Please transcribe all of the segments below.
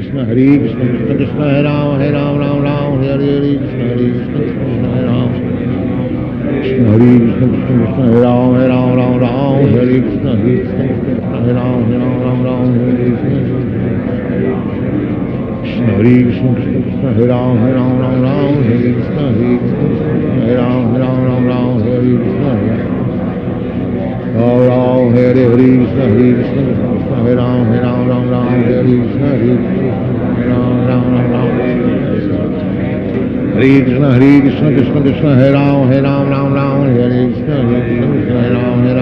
Krishna, Hare Krishna, Krishna Krishna, Hare Ram, Ram, Ram, Hare Hare, Krishna, Hare Krishna, Krishna Krishna, Hare Ram, Krishna, Hare Krishna, Krishna Krishna, Hare Ram, Ram, Hare Krishna, Hare Krishna, Krishna Krishna, Hare Ram, Ram, Hare Krishna, Krishna, Hare Krishna, Krishna Krishna, Hare Ram, Ram, Hare Krishna, Hare Krishna, Hare Ram, Ram, Hare Krishna, Ram, Hare Krishna, Hare Krishna, Krishna Krishna, Hare Ram, Ram, Hare Krishna, Hare Ram, Hare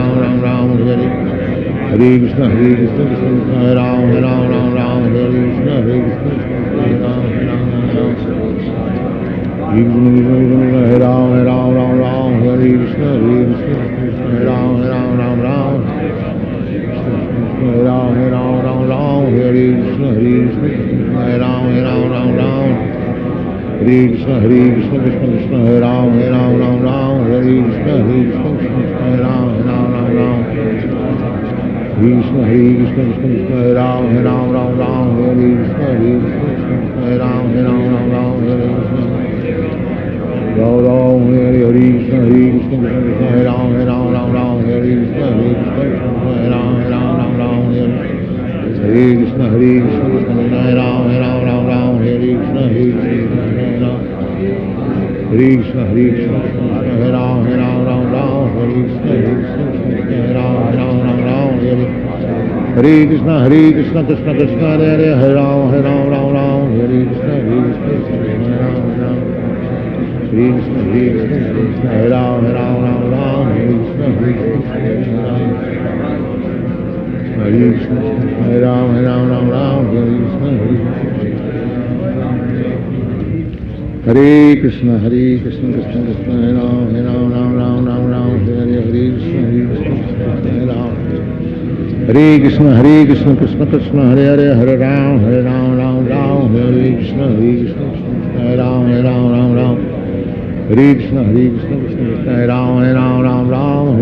Krishna, Hare Krishna, Krishna Krishna, Hare Ram, Ram, Hare Krishna, Hare Krishna, Hare Ram, Ram, Hare Krishna, Hare Krishna, Krishna Krishna, Hare Ram, Ram, Hare Krishna, Hare Krishna, Hare Ram, Hare Ram, Hare Krishna, Hare Krishna, Hare Ram, Ram, Hare Ram, Hare Krishna, Hare Krishna, Hare Ram, Hare Krishna, Hare Krishna, Krishna Krishna, Hare Ram, Hare Krishna, Hare Krishna, Hare Ram, Krishna, Hare Krishna, Krishna Krishna, Hare Ram, Hare Krishna, Hare Krishna, Hare Ram, Hare Krishna, Ram, Hare Krishna, Hare Krishna, Krishna Krishna, Hare Ram, Hare Krishna, Hare Krishna, Hare Ram, Hare Krishna, Hare Krishna, Krishna Krishna, Hare Ram, Hare Krishna, Hare Krishna, Hare Krishna, Hare Krishna, Hare Ram, Hare Krishna, Hare Krishna, Hare Ram, Hare Krishna, Hare Krishna, Krishna Krishna, Hare Ram, Hare Krishna, Hare Krishna, Hare Krishna, Hare Krishna, Hare Ram, Hare Krishna, Hare Krishna, Hare Krishna, Hare Ram, Hare Krishna, Hare Krishna, Hare Krishna, Krishna Krishna, Hare Ram, Hare Krishna, Hare Ram, Hare Krishna, Hare Krishna, Krishna Krishna, Hare Ram, Hare Krishna, Hare Krishna, Hare Ram, Hare Krishna, Hare Krishna, Krishna Krishna, Hare Ram, Hare Krishna, Hare Krishna, Krishna Krishna, Hare Ram, Hare Krishna, Hare Ram, Hare Krishna, Hare Krishna, Krishna Krishna, Hare Ram, Hare Krishna,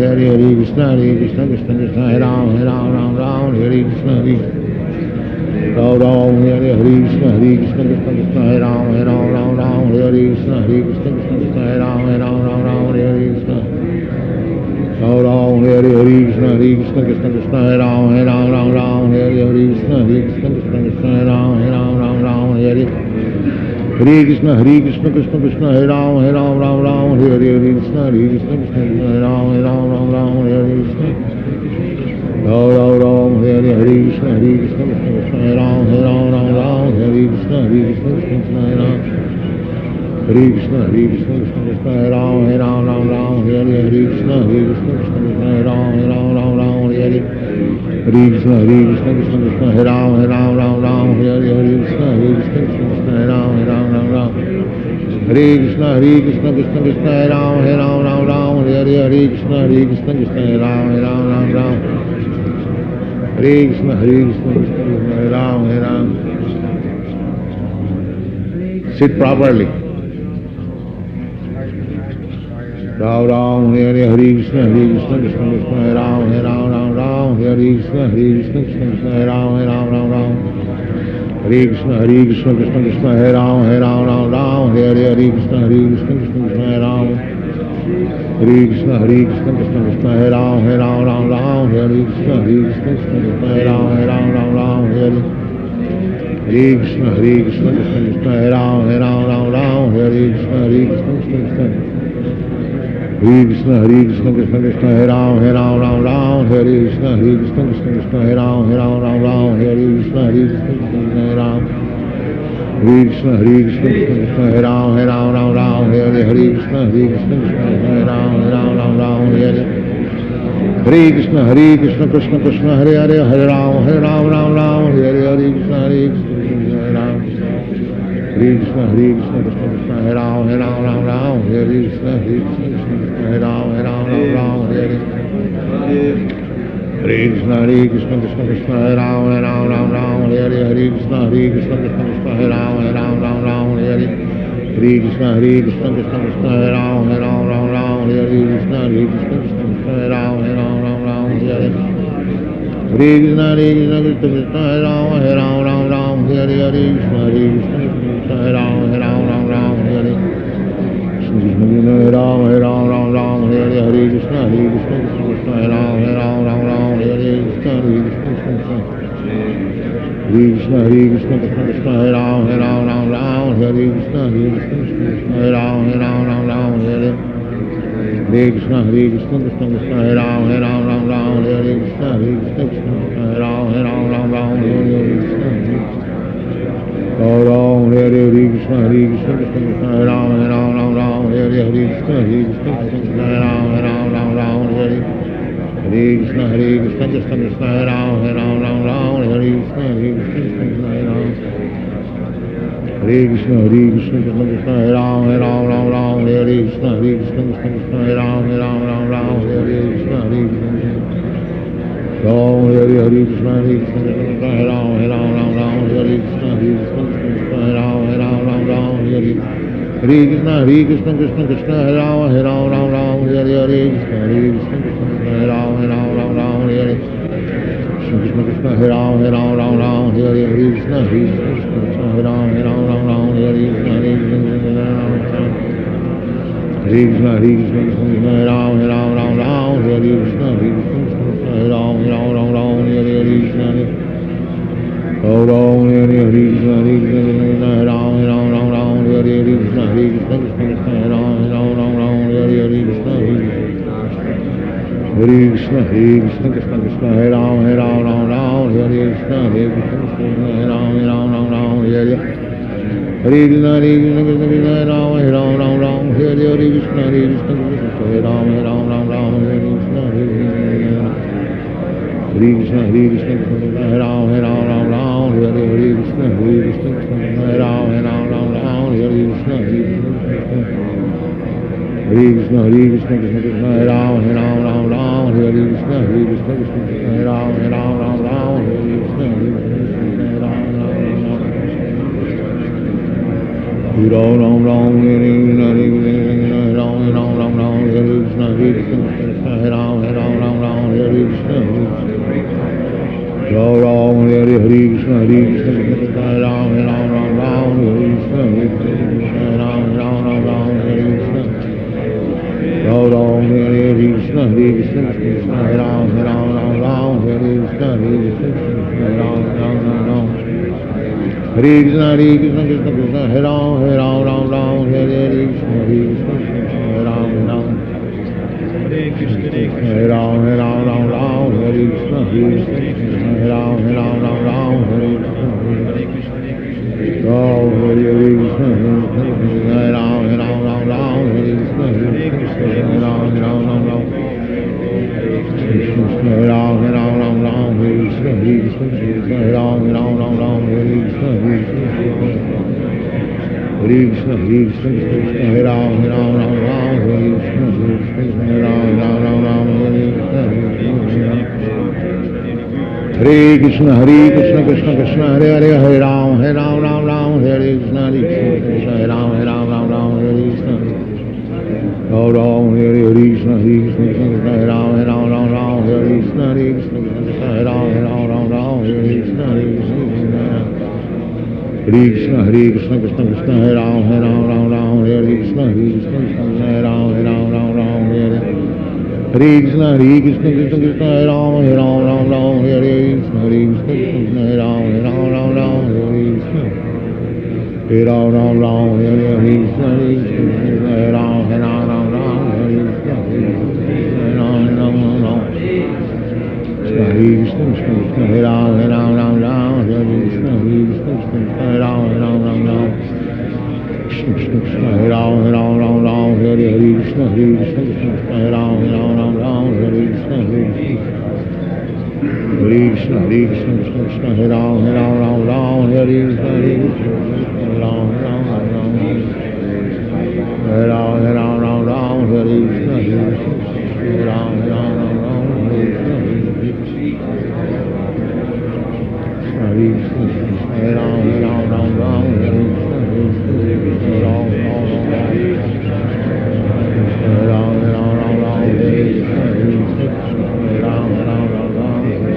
Hare Krishna, Krishna Krishna, Hare Ram, Hare Krishna, Ram, Hare Krishna, Hare Krishna, Krishna Krishna, Hare Ram, Hare Krishna, Hare Krishna, Krishna Krishna, Hare Ram, Hare Krishna, Hare Krishna, Krishna Krishna, Hare Ram, Hare Krishna, Hare Krishna, Krishna Krishna, Hare Ram, Hare Krishna, Ram, Hare Krishna, Hare Krishna, Krishna Krishna, Hare Ram, Hare Krishna, Hare Krishna, Krishna Krishna, Hare Ram, Hare Krishna, Hare Krishna, Krishna Krishna, Hare Ram, Hare Krishna, Hare Krishna, Krishna Krishna, Hare Ram, Hare Krishna, Hare Krishna, Krishna Krishna, Hare Ram, Hare Krishna, Hare Krishna, Krishna Krishna, Hare Ram, Hare Krishna, Hare Krishna, Krishna Krishna, Hare Ram, Hare Krishna, Hare Krishna, Krishna Hare Ram, Hare Krishna, Hare Krishna, Krishna Krishna, Hare Ram, Sit properly. Ram, Hare Krishna, Hare Krishna, Krishna Krishna, Hare Ram, Hare Krishna, Hare Krishna, Krishna Krishna, Hare Ram, Hare Krishna, Hare Krishna, Krishna Krishna, Hare Ram, Hare Krishna, Hare Krishna, Krishna Krishna, Hare Ram, Hare Krishna, Hare Krishna, Krishna Krishna, Hare Ram, Hare Krishna, Hare Krishna, Krishna Krishna, Hare Ram, Hare Krishna, Hare Krishna, Krishna Krishna, Hare Ram, Hare Krishna, Hare Krishna, Krishna Krishna, Hare Krishna, Hare Krishna, Krishna Krishna, Hare Ram, Hare Krishna, Hare Krishna, Krishna Krishna, Hare Ram, Hare Krishna, Hare Krishna, Krishna Krishna, Hare Ram, Hare Krishna, Hare Krishna, Krishna Krishna, Hare Ram, Hare Krishna, Hare Krishna, Krishna Krishna, Hare Ram, Hare Krishna, Hare Krishna, Krishna Krishna, Hare Ram, Hare Krishna, Hare Krishna, Hare Ram, Hare Krishna, Hare Krishna, Krishna Krishna, Hare Ram, Hare Krishna, Hare Krishna, Krishna Krishna, Hare Ram, Hare Krishna, Hare Krishna, Krishna Krishna, Hare Ram, Hare Krishna, Hare Krishna, Krishna Krishna, Hare Ram, Hare Krishna, Hare Krishna, Krishna Krishna, Hare Ram, Hare Krishna, Hare Krishna, Krishna Krishna, Hare Ram, Hare Krishna, Hare Krishna, Krishna Krishna, Hare Ram, Hare Krishna, Hare Krishna, Krishna Krishna, Hare Ram, Hare Hare Hare Krishna Hare Krishna Krishna Hare Ram Hare Hare Krishna Ram Hare Ram Hare Hare Krishna Hare Krishna Krishna Hare Ram Hare Hare Krishna Hare Krishna Krishna Hare Krishna Krishna Hare Ram Hare Hare Krishna Hare Krishna Hare Ram Hare Hare Krishna Hare Krishna Krishna Hare Ram Hare Hare Krishna Hare Krishna Hare Ram Hare Hare Krishna Ram Hare Krishna Hare Krishna Krishna Hare Ram Hare Hare Krishna Hare Krishna Hare Ram Hare Hare Krishna Hare Krishna Krishna Hare Ram Hare Hare Krishna Hare Krishna Hare Ram Hare Krishna Krishna Hare Ram Hare Hare Krishna Hare Krishna Hare Ram Hare Hare Krishna Hare Krishna Ram Hare Krishna Krishna Hare Ram Hare Hare Krishna Hare Krishna Hare Ram Hare Hare Krishna Krishna Hare Ram Hare Hare Krishna Hare Krishna Hare Ram Hare Hare Krishna Krishna Hare Ram Hare Hare Krishna Hare Krishna Hare Ram Hare Hare Krishna Hare Krishna Hare Krishna Hare Ram Hare Hare Krishna Hare Krishna Hare Ram Hare Hare Krishna Ram Hare Hare Krishna Hare Krishna Hare Ram Hare Hare Krishna Hare Krishna Hare Ram Hare Hare Krishna Hare Krishna Krishna Hare Ram Hare Hare Krishna Hare Krishna Hare Ram Hare Hare Hare Krishna Hare Ram Hare Hare Krishna Hare Krishna Hare Ram Hare Hare Krishna Hare Krishna Hare Ram Hare Hare Krishna Hare Krishna Hare Ram Hare Hare Krishna Hare Krishna Hare Ram Hare Hare Krishna Hare Krishna Hare Ram Hare Hare Krishna Ram Ram Hare Krishna Hare Krishna Ram Hare Krishna Hare Krishna Hare Ram Hare Hare Krishna Ram Hare Krishna Hare Krishna Hare Ram Hare Hare Krishna Hare Krishna Ram Hare Krishna Ram Hare Krishna Hare Krishna Hare Ram Hare Hare Krishna Hare Krishna Ram Hare Krishna Krishna Hare Ram Hare Hare Krishna Hare Krishna Hare Ram Hare Ram Hare Krishna Hare Krishna Hare Ram Hare Hare Krishna Ram Hare Krishna Hare Ram Hare Hare Krishna Hare Krishna Hare Ram Hare Krishna Hare Krishna Hare Ram Hare Hare Krishna Hare Krishna Hare Ram Hare Hare Krishna Hare Hare Krishna Krishna Hare Hare Hare Ram Hare Krishna Hare Krishna Hare Ram Hare Hare Krishna Ram Hare Krishna Hare Ram Hare Krishna Hare Krishna Hare Ram Hare Krishna Hare Krishna Hare Ram Hare Krishna Hare Hare Ram Hare Hare Krishna Hare Ram Hare Hare Krishna Hare Krishna Hare Ram Hare Hare Krishna Hare Ram Hare Krishna Hare Ram Hare Hare Krishna Hare Krishna Hare Ram Hare Hare Krishna Hare Krishna Hare Ram Hare Hare Krishna Hare Krishna Hare Ram Hare Hare Krishna Hare Krishna Hare Ram Hare Hare Krishna Hare Ram Hare Hare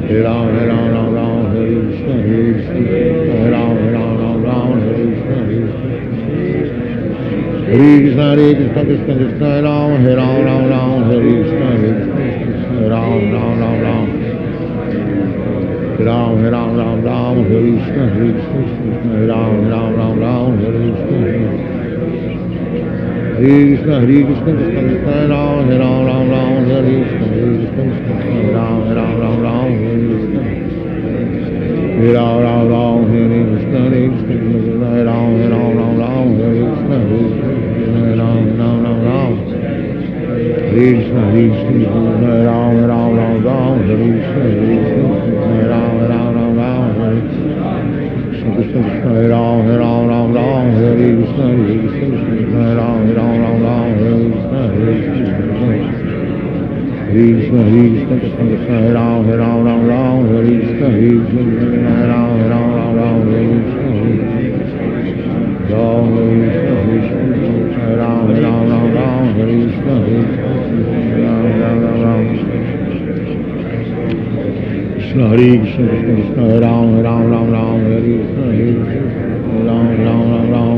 Krishna Hare Ram Hare Krishna Hare Krishna, Krishna Krishna, Hare Ram, Ram Ram, Hare Krishna, Hare Ram, Ram Ram. Ram, Ram Ram, Hare Krishna, Hare Ram, Ram Ram, Hare Krishna. Hare Krishna, Krishna Krishna, Hare Ram, Ram Ram, Hare Krishna, Hare Ram, Ram Ram, Hare Krishna. Hare Ram, Hare Krishna, Hare Krishna, Hare Ram, Ram Hare Krishna, Hare Ram, Ram. Hare Krishna, Hare Ram, Ram Hare Krishna, Hare Ram, Ram Hare Krishna, Krishna Krishna, Hare Ram, Hare Krishna, Hare Ram, Ram Hare Krishna, Hare Krishna, Krishna Krishna, Hare Ram, Hare Krishna, Hare Ram, Ram Hare Krishna, Ram Krishna, Hare Ram, Hare Krishna, Krishna Hare Krishna, Krishna Hare Ram, Hare Krishna, Ram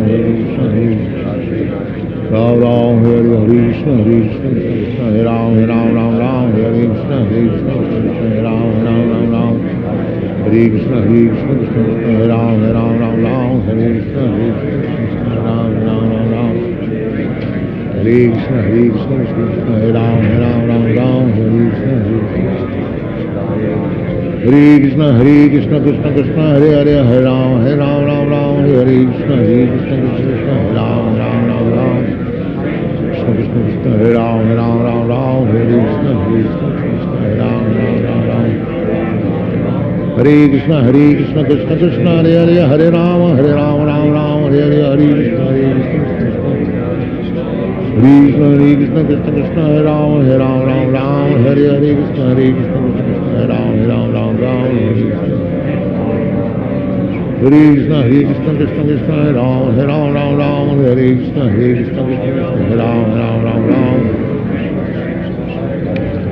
Hare Krishna, Ram Hare Krishna, Krishna Hare Ram, Hare Krishna, Hare Ram, Hare Krishna, Hare Ram, Hare Krishna, Ram Hare Krishna, Hare Ram, Hare Krishna. Hare Krishna, Krishna Krishna, Hare Hare, Hare Ram, Ram Hare Krishna, Krishna Krishna, Hare Ram, Krishna Krishna, Hare Ram, Hare Krishna, Hare Ram, Hare Krishna, Krishna Krishna, Hare Hare, Hare Ram, Hare Hare, Hare Krishna, Krishna Krishna, Krishna Hare Ram, Hare Hare, Hare Krishna, Hare Ram, Hare Krishna, Krishna Krishna, Hare Ram, Hare Krishna, Hare Ram,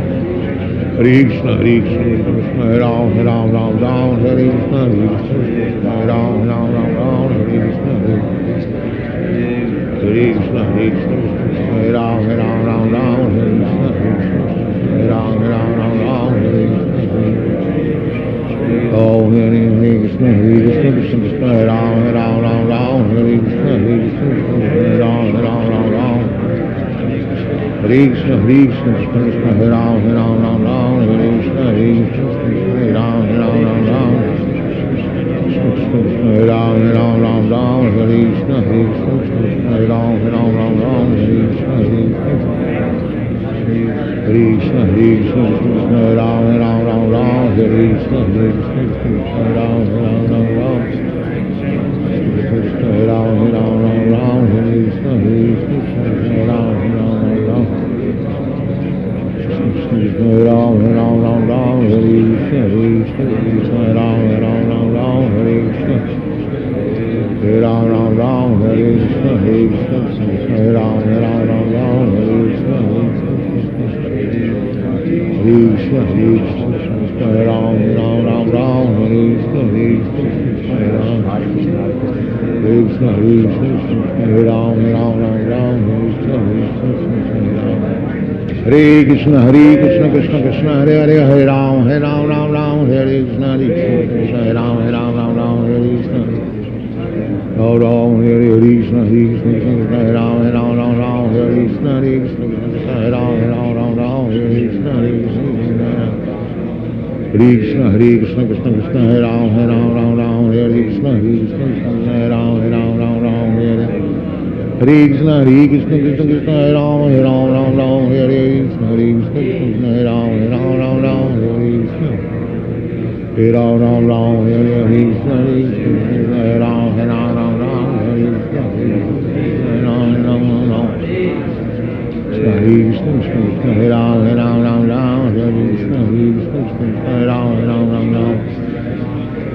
Hare Krishna, Krishna Hare Ram, Hare Krishna, Hare Ram, Hare Krishna, Hare Krishna, Hare Ram, Hare Krishna, Hare Ram, Hare Krishna. Oh, Hare Krishna, Krishna Krishna, Hare Ram, Hare Krishna, Hare Ram, Hare Krishna, Krishna Krishna, Hare Ram, Hare Krishna, Hare Ram, Hare Ram, Hare Krishna, Hare Ram, Hare Krishna, Krishna Krishna, Hare Ram, Hare Krishna, Hare Ram, Krishna, Hare Ram, Hare Krishna, Hare Ram, Hare Ram, Hare Krishna, Hare Ram, Hare Krishna, Hare Ram, Hare Krishna, Hare Ram, Hare Krishna, Krishna, Krishna, Hare Ram, Hare Krishna, Hare Ram, Krishna, Hare Ram, Hare Krishna, Krishna Krishna, Hare Hare, Hare Ram, Hare Krishna, Hare Ram, Hare Krishna, Ram Hare Krishna, Hare Ram, Hare Krishna, Hare Ram, Hare Krishna, Krishna, Krishna Krishna, Hare Ram, Hare Krishna, Hare Ram, Hare Krishna, Krishna Krishna, Hare Ram, Hare Krishna, Hare Krishna, Hare Ram, Hare Krishna, Hare Ram, Hare Krishna, Hare Ram, Hare Krishna, Hare Krishna, Hare Ram, Hare Krishna, Hare Ram,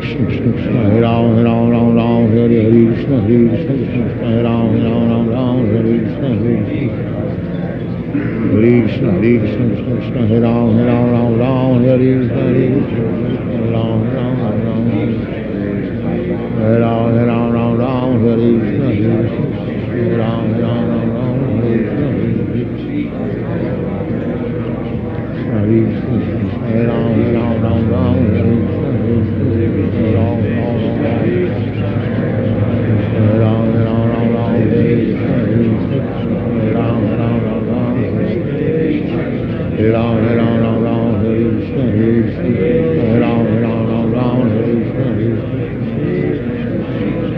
Krishna Krishna, Hare Ram, Hare Krishna, Hare Ram, Hare Krishna, Hare Krishna, Krishna, Hare Ram, Hare Krishna, Hare Ram, Hare Ram, Hare Krishna, Hare Ram,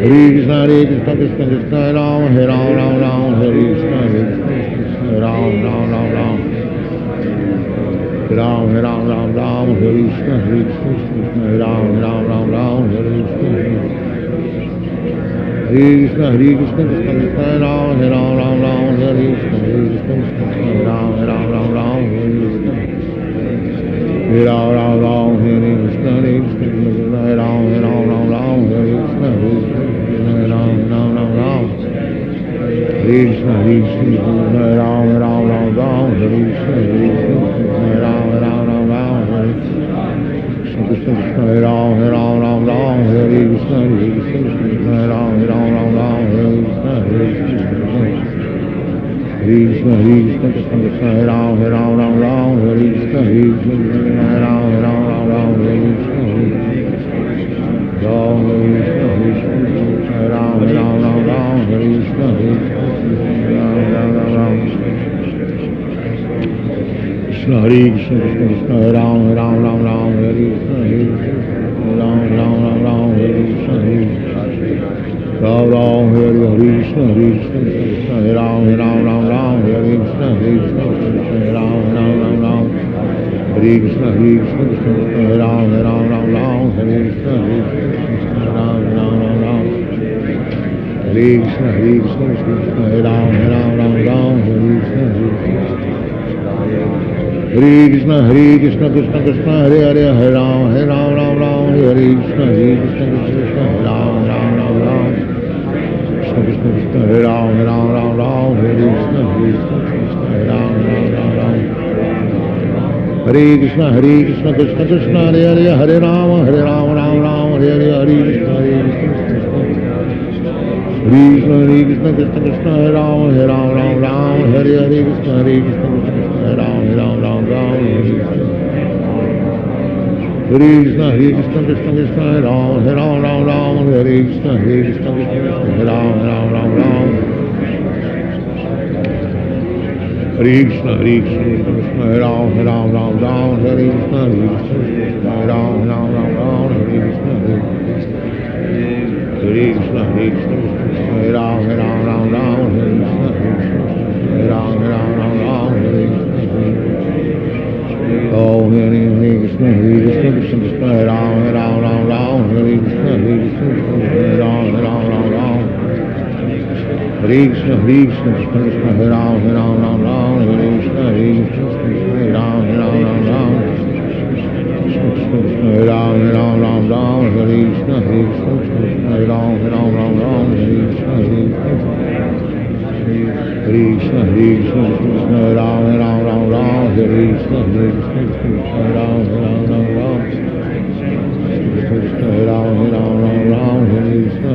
Krishna, Hare Krishna, Krishna Krishna, Hare Rama, Hare Rama, Rama Rama, Hare Krishna, Hare Krishna, Hare Rama, Rama Rama, Rama. Ram Ram Ram Ram Hare Krishna Hare Krishna Ram Ram Ram Ram Hare Krishna Krishna Krishna Krishna Ram Ram Ram Ram Hare Krishna Krishna Ram Ram Ram Ram Hare Krishna Ram Ram Ram Hare Krishna Krishna Ram Ram Ram Ram Hare Krishna Ram Ram Ram Ram Krishna Krishna Ram Ram Ram Ram Hare Krishna Ram Ram Ram Ram Hare Krishna Krishna Ram Ram Ram Ram Hare Krishna Krishna Ram Ram Ram Ram Hare Krishna Krishna Krishna Ram Ram Ram Ram Hare Krishna Krishna Ram Ram Ram Ram Hare Krishna Ram Ram Ram Ram Hare Krishna Krishna Hare Krishna Krishna Ram Ram Ram Ram Hare Krishna Ram Ram Ram Ram Hare Krishna Ram Ram Hare Krishna Krishna Ram Ram Ram Ram Hare Krishna Ram Ram Ram Ram Hare Krishna Krishna Ram Ram Ram Ram Hare Krishna Ram Ram Ram Ram Hare Krishna Krishna Ram Ram Ram Ram Hare Krishna Krishna Krishna Hare Hare Hare Ram Ram Ram Hare Krishna Krishna Ram Ram Ram Ram Krishna Krishna Ram Ram Ram Ram Hare Krishna Ram Ram Ram Ram Hare Krishna Krishna Krishna Hare Hare Hare Ram Ram Ram Hare Hare Hare Krishna Krishna Krishna Krishna Hare Ram Ram Ram Hare Hare Krishna Krishna Ram Ram Ram Ram Krishna Krishna Krishna Hare Ram Ram Ram Hare Krishna Krishna Ram Ram Ram Ram Hare Krishna Krishna Ram Ram Ram Hare Krishna Ram Ram Ram Ram Hare Krishna Krishna Krishna Ram Ram Ram Hare Krishna Ram Ram Ram Hare Om Hare Krishna Krishna Ram Ram Ram Hare Krishna Ram Ram Ram Hare Krishna Krishna Ram Ram Ram Hare Krishna Ram Ram Ram Ram Ram Ram Hare Krishna Ram Ram Ram Hare Krishna Krishna Ram Ram Ram Hare Krishna Ram Ram Ram Krishna Ram Ram Ram Hare Krishna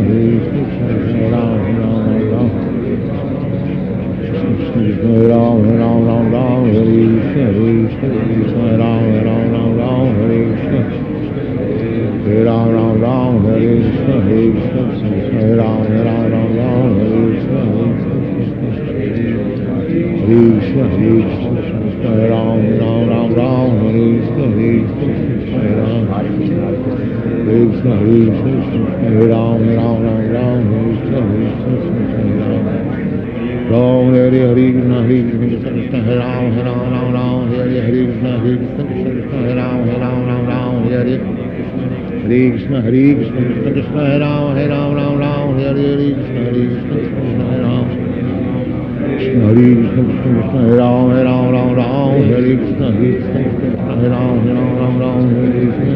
Ram Ram Ram Krishna Ram Ram Ram Hare Krishna Ram Ram Ram Hare Krishna Ram Ram Ram Hare Krishna Ram Ram Ram Hare Krishna Krishna Krishna Ram Ram Ram Hare Krishna Ram Krishna Krishna Ram Ram Ram Hare Krishna Ram Hare Krishna Krishna Ram Ram Ram Hare Krishna Krishna Ram Ram Ram Hare Krishna Krishna Ram Ram Ram Hare Krishna Ram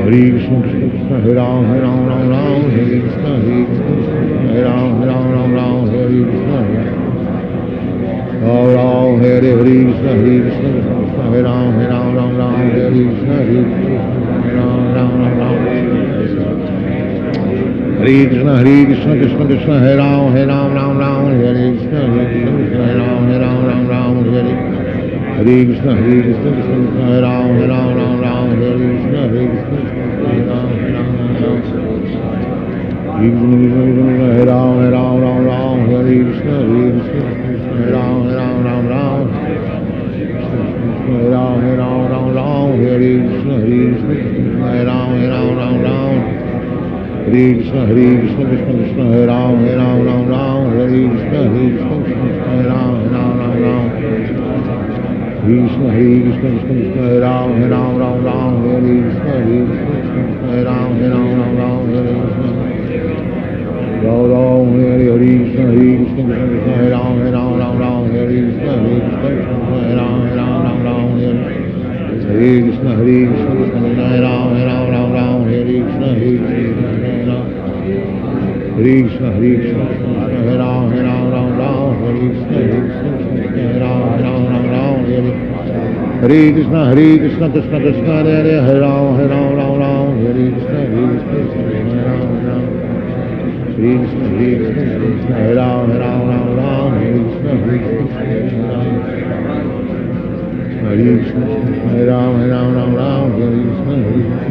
Krishna Krishna Ram Ram Ram Hare Krishna Ram Ram Ram Hare Krishna Krishna Ram Ram Ram Hare Krishna Ram Ram Ram Hare Krishna Ram Hare Krishna Ram Ram Hare Krishna Ram Ram Ram Hare Krishna Krishna Krishna Hare Ram Ram Hare Krishna Ram Ram Hare Krishna Krishna Ram Ram Hare Krishna Ram Ram Hare Krishna Ram Ram Hare Krishna Ram Hare Krishna, Krishna Krishna, Hare Ram, Ram Ram, Hare Krishna, Krishna Krishna, Hare Ram, Ram Ram. Krishna, Krishna Krishna, Hare Ram, Ram Ram, Hare Krishna, Krishna Krishna, Hare Ram, Ram Ram, Hare Krishna. Ram Ram, Hare Krishna, Krishna Krishna, Hare Ram, Ram Hare Krishna, Krishna Krishna, Hare Ram, Ram Hare Krishna, Krishna Krishna, Hare Ram, Ram Hare Krishna, Krishna Krishna, Hare Krishna, Krishna Hare Ram, Ram Hare Krishna, Krishna Krishna, Hare Ram, Ram Hare Krishna, Krishna Krishna, Hare Ram, Ram Hare Krishna, Krishna Krishna, Hare Ram, Ram. Hare Krishna, Krishna, Hare Ram, Ram, Hare Krishna, Krishna Krishna,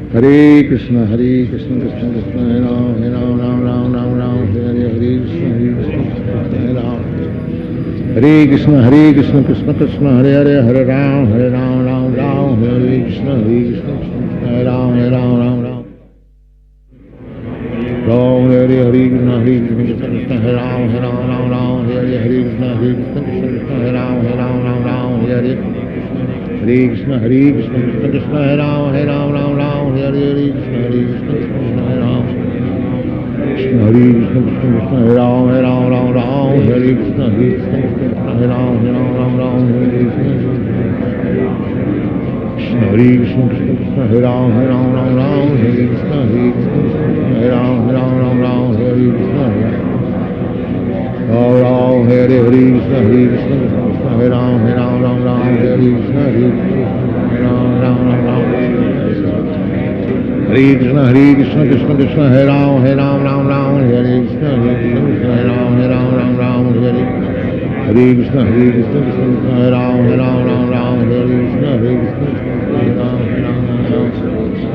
Hare Krishna, Hare Ram, Ram, Hare Krishna, Hare Krishna, Krishna Krishna, Hare Ram, Ram, Hare Krishna, Krishna Hare Ram. Hare Krishna, Krishna Krishna, Hare Ram, Ram, Hare Krishna, Krishna Hare Ram, Ram. Ram Hare Krishna, Krishna Hare Ram, Hare Krishna, Krishna Hare Ram, Ram Hare Krishna, Krishna Krishna, Hare Ram, Hare Krishna, Krishna Hare Ram. Krishna, Krishna, Hare Ram, Hare Krishna, Krishna Hare Ram, Hare Krishna. Krishna, Krishna, Hare Ram, Hare Krishna, Hare Ram, Hare Krishna. Ram Hare Krishna, Krishna Hare Ram, Hare Krishna, Hare Krishna, Krishna Krishna, Hare Ram, Hare Krishna, Hare Ram, Hare Krishna, Krishna Hare Ram, Hare Krishna,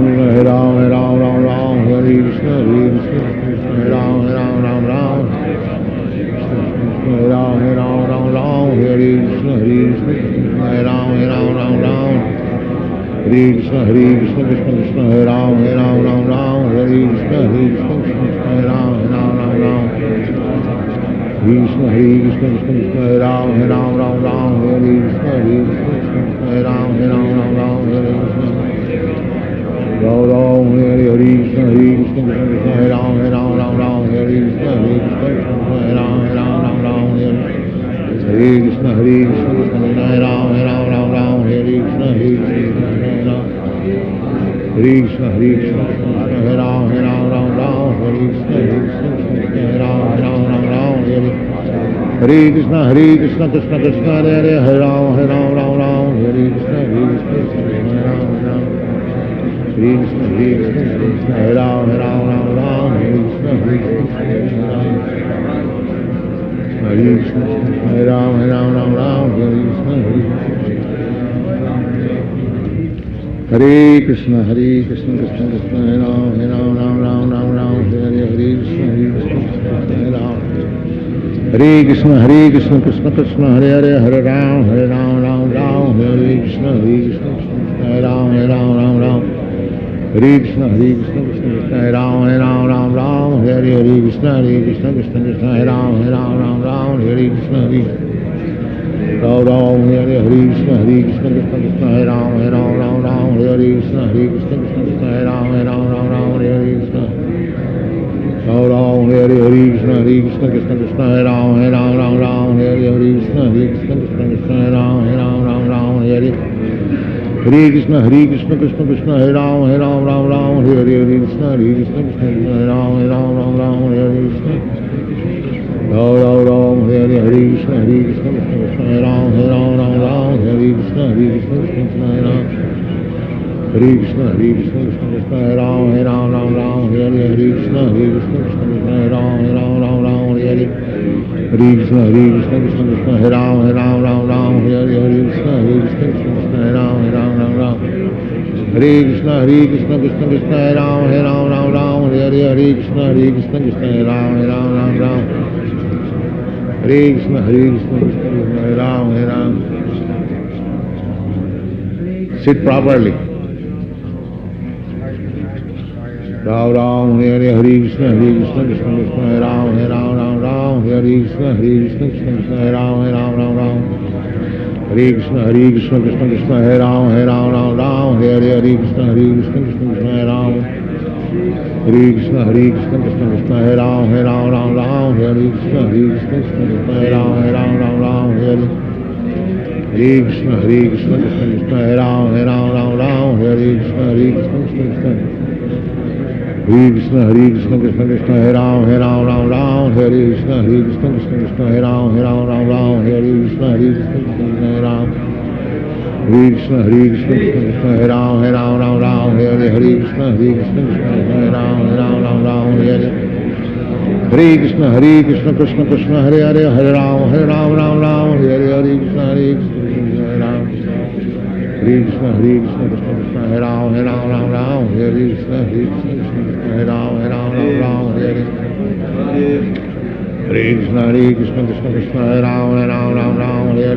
Hare Ram, Hare Ram, Hare Krishna, Hare Ram, Hare Ram, Hare Krishna, Hare Ram, Hare Krishna, Krishna Hare Ram, Hare Krishna, Hare Ram, Krishna, Krishna, Hare Ram, Hare Krishna, Hare Ram, Hare Krishna. Ram Hare Krishna, Krishna Hare Ram, Hare Krishna, Hare Ram, Hare Krishna, Krishna Hare Ram, Hare Krishna, Hare Ram. Krishna, Krishna, Hare Ram, Hare Krishna, Hare Ram, Hare Krishna, Krishna Krishna, Hare Ram, Hare Krishna, Hare Ram. Krishna, Krishna, Hare Ram, Hare Krishna, Hare Krishna, Hare Ram, Hare Krishna. Hare Krishna, Krishna Krishna, Hare Ram, Hare Krishna, Hare Ram. Hare Krishna, Krishna Krishna, Hare Ram, Hare Krishna, Hare Ram, Hare Ram. Hare Krishna, Krishna, Hare Ram, Hare Krishna, Krishna, Hare Ram, Hare Krishna, Ram Hare Krishna, Krishna Hare Ram, Hare Krishna, Krishna Hare Ram, Hare Krishna. Ram Hare Krishna, Krishna Hare Ram, Hare Krishna, Krishna Hare Ram, Hare Krishna, Krishna Hare Ram, Hare Krishna, Krishna Hare Ram, Hare Krishna. Ram Hare Krishna, Krishna Hare Ram, Hare Krishna, Krishna Hare Ram. Hare Krishna, Krishna Hare Ram, Hare Krishna, Krishna Hare Ram, Hare Krishna, Krishna Hare Ram, Hare Krishna, Krishna Hare Ram, Hare Krishna, Krishna Hare Ram, Hare Krishna, Krishna Hare Ram, Hare Krishna, Krishna Hare Ram, Hare Sit properly. Ram Ram Hare Hare Krishna Krishna Krishna Hare Ram Ram Ram Hare Krishna Krishna Krishna Hare Ram Ram Ram Hare Krishna Krishna Krishna Hare Ram Ram Ram Hare Krishna Krishna Krishna Hare Ram Hare Krishna Krishna Krishna Hare Ram Ram Ram Hare Krishna Krishna Krishna Hare Ram Ram Hare Krishna Krishna Krishna Hare Ram Ram Hare Krishna Krishna Krishna Hare Krishna Krishna Krishna Hare Ram Ram Hare Krishna Krishna Krishna Hare Ram Ram Hare Krishna Krishna Krishna Hare Ram Hare Krishna Krishna Krishna Hare Ram Ram Hare Krishna Krishna Krishna Hare Ram Ram Hare Krishna Krishna Krishna Hare Hare Ram Ram Hare Krishna Krishna Hare Ram Hare Krishna Krishna Krishna Hare Ram Ram Hare Krishna Krishna Krishna Hare Ram Ram Hare Krishna Krishna Krishna Hare Ram Ram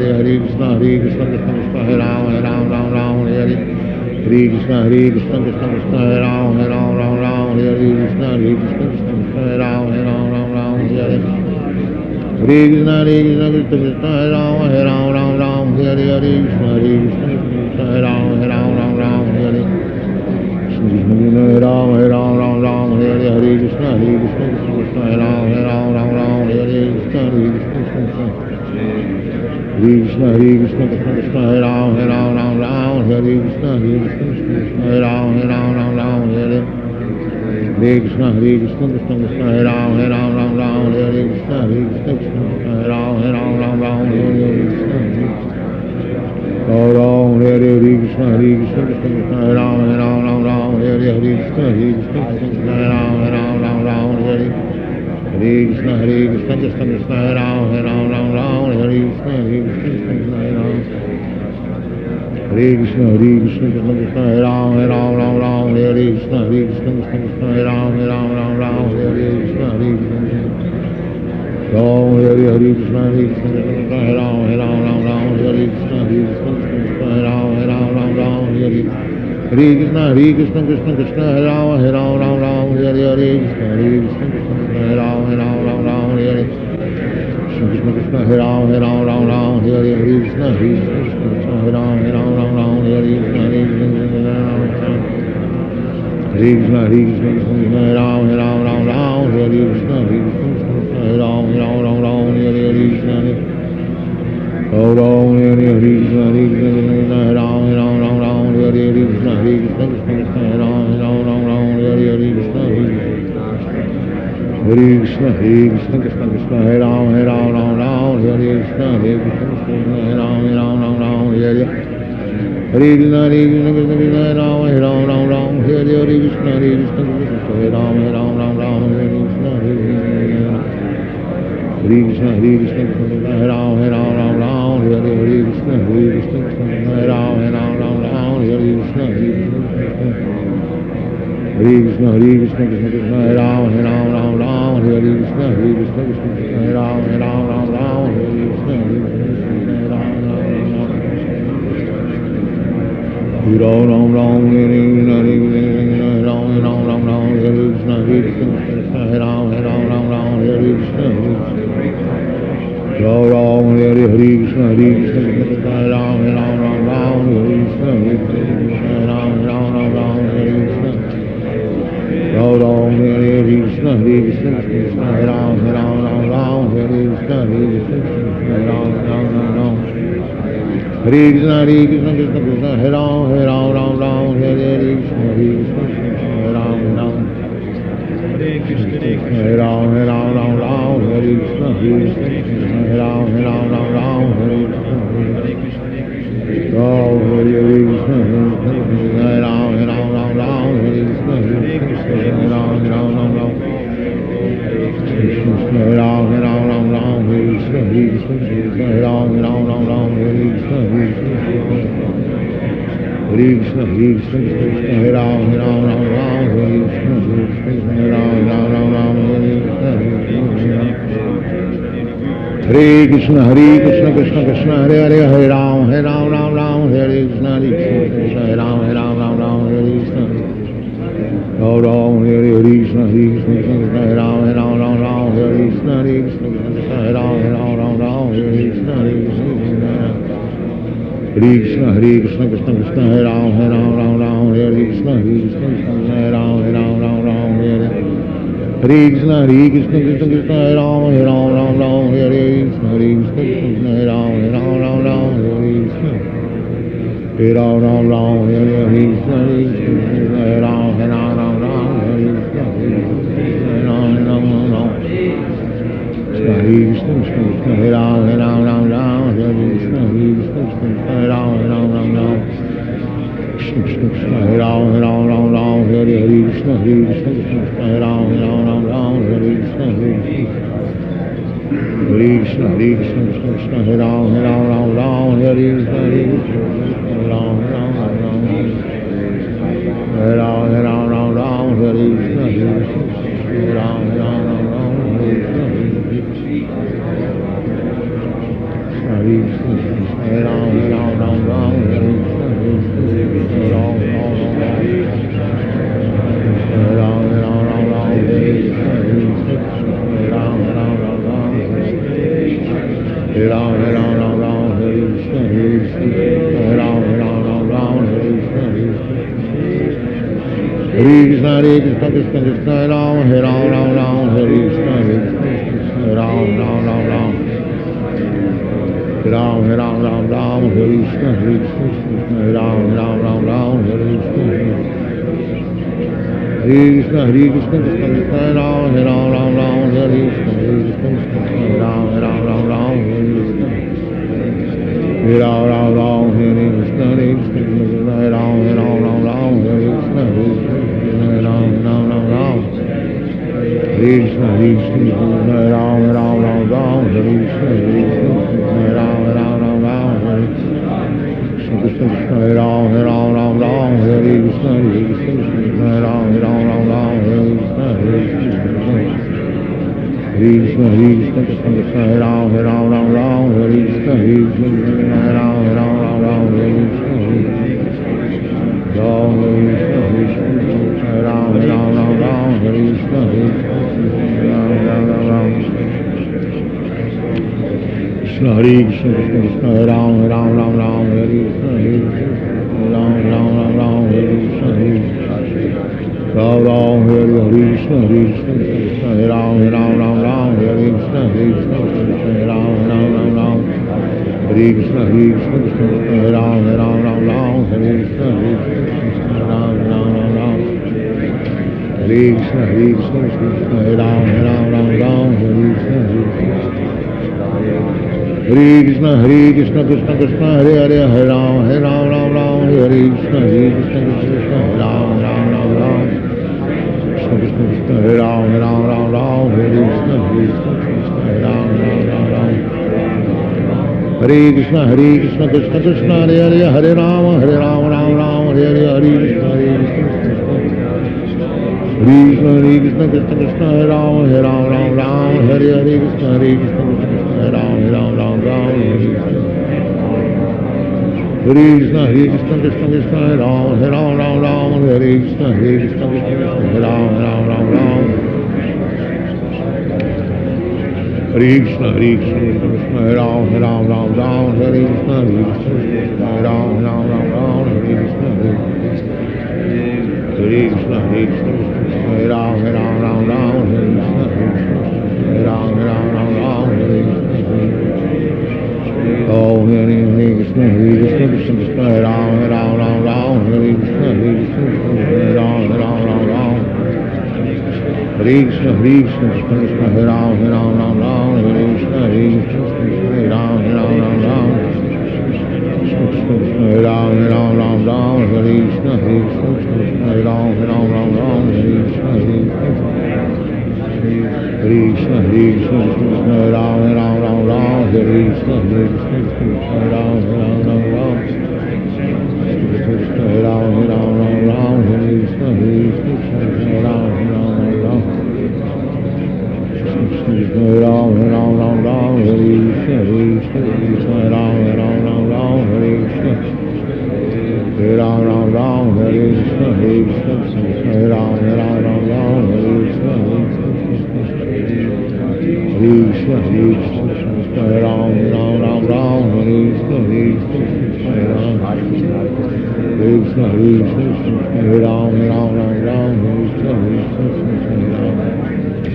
Hare Krishna Krishna Krishna Hare Ram Ram Hare Krishna Krishna Krishna Hare Ram Ram Hare Krishna Krishna Krishna Hare Ram Ram Hare Krishna Krishna Krishna Hare Ram Ram Hare Krishna Krishna Krishna Hare Ram Ram Hare Krishna Ram Hare Krishna Krishna Krishna Hare Ram Hare Krishna Krishna Krishna Krishna Hare Ram Hare Krishna Krishna Hare Ram Hare Krishna Krishna Krishna Hare Ram Hare Krishna Krishna Krishna Hare Ram Hare Krishna Ram Hare Krishna Krishna Krishna Hare Ram Hare Krishna Krishna Krishna Hare Ram Hare Krishna Krishna Krishna Hare Ram Hare Krishna Krishna Krishna Hare Ram Hare Krishna Krishna Krishna Hare Ram Hare Krishna Krishna Krishna Hare Ram Hare Krishna Krishna Ram Hare Krishna Krishna Krishna Hare Ram Hare Krishna Krishna Krishna Hare Ram Hare Krishna Krishna Krishna Hare Ram Hare Krishna Krishna Krishna Hare Ram Hare Krishna Krishna Hare Ram Hare Krishna Krishna Krishna Hare Ram Hare Krishna Krishna Krishna Hare Ram Hare Krishna Krishna Hare Ram Hare Krishna Ram Hare Krishna Krishna Hare Ram Hare Krishna Krishna Krishna Hare Ram Hare Krishna Hare Krishna Krishna Krishna Hare Ram Hare Krishna Krishna Hare Ram Hare Krishna Krishna Krishna Hare Ram Hare Krishna Krishna Hare Ram Hare Krishna Krishna Krishna Hare Ram Hare Krishna Krishna Hare Ram Hare Krishna Krishna Krishna Krishna Hare Ram Hare Krishna Krishna Krishna Hare Ram Hare Krishna Ram Ram Hare Krishna Krishna Hare Ram Hare Krishna Ram Hare Krishna Krishna Krishna Hare Ram Hare Krishna Krishna Ram Hare Krishna Ram Hare Krishna Krishna Krishna Hare Ram Hare Krishna Krishna Krishna Hare Ram Hare Krishna Krishna Krishna Hare Ram Hare Krishna Krishna Krishna Hare Ram Hare Krishna Hare Ram Hare Krishna Krishna Krishna Hare Ram Hare Krishna Ram Hare Krishna Hare Ram Hare Krishna Krishna Hare Ram Krishna Ram Hare Krishna Krishna Krishna Hare Ram Hare Krishna Hare Krishna Krishna Krishna Hare Ram Hare Krishna Krishna Hare Ram Hare Krishna Krishna Krishna Hare Hare Hare Ram Hare Hare Krishna, Hare Krishna, Hare Ram, Hare Krishna. Ram Ram, Hare Krishna, Hare Krishna, Hare Ram, Hare Krishna, Hare Krishna, Hare Ram, Hare Krishna, Hare Krishna. Hare Krishna, Hare Krishna, Krishna Krishna, Hare Ram, Hare Krishna, Hare Krishna, Hare Ram, Hare Krishna, Krishna Krishna, Hare Ram, Hare Krishna, Hare Krishna, Hare Ram, Hare Krishna. Hare Ram, Hare Krishna, Hare Ram, Hare Krishna, Hare Ram, Hare Krishna, Hare Ram, Hare Krishna, Hare Ram, Krishna Krishna, Hare Ram, Hare Krishna, Hare Ram, Hare Krishna, Hare Krishna, Hare Krishna, Krishna, Hare Ram, Hare Krishna, Hare Ram, Hare Ram, Hare Krishna, Hare Ram, Hare Krishna, Hare Krishna, Hare Ram, Hare Krishna, Krishna, Ram, Hare Ram, Hare Krishna, Hare Ram, Ram, Hare Ram, Hare Krishna, Hare Ram, Hare Krishna, Hare Krishna, Hare Krishna, Krishna Krishna, Ram, Hare Ram, Hare Krishna, Hare Krishna, Ram, Hare Krishna, Hare Ram, Hare Krishna, Hare Krishna, Ram, Hare Krishna, Hare Ram, Hare Krishna, Hare Krishna, Ram, Hare Krishna, Krishna Krishna, Hare Ram, Hare Krishna, Hare Krishna, Ram, Hare Krishna, Hare Krishna, Krishna Krishna, Hare Ram, Hare Krishna, Hare Krishna, Ram, Hare Krishna, Ram, Hare Krishna, Ram, Hare Krishna, Krishna Hare Krishna, Krishna Krishna, Hare Ram, Hare Krishna, Hare Ram, Hare Krishna, Ram, Hare Krishna, Hare Krishna, Hare Ram, Hare Krishna, Hare Ram, Hare Krishna, Hare Krishna, Hare Ram, Hare Krishna, Hare Ram, Hare Krishna, Hare Krishna, Hare Ram, Hare Krishna, Hare Krishna, Hare Krishna, Krishna Krishna, Hare Hare, Hare Ram, Hare Krishna, Hare Krishna, Hare Ram, Krishna Krishna, Hare Ram, Hare Krishna, Hare Ram, Hare Krishna, Hare Krishna, Krishna Krishna, Hare Hare, Hare Ram, Hare Hare, Hare Krishna, Hare Krishna, Krishna Krishna, Hare Ram, Hare Hare, Hare Krishna, Krishna, Hare Ram, Hare Krishna, Krishna Krishna, Hare Ram, Hare Krishna, Krishna, Hare Ram, Hare Krishna, Krishna Krishna, Hare Ram, Hare Krishna, Hare Ram, Hare Krishna, Hare Krishna, Hare Krishna, Hare Ram, Hare Krishna, Hare Ram, Hare Krishna, Oh, Hare Krishna, Hare Krishna, Krishna Krishna, Hare Ram, Hare Krishna, Hare Ram, Hare Krishna, Hare Krishna, Krishna Krishna, Hare Ram, Hare Krishna, Hare Ram, Hare Krishna, Hare Ram, Hare Krishna, Hare Hare Ram, Hare Krishna, Hare Krishna, Hare Krishna, Krishna Ram, Hare Krishna, Hare Ram, Krishna, Hare Ram, Hare Krishna, Hare Ram, Krishna, Hare Ram, Hare Krishna, Hare Ram, Hare Krishna,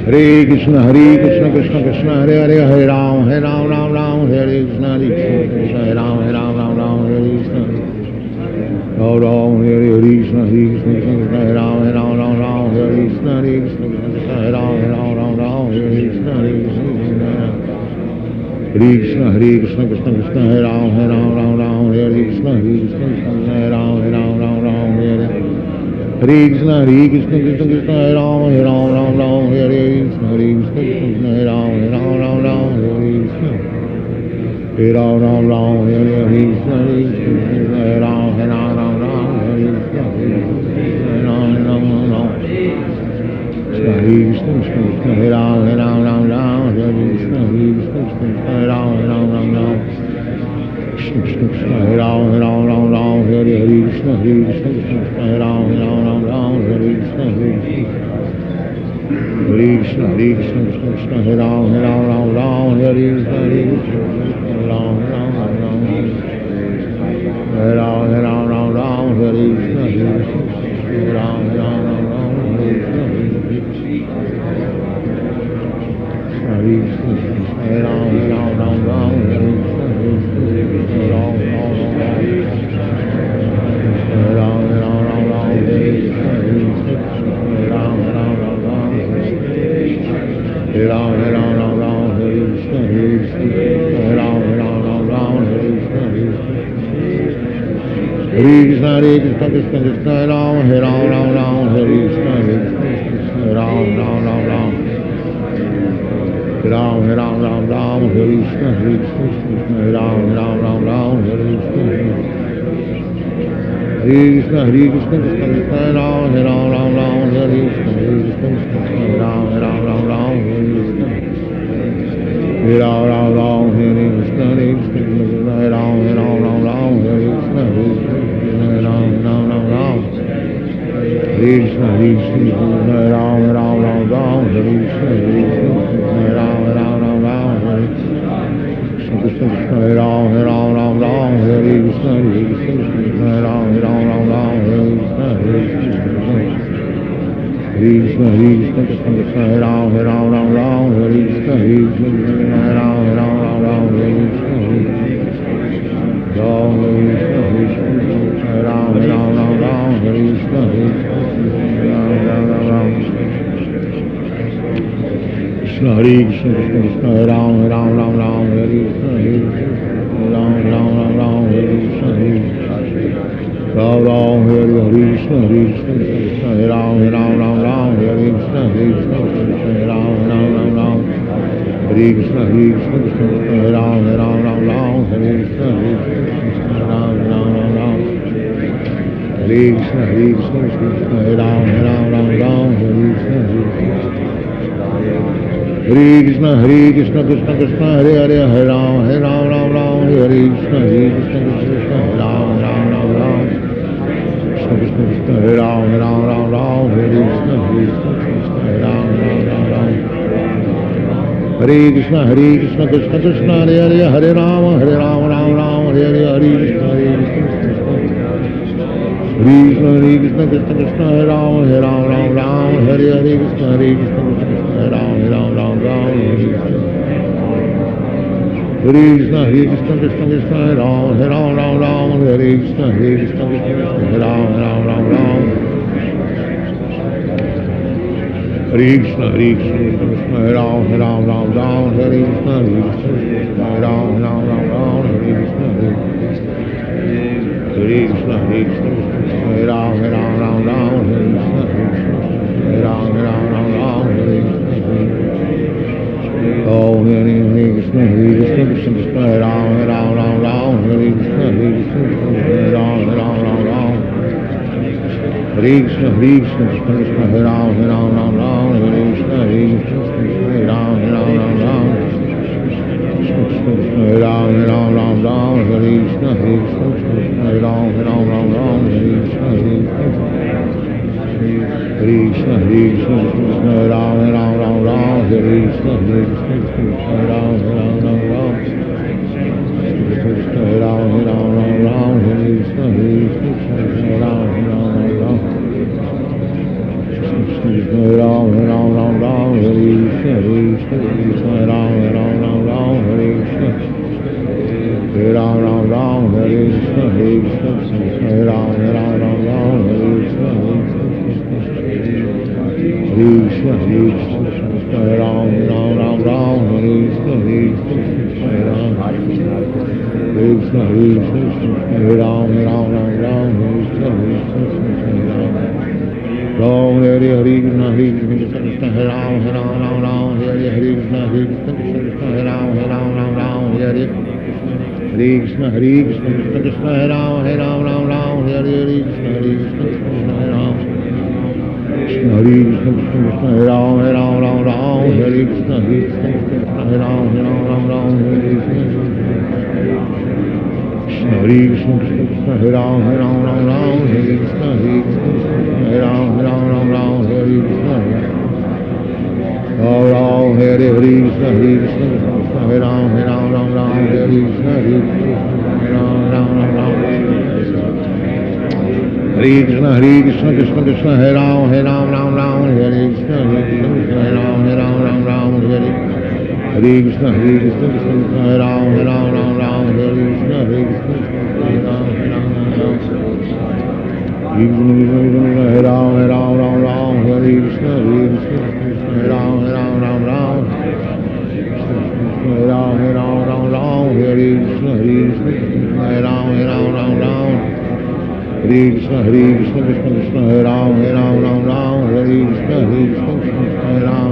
Hare Krishna, Krishna Krishna, Hare Hare, Hare Ram, Ram Ram, Hare Krishna, Krishna, Hare Ram, Ram Ram, Hare Krishna. Ram Ram, Hare Krishna, Krishna Krishna, Hare Ram, Ram Hare Krishna, Krishna Krishna, Hare Ram, Ram, Hare Krishna, Krishna Krishna, Krishna Hare Ram, Ram, Hare Krishna, Krishna Krishna, Hare Ram, Ram, Hare Krishna, Krishna Krishna, Hare Ram, Ram, Hare Krishna, Krishna Krishna, Hare Ram, Ram, Hare Krishna, Hare Ram, Hare Krishna, Krishna Hare Ram, Hare Krishna, Hare Ram, Krishna Krishna, Hare Ram, Hare Krishna, Krishna Krishna, Hare Ram, Krishna Krishna, Hare Ram, Hare Krishna, Krishna Krishna, Hare Ram, Hare Krishna, Krishna Krishna, Hare Ram, Hare Krishna, Hare Ram, Hare Ram, Hare Krishna, Hare Ram, Hare Krishna, Krishna Krishna, Hare Ram, Hare Krishna, Hare Ram, Ram, Hare Krishna, Krishna Krishna, Hare Ram, Hare Krishna, Krishna Krishna, Krishna Krishna, Hare Ram, Hare Krishna, Krishna Krishna, Hare Ram, Hare Krishna, Hare Ram, Hare Krishna, Krishna Krishna, Hare Ram, Hare Krishna, Hare Ram, Krishna Krishna, Hare Ram, Hare Krishna, Hare Ram, Hare Krishna, Hare Ram, Hare Krishna, Krishna Hare Ram, Hare Krishna, Krishna Krishna, Hare Ram, Hare Krishna, Krishna Hare Ram, Hare Krishna, Ram Krishna, Hare Ram, Hare Krishna, Krishna Hare Krishna, Krishna Hare Ram, Hare Krishna, Ram Hare Krishna, Ram Hare Krishna, Krishna Krishna, Hare Ram, Hare Krishna, Krishna Hare Ram, Hare Krishna, Krishna Krishna, Hare Ram, Hare Krishna, Krishna Ram, Hare Krishna, Krishna Krishna, Hare Ram, Hare Krishna, Hare Krishna, Krishna Krishna, Hare Hare, Hare Ram, Hare Krishna, Krishna Krishna, Hare Ram, Krishna Krishna, Hare Ram, Hare Krishna, Krishna Krishna, Hare Ram, Hare Krishna, Krishna Krishna, Hare Hare, Hare Ram, Hare Hare, Hare Krishna, Krishna Krishna, Krishna Hare Ram, Hare Hare, Hare Krishna, Krishna Hare Ram, Hare Krishna, Krishna Krishna, Hare Ram, Hare Krishna, Krishna Hare Ram, Hare Krishna, Krishna Krishna, Hare Ram, Hare Krishna, Krishna Hare Ram, Hare Krishna, Krishna Krishna, Hare Ram, Hare Krishna, Hare Ram, Hare Krishna, Oh, Hare Krishna, Krishna Krishna, Hare Ram, Hare Krishna, Krishna Hare Ram, Hare Krishna, Krishna Krishna, Hare Ram, Hare Krishna, Krishna Hare Ram, Hare Ram, Hare Krishna, Krishna Hare Ram, Hare Krishna, Krishna, Hare Krishna, Krishna Krishna, Hare Ram, Ram Ram, Hare Krishna, Hare Krishna, Krishna Krishna, Hare Ram, Ram Ram, Krishna Krishna, Hare Ram, Ram Ram, Hare Krishna, Hare Krishna, Krishna Krishna, Hare Ram, Ram Ram, Krishna Krishna, Hare Ram, Ram Ram, Hare Krishna, Hare Krishna, Krishna Hare Ram, Ram Ram, Hare Krishna, Hare Ram, Ram Ram, Hare Krishna, Hare Krishna, Krishna Hare Ram, Ram Ram, Hare Krishna, Hare Krishna, Hare Krishna, Krishna Hare Ram, Ram Ram, Hare Krishna, Hare Krishna, Krishna Hare Ram, Hare Krishna, Hare Krishna, Hare Ram, Ram Ram, Hare Krishna, Hare Krishna, Krishna Hare Ram, Ram Hare Hare Krishna, Hare Krishna, Krishna Hare Ram, Ram Ram, Hare Krishna, Hare Krishna, Krishna Hare Ram, Ram Hare Hare Krishna, Hare Krishna, Krishna Krishna, Hare Ram, Ram Ram, Hare Krishna, Hare Krishna, Krishna Hare Ram, Krishna Hare Krishna, Krishna Krishna, Hare Ram, Ram Hare Krishna, Hare Krishna, Krishna Hare Ram, Ram Hare Krishna, Krishna Hare Krishna, Krishna Krishna, Hare Ram, Ram Hare Krishna, Hare Krishna, Hare Ram, Ram Hare Krishna, Ram Hare Hare Krishna, Hare Krishna, Krishna Hare Ram, Ram Hare Krishna, Hare Krishna, Ram Hare Krishna, Hare Krishna, Krishna Krishna, Hare Ram, Ram Hare Krishna, Hare Krishna, Hare Ram, Ram Hare Hare Krishna, Hare Krishna, Krishna Krishna, Hare Ram, Ram Hare Krishna, Hare Krishna, Hare Ram, Hare Ram, Hare Krishna, Hare Krishna, Hare Ram, Ram Hare Ram, Hare Krishna, Hare Krishna, Hare Ram, Hare Krishna, Hare Krishna, Krishna Krishna, Hare Ram, Hare Krishna, Hare Krishna, Hare Ram,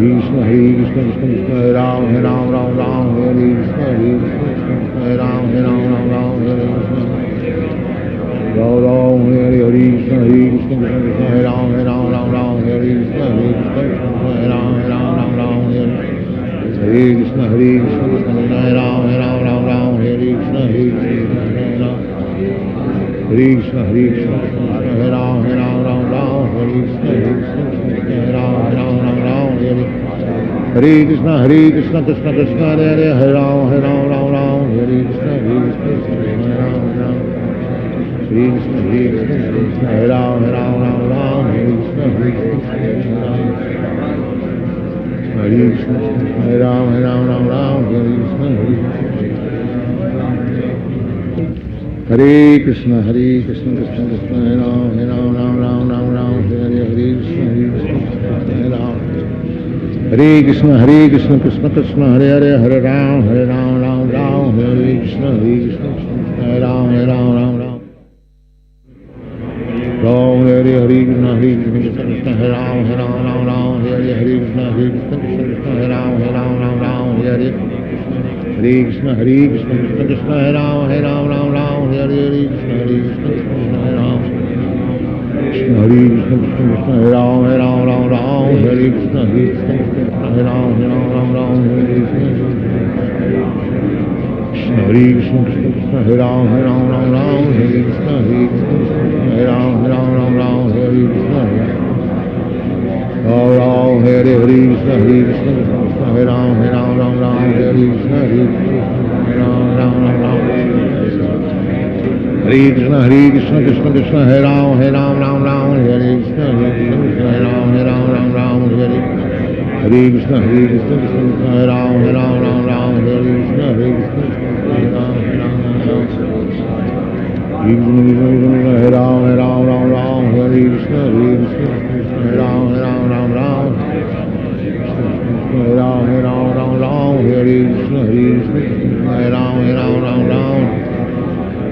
Krishna, Hare Krishna, Krishna Krishna, Hare Ram, Hare Krishna, Hare Krishna, Hare Ram, Hare Krishna, Ram Hare Krishna, Hare Krishna, Krishna Krishna, Hare Ram, Hare Krishna, Hare Krishna, Hare Ram, Hare Krishna, Hare Krishna, Krishna Krishna, Hare Ram, Hare Krishna, Hare Krishna, Hare Krishna, Hare Krishna, Hare Ram, Hare Krishna, Hare Krishna, Hare Ram, Hare Krishna, Hare Krishna, Krishna Krishna, Hare Ram, Hare Krishna, Hare Krishna, Hare Krishna, Hare Krishna, Hare Ram, Hare Krishna, Hare Krishna, Hare Krishna, Hare Ram, Hare Krishna, Hare Krishna, Hare Krishna, Krishna Krishna, Hare Ram, Hare Krishna, Hare Ram, Hare Krishna, Hare Krishna, Krishna Krishna, Hare Ram, Hare Krishna, Hare Krishna, Hare Ram, Ram Hare Hare Krishna, Hare Krishna, Krishna Krishna, Hare Ram, Hare Krishna, Hare Krishna, Krishna Krishna, Hare Ram, Hare Krishna, Hare Krishna, Krishna Krishna, Hare Ram, Hare Krishna, Hare Krishna, Krishna Hare Ram, Krishna Hare Krishna, Krishna Krishna, Hare Ram, Hare Krishna, Hare Krishna, Hare Ram, Hare Krishna, Krishna Hare Krishna, Krishna Krishna, Hare Ram, Hare Krishna, Hare Krishna, Hare Ram, Hare Krishna, Ram Hare Krishna, Hare Krishna, Krishna Hare Ram, Hare Krishna, Hare Ram, Hare Krishna, Hare Krishna, Krishna Krishna, Hare Ram, Hare Krishna, Hare Krishna, Hare Ram, Hare Krishna, Hare Krishna, Krishna Krishna, Hare Ram, Hare Krishna, Hare Krishna, Hare Ram, Hare Ram, Hare Krishna, Hare Krishna, Hare Ram, Hare Ram, Hare Krishna, Hare Krishna, Hare Ram,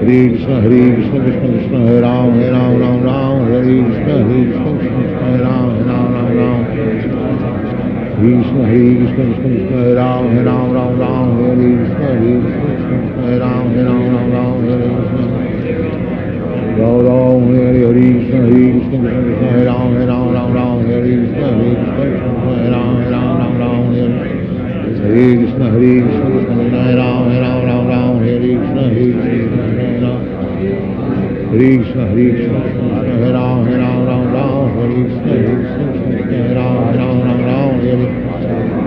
Hare Krishna, Hare Krishna, Krishna Krishna, Hare Ram, Hare Krishna, Hare Krishna, Hare Ram, Krishna, Hare Krishna, Krishna Krishna, Hare Ram, Hare Krishna, Hare Krishna, Hare Ram, Hare Krishna, Ram Hare Krishna, Hare Krishna, Krishna Krishna, Hare Ram, Hare Krishna, Hare Krishna, Hare Ram, Hare Krishna, Hare Krishna, Krishna Krishna, Hare Ram, Hare Krishna, Hare Krishna, Hare Hare Krishna, Hare Krishna, Hare Ram, Ram, Ram, Hare Krishna, Hare Krishna, Hare Ram, Ram, Ram,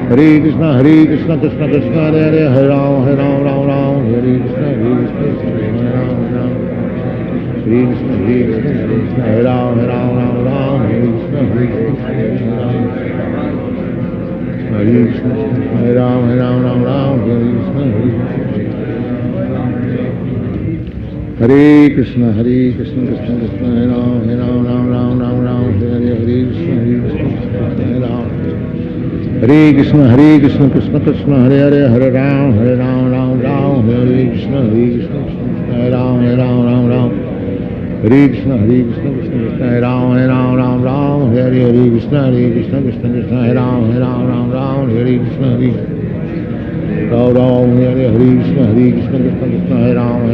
Hare Krishna, Hare Krishna, Krishna Krishna, Hare Hare, Hare Ram, Ram, Ram, Hare Krishna, Hare Krishna, Hare Ram, Ram, Hare Krishna, Hare Krishna, Hare Ram, Ram, Ram, Hare Krishna, Hare Krishna, Hare Krishna, Hare Ram, Ram, Ram, Hare Krishna, Hare Krishna, Hare Krishna, Krishna Krishna, Hare Ram, Ram, Ram, Hare Hare, Krishna, Hare Krishna, Hare Ram. Hare Krishna, Hare Krishna, Krishna Krishna, Hare Hare, Hare Ram, Ram, Hare Krishna, Hare Krishna, Hare Ram, Ram. Hare Krishna, Hare Krishna, Krishna Krishna, Hare Ram, Ram, Hare Hare, Krishna, Hare Krishna, Krishna Krishna, Hare Ram, Ram, Hare Krishna, Hare Ram, Hare Krishna, Hare Krishna, Krishna Krishna, Hare Ram,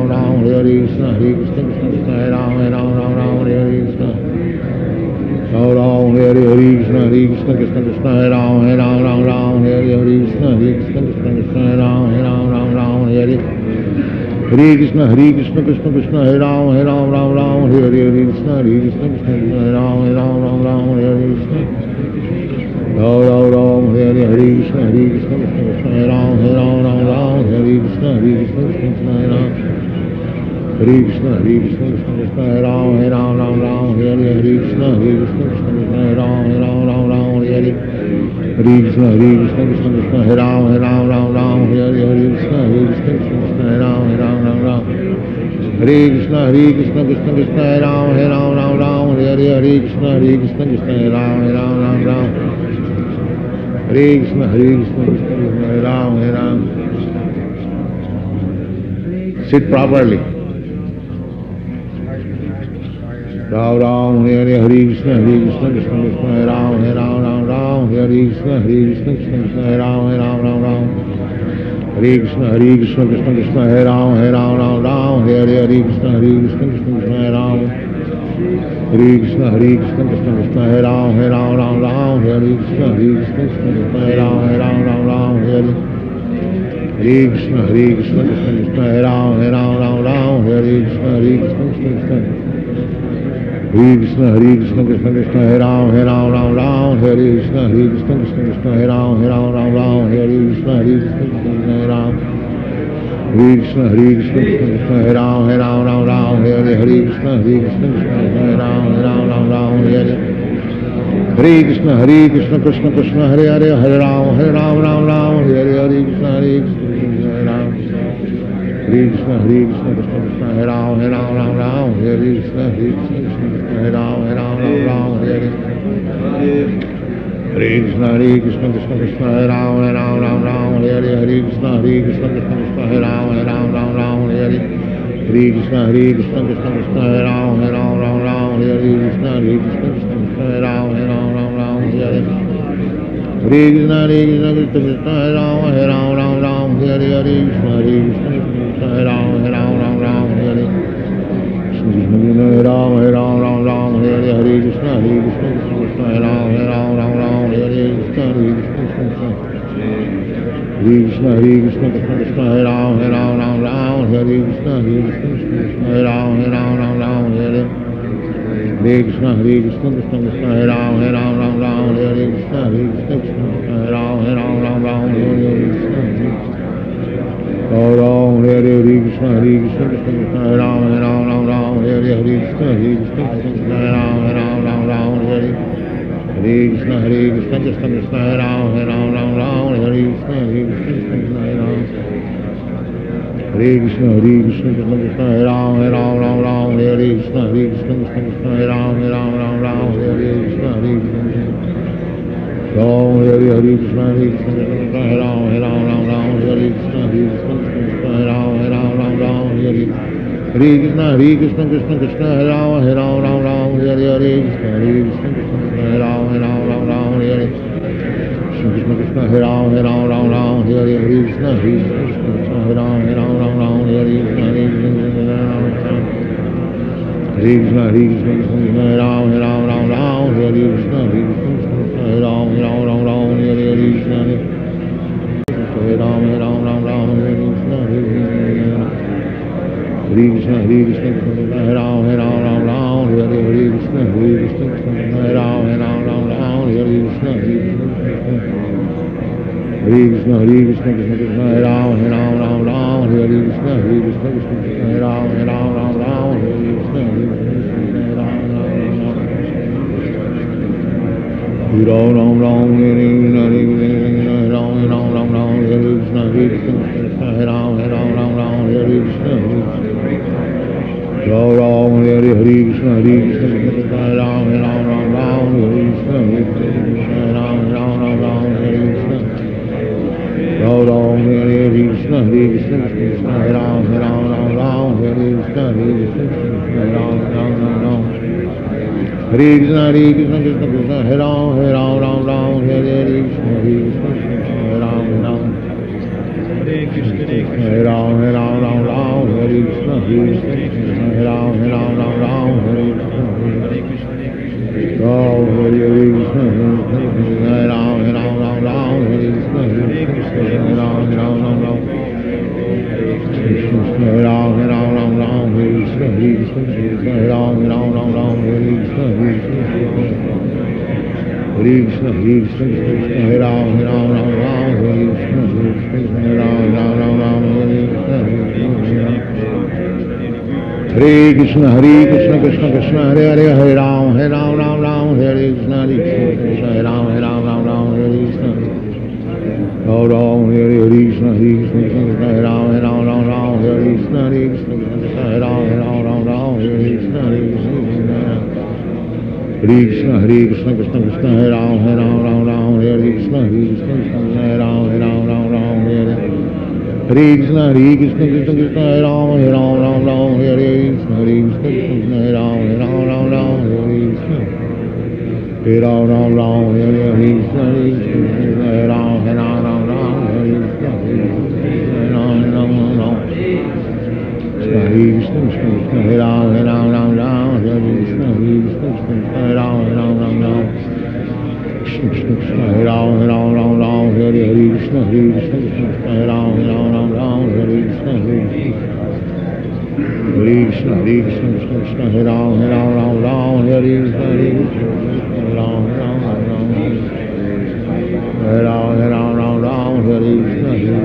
Ram, Hare Krishna, Hare Krishna, Krishna Krishna, Hare Ram, Ram, Hare Krishna. Ram, Hare Krishna, Hare Krishna, Krishna Krishna, Hare Ram, Ram, Hare Krishna, Hare Krishna, Krishna Krishna, Hare Ram, Ram, Hare Krishna, Hare Krishna, Krishna Krishna, Hare Ram, Ram, Hare Krishna, Hare Krishna, Krishna Krishna, Hare Ram, Hare Krishna. Ram, Hare Krishna, Hare Krishna, Krishna Krishna, Hare Ram, Hare Krishna, Hare Krishna, Krishna Krishna, Hare Ram. Hare Krishna, Hare Krishna, Krishna Krishna, Hare Ram, Hare Krishna, Hare Krishna, Krishna Krishna, Hare Ram, Hare Krishna, Hare Krishna, Krishna Krishna, Hare Ram, Hare Krishna, Hare Krishna, Krishna Krishna, Hare Ram, Hare Krishna, Hare Krishna, Krishna Krishna, Hare Ram, Hare Krishna, Hare Krishna, Krishna, Hare Ram, Hare Krishna, Hare Krishna, Krishna Krishna, Hare Ram, Sit properly. Ram, Hare Krishna, Krishna Krishna, Hare Ram, Hare Krishna, Krishna Krishna, Hare Ram, Hare Krishna, Krishna Krishna, Hare Ram, Hare Krishna, Krishna Krishna, Hare Ram, Hare Krishna, Krishna Krishna, Hare Ram, Hare Krishna, Krishna Krishna, Hare Ram, Hare Krishna, Krishna Krishna, Hare Ram, Hare Krishna, Krishna Krishna, Hare Krishna, Krishna Krishna, Hare Ram, Hare Krishna, Krishna Krishna, Hare Ram, Hare Krishna, Krishna Krishna, Hare Ram, Hare Krishna, Krishna Krishna, Hare Ram, Hare Krishna, Krishna Krishna, Hare Ram, Hare Krishna, Krishna Krishna, Hare Hare, Hare Ram, Hare Krishna, Hare Ram. Hare Krishna, Krishna Krishna, Hare Ram, Hare Krishna, Krishna, Hare Ram, Hare Krishna, Krishna Krishna, Hare Ram, Hare Krishna, Krishna Krishna, Hare Ram, Hare Krishna, Krishna Krishna, Hare Ram, Hare Krishna, Krishna Krishna, Hare Ram, Hare Krishna, Krishna Krishna, Hare Ram, Hare Krishna, Krishna, Hare Ram, Hare Hare Ram, Hare Ram, Hare Krishna, Krishna, Hare Ram, Hare Hare Krishna, Krishna, Krishna, Krishna, Hare Ram, Hare Krishna, Krishna, Hare Ram, Hare Hare Krishna, Krishna, Krishna, Hare Ram, Hare Krishna, Krishna, Hare Ram, Hare Hare Ram, Hare Krishna, Krishna Krishna, Hare Ram, Hare Krishna, Krishna, Hare Ram, Hare Hare Krishna, Krishna, Krishna, Hare Ram, Hare Krishna, Krishna, Hare Ram, Hare Krishna, Krishna Krishna, Hare Ram, Hare Krishna, Krishna, Hare Ram, Hare Krishna, Ram, Hare Krishna, Krishna Krishna, Hare Ram, Hare Krishna, Krishna, Hare Ram, Hare Krishna, Krishna Krishna, Hare Ram, Hare Krishna, Krishna, Hare Ram, Hare Krishna, Krishna, Hare Ram, Hare Krishna, Krishna, Hare Ram, Hare Krishna, Krishna, Hare Krishna, Krishna, Hare Ram, Hare Krishna, Krishna, Hare Ram, Hare Krishna, Hare Ram, Hare Krishna, Hare Ram, Hare Krishna, Hare Krishna Krishna Hare Ram Ram Ram Hare Hare Krishna Krishna Hare Ram Ram Ram Hare Krishna Hare Krishna Krishna Krishna Hare Ram Ram Ram Hare Krishna Krishna Hare Ram Ram Ram Hare Krishna Hare Ram Ram Ram Hare Krishna Ram Ram Ram Hare Krishna Krishna Hare Ram Ram Ram Hare Krishna Ram Ram Hare Krishna Hare Ram Ram Ram Hare Krishna Hare Ram Ram Ram Hare Krishna Ram Ram Hare Krishna Hare Ram Ram Ram Hare Krishna Hare Ram Ram Ram Hare Krishna Krishna Krishna Hare Ram Ram Ram Hare Krishna Hare Ram Ram Hare Ram Ram Ram Hare Krishna Hare Ram Ram Ram Hare Krishna Ram Hare Krishna Hare Ram Ram Ram Hare Krishna Hare Ram Ram Ram Hare Ram Ram Ram Hare Krishna Hare Ram Ram Ram Hare Krishna Hare Krishna Hare Ram Ram Ram Hare Krishna Hare Ram Ram Ram Hare Krishna Hare Krishna Krishna Krishna Hare Hare Hare Ram Ram Ram Hare Krishna Hare Ram Ram Ram Hare Krishna Ram Ram Hare Krishna Hare Ram Ram Ram Hare Krishna Hare Ram Ram Ram Hare Krishna Hare Krishna Krishna Krishna Hare Ram Ram Hare Krishna Hare Ram Ram Ram Hare Krishna Krishna Krishna Hare Ram Ram Hare Krishna Hare Ram Ram Ram Hare Krishna Hare Ram Ram Hare Krishna Hare Ram Ram Hare Krishna Hare Ram Ram Hare Krishna Hare Ram Ram Hare Krishna Hare Ram Ram Hare Ram Hare Krishna Hare Ram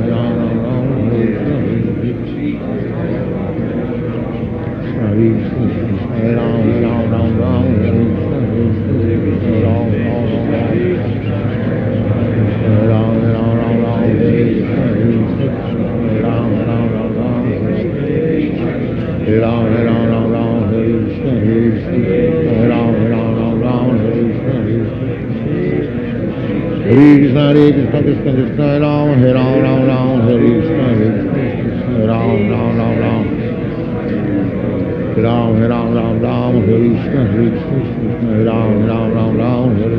Ram Hare Krishna Krishna Krishna Hare Ram Hare Krishna Hare Ram Hare Ram Hare Krishna Hare Ram Hare Krishna Hare Ram Hare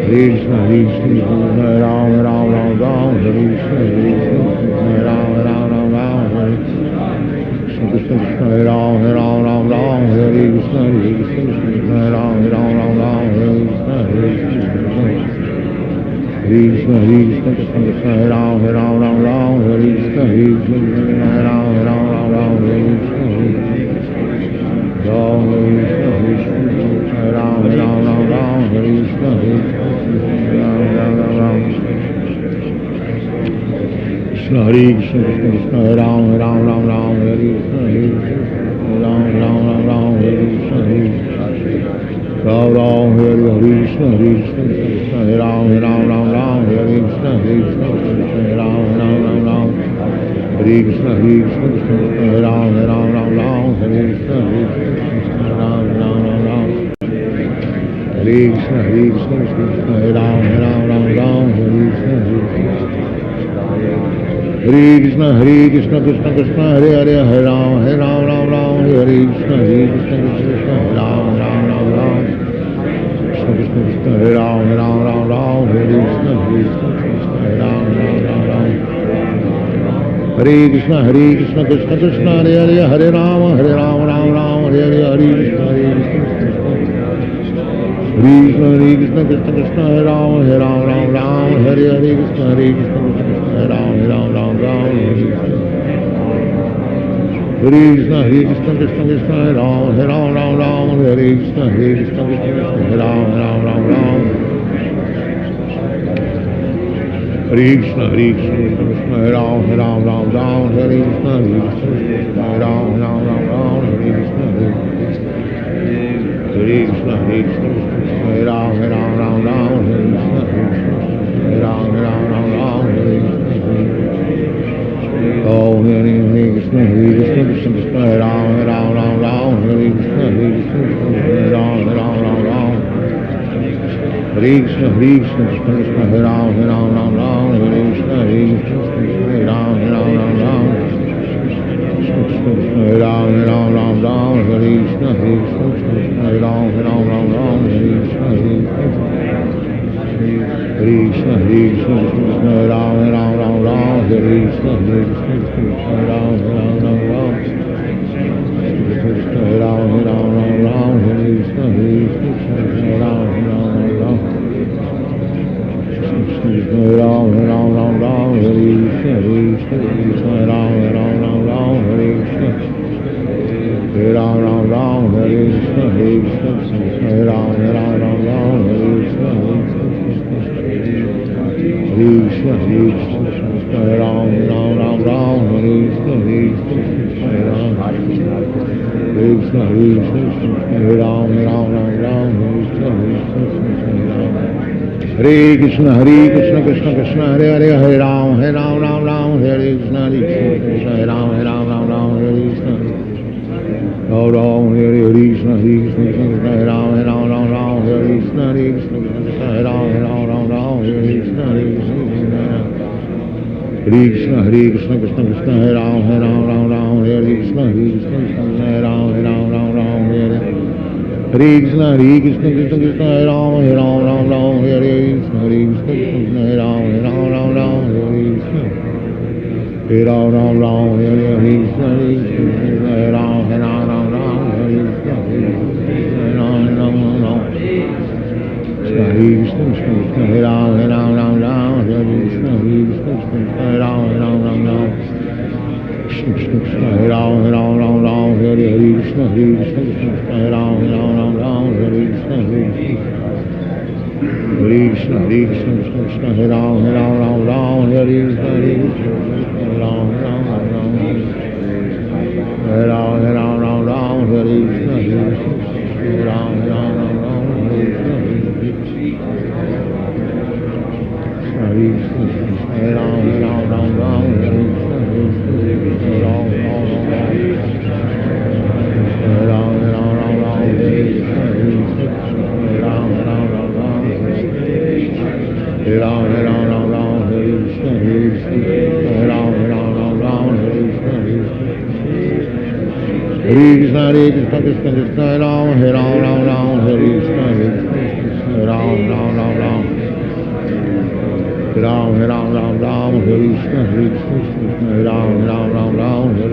Krishna Krishna Ram Ram Hare Krishna Ram Ram Hare Krishna Ram Hare Krishna Krishna Krishna Ram Hare Krishna Ram Hare Krishna Ram Hare Krishna Ram Hare Krishna Krishna Krishna Ram Hare Krishna Ram Hare Krishna Ram Hare Krishna Ram Hare Krishna Krishna Krishna Ram Hare Krishna Ram Hare Krishna Ram Hare Krishna Krishna Hare Krishna Ram Hare Krishna Ram Hare Krishna Ram Hare Krishna Ram Hare Krishna Ram Hare Krishna Ram Hare Krishna Hare Krishna Ram Hare Krishna Krishna Krishna Hare Hare Hare Ram Hare Krishna Krishna Ram Krishna Krishna Krishna Hare Ram Ram Ram Hare Krishna Hare Ram Ram Ram Hare Krishna Krishna Krishna Hare Hare Hare Ram Ram Ram Hare Hare Hare Krishna Krishna Krishna Krishna Krishna Hare Ram Ram Ram Hare Hare Krishna Krishna Hare Ram Ram Ram Hare Krishna Krishna Krishna Krishna Hare Ram Ram Hare Krishna Krishna Hare Ram Ram Ram Hare Krishna Krishna Krishna Hare Ram Ram Hare Krishna Hare Ram Ram Ram Hare Krishna Krishna Krishna Hare Ram Ram Hare Krishna Hare Ram Ram Hare Om Hare Krishna Krishna Krishna Hare Ram Hare Krishna Hare Ram Ram Hare Krishna Krishna Krishna Hare Ram Hare Krishna Hare Ram Hare Ram Hare Krishna Hare Ram Hare Krishna Krishna Krishna Hare Ram Hare Krishna Hare Ram Krishna Ram Hare Krishna Hare Ram Hare Ram Hare Krishna Hare Ram Hare Krishna Hare Ram Hare Krishna Hare Ram Hare Krishna Krishna Krishna Hare Ram Hare Krishna Hare Ram Krishna Hare Ram Hare Krishna Krishna Krishna Hare Hare Hare Ram Hare Krishna Hare Ram Hare Krishna Ram Hare Krishna Hare Ram Hare Krishna Hare Ram Hare Krishna Krishna Krishna Krishna Hare Ram Hare Krishna Hare Ram Hare Krishna Krishna Krishna Hare Ram Hare Krishna Hare Ram Hare Krishna Hare Ram Hare Krishna Hare Ram Hare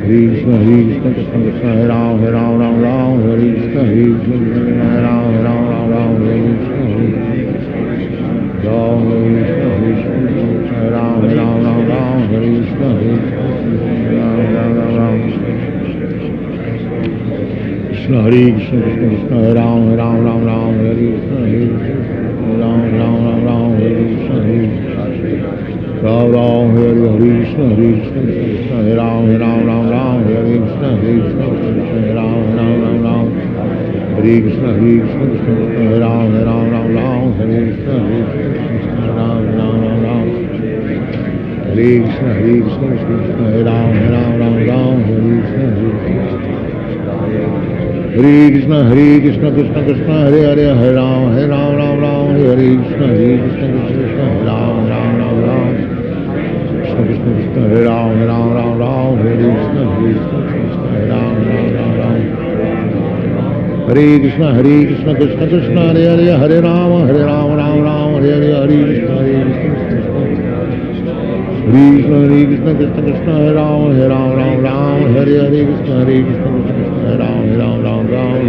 Krishna Krishna Krishna Hare Ram Hare Krishna Hare Ram Krishna Krishna Hare Ram Hare Krishna Hare Ram Hare Krishna Krishna Krishna Hare Ram Hare Krishna Hare Ram Hare Krishna Hare Ram Hare Krishna Krishna Ram Hare Hare Krishna Ram Hare Krishna Ram Hare Krishna Ram Hare Ram Hare Krishna, Hare Krishna, Krishna Krishna, Hare Ram, Ram Ram Ram. Hare Krishna, Hare Krishna, Krishna Krishna, Hare Ram, Ram Ram Ram. Hare Krishna, Hare Krishna, Hare Ram, Ram Ram Ram. Hare Krishna, Hare Krishna, Krishna Krishna, Hare Ram, Ram Ram Ram. Hare Krishna, Hare Krishna, Hare Krishna, Krishna Krishna, Hare Hare, Hare Ram, Ram Ram. Hare Krishna, Hare Krishna, Krishna Krishna, Hare Ram, Ram Ram. Krishna Krishna, Krishna Hare Ram, Ram Ram. Hare Krishna, Hare Krishna, Krishna Hare Ram, Ram. Hare Krishna, Hare Krishna, Krishna Krishna, Hare Hare, Hare Ram, Ram Ram. Hare Hare, Hare Krishna, Hare Krishna, Krishna Krishna, Krishna Krishna, Hare Ram, Ram Ram. Hare Hare, Krishna, Hare Krishna, Krishna Hare Ram, Ram Ram.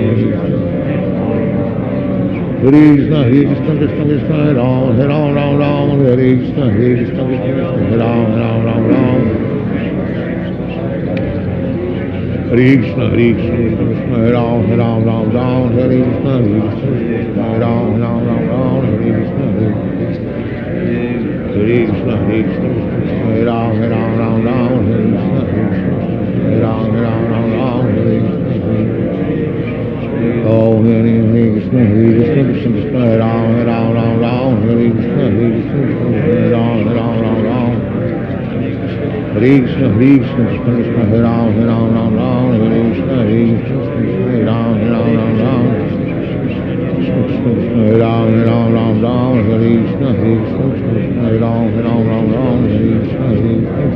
Hare Krishna, Hare Krishna, Krishna Krishna, Hare Ram, Ram Ram. Hare Krishna, Hare Krishna, Krishna Krishna, Hare Ram, Ram Ram. Hare Krishna, Hare Krishna, Krishna Krishna, Hare Ram, Ram Ram. Hare Krishna, Hare Krishna, Hare Ram, Ram Ram. Hare Krishna, Hare Krishna, Hare Krishna, Hare Ram, Ram Ram. Hare Krishna, Hare Ram, Ram Ram. Hare Krishna, Om Hare Krishna, Hare Krishna, Krishna Krishna, Hare Ram, Ram Ram. Hare Krishna, Hare Krishna, Hare Ram, Ram Ram. Hare Krishna, Hare Krishna, Krishna Krishna, Hare Ram, Ram Ram. Hare Krishna, Hare Krishna, Hare Ram, Ram Ram. Krishna Krishna, Hare Ram, Ram Ram. Hare Krishna, Hare Krishna, Hare Ram, Ram Ram. Hare Krishna, Hare Krishna,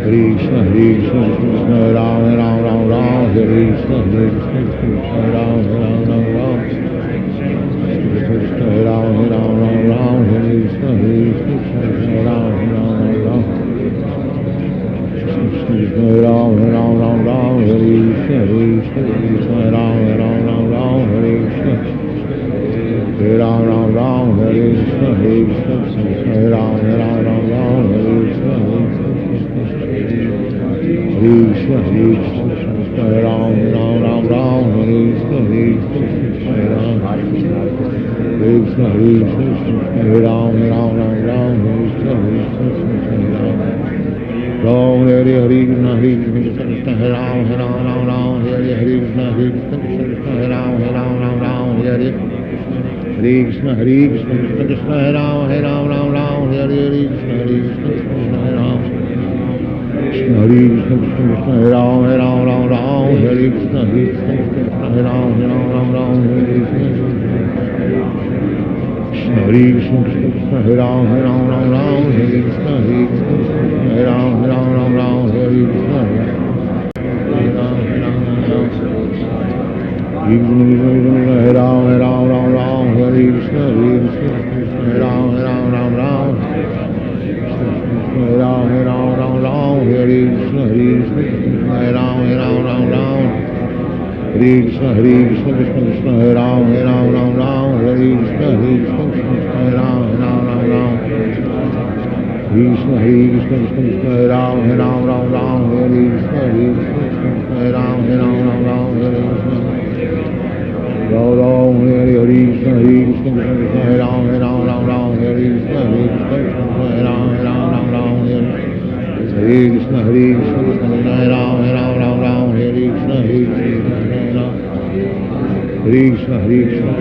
Hare Krishna, Hare Krishna, Hare Ram, Ram Ram. Hare Krishna, Hare Krishna, Hare Ram, Ram Ram. Hare Ram, Ram Ram. Hare Krishna, Hare Krishna, Hare Ram, Ram Ram. Hare Ram, Ram Ram. Hare Krishna, Hare Krishna, Hare Ram, Ram Ram. Hare Krishna, Hare Ram Ram. Hare Krishna, Hare Krishna, Hare Ram, Ram Ram. Hare Krishna, Hare Krishna, Hare Krishna, Hare Ram, Ram Ram. Hare Krishna, Hare Krishna, Hare Ram. Hare Krishna, Hare Krishna, Hare Ram, Ram Ram. Hare Krishna, Hare Krishna, Hare Ram. Ram Hare Hare, Hare Krishna, Hare Krishna, Krishna Krishna, Hare Ram, Ram Ram. Hare Hare, Hare Krishna, Hare Krishna, Krishna Krishna, Hare Ram, Ram Ram. Hare Hare, Hare Krishna, Hare Krishna, Krishna Krishna, Hare Ram, Ram Ram. Hare Hare, Hare Krishna, Hare Krishna, Krishna Hare Ram. Krishna Hare Krishna, Krishna Krishna, Hare Ram, Ram Ram. Hare Krishna, Hare Krishna, Krishna Hare Ram, Ram Ram. Hare Krishna, Krishna Hare Krishna, Krishna Krishna, Hare Ram, Ram Ram. Hare Krishna, Hare Krishna, Hare Ram, Ram Ram. Hare Krishna, Hare Ram, Ram Ram. Hare Krishna, Hare Ram, Ram Ram. Hare Krishna, Hare Krishna, Hare Ram, Ram Ram. Hare Ram, Ram Ram. Hare Krishna, Hare Krishna, Hare Ram, Ram Ram. Hare Krishna, Hare Krishna, Krishna Krishna, Hare Ram, Ram Ram. Hare Krishna, Hare Krishna, Hare Ram, Ram Ram. Krishna, Hare Krishna, Krishna Krishna, Hare Ram, Ram Ram. Hare Krishna, Hare Krishna, Hare Ram, Ram Ram. Hare Krishna, Ram Ram. Hare Krishna, Hare Krishna, Krishna Krishna, Hare Ram, Ram Ram. Hare Krishna, Hare Krishna, Hare Ram, Ram Ram. Hare Krishna, Hare Krishna, Krishna Krishna, Hare Ram, Ram Ram. Hare Krishna, Hare Krishna, Hare Krishna, Hare Krishna,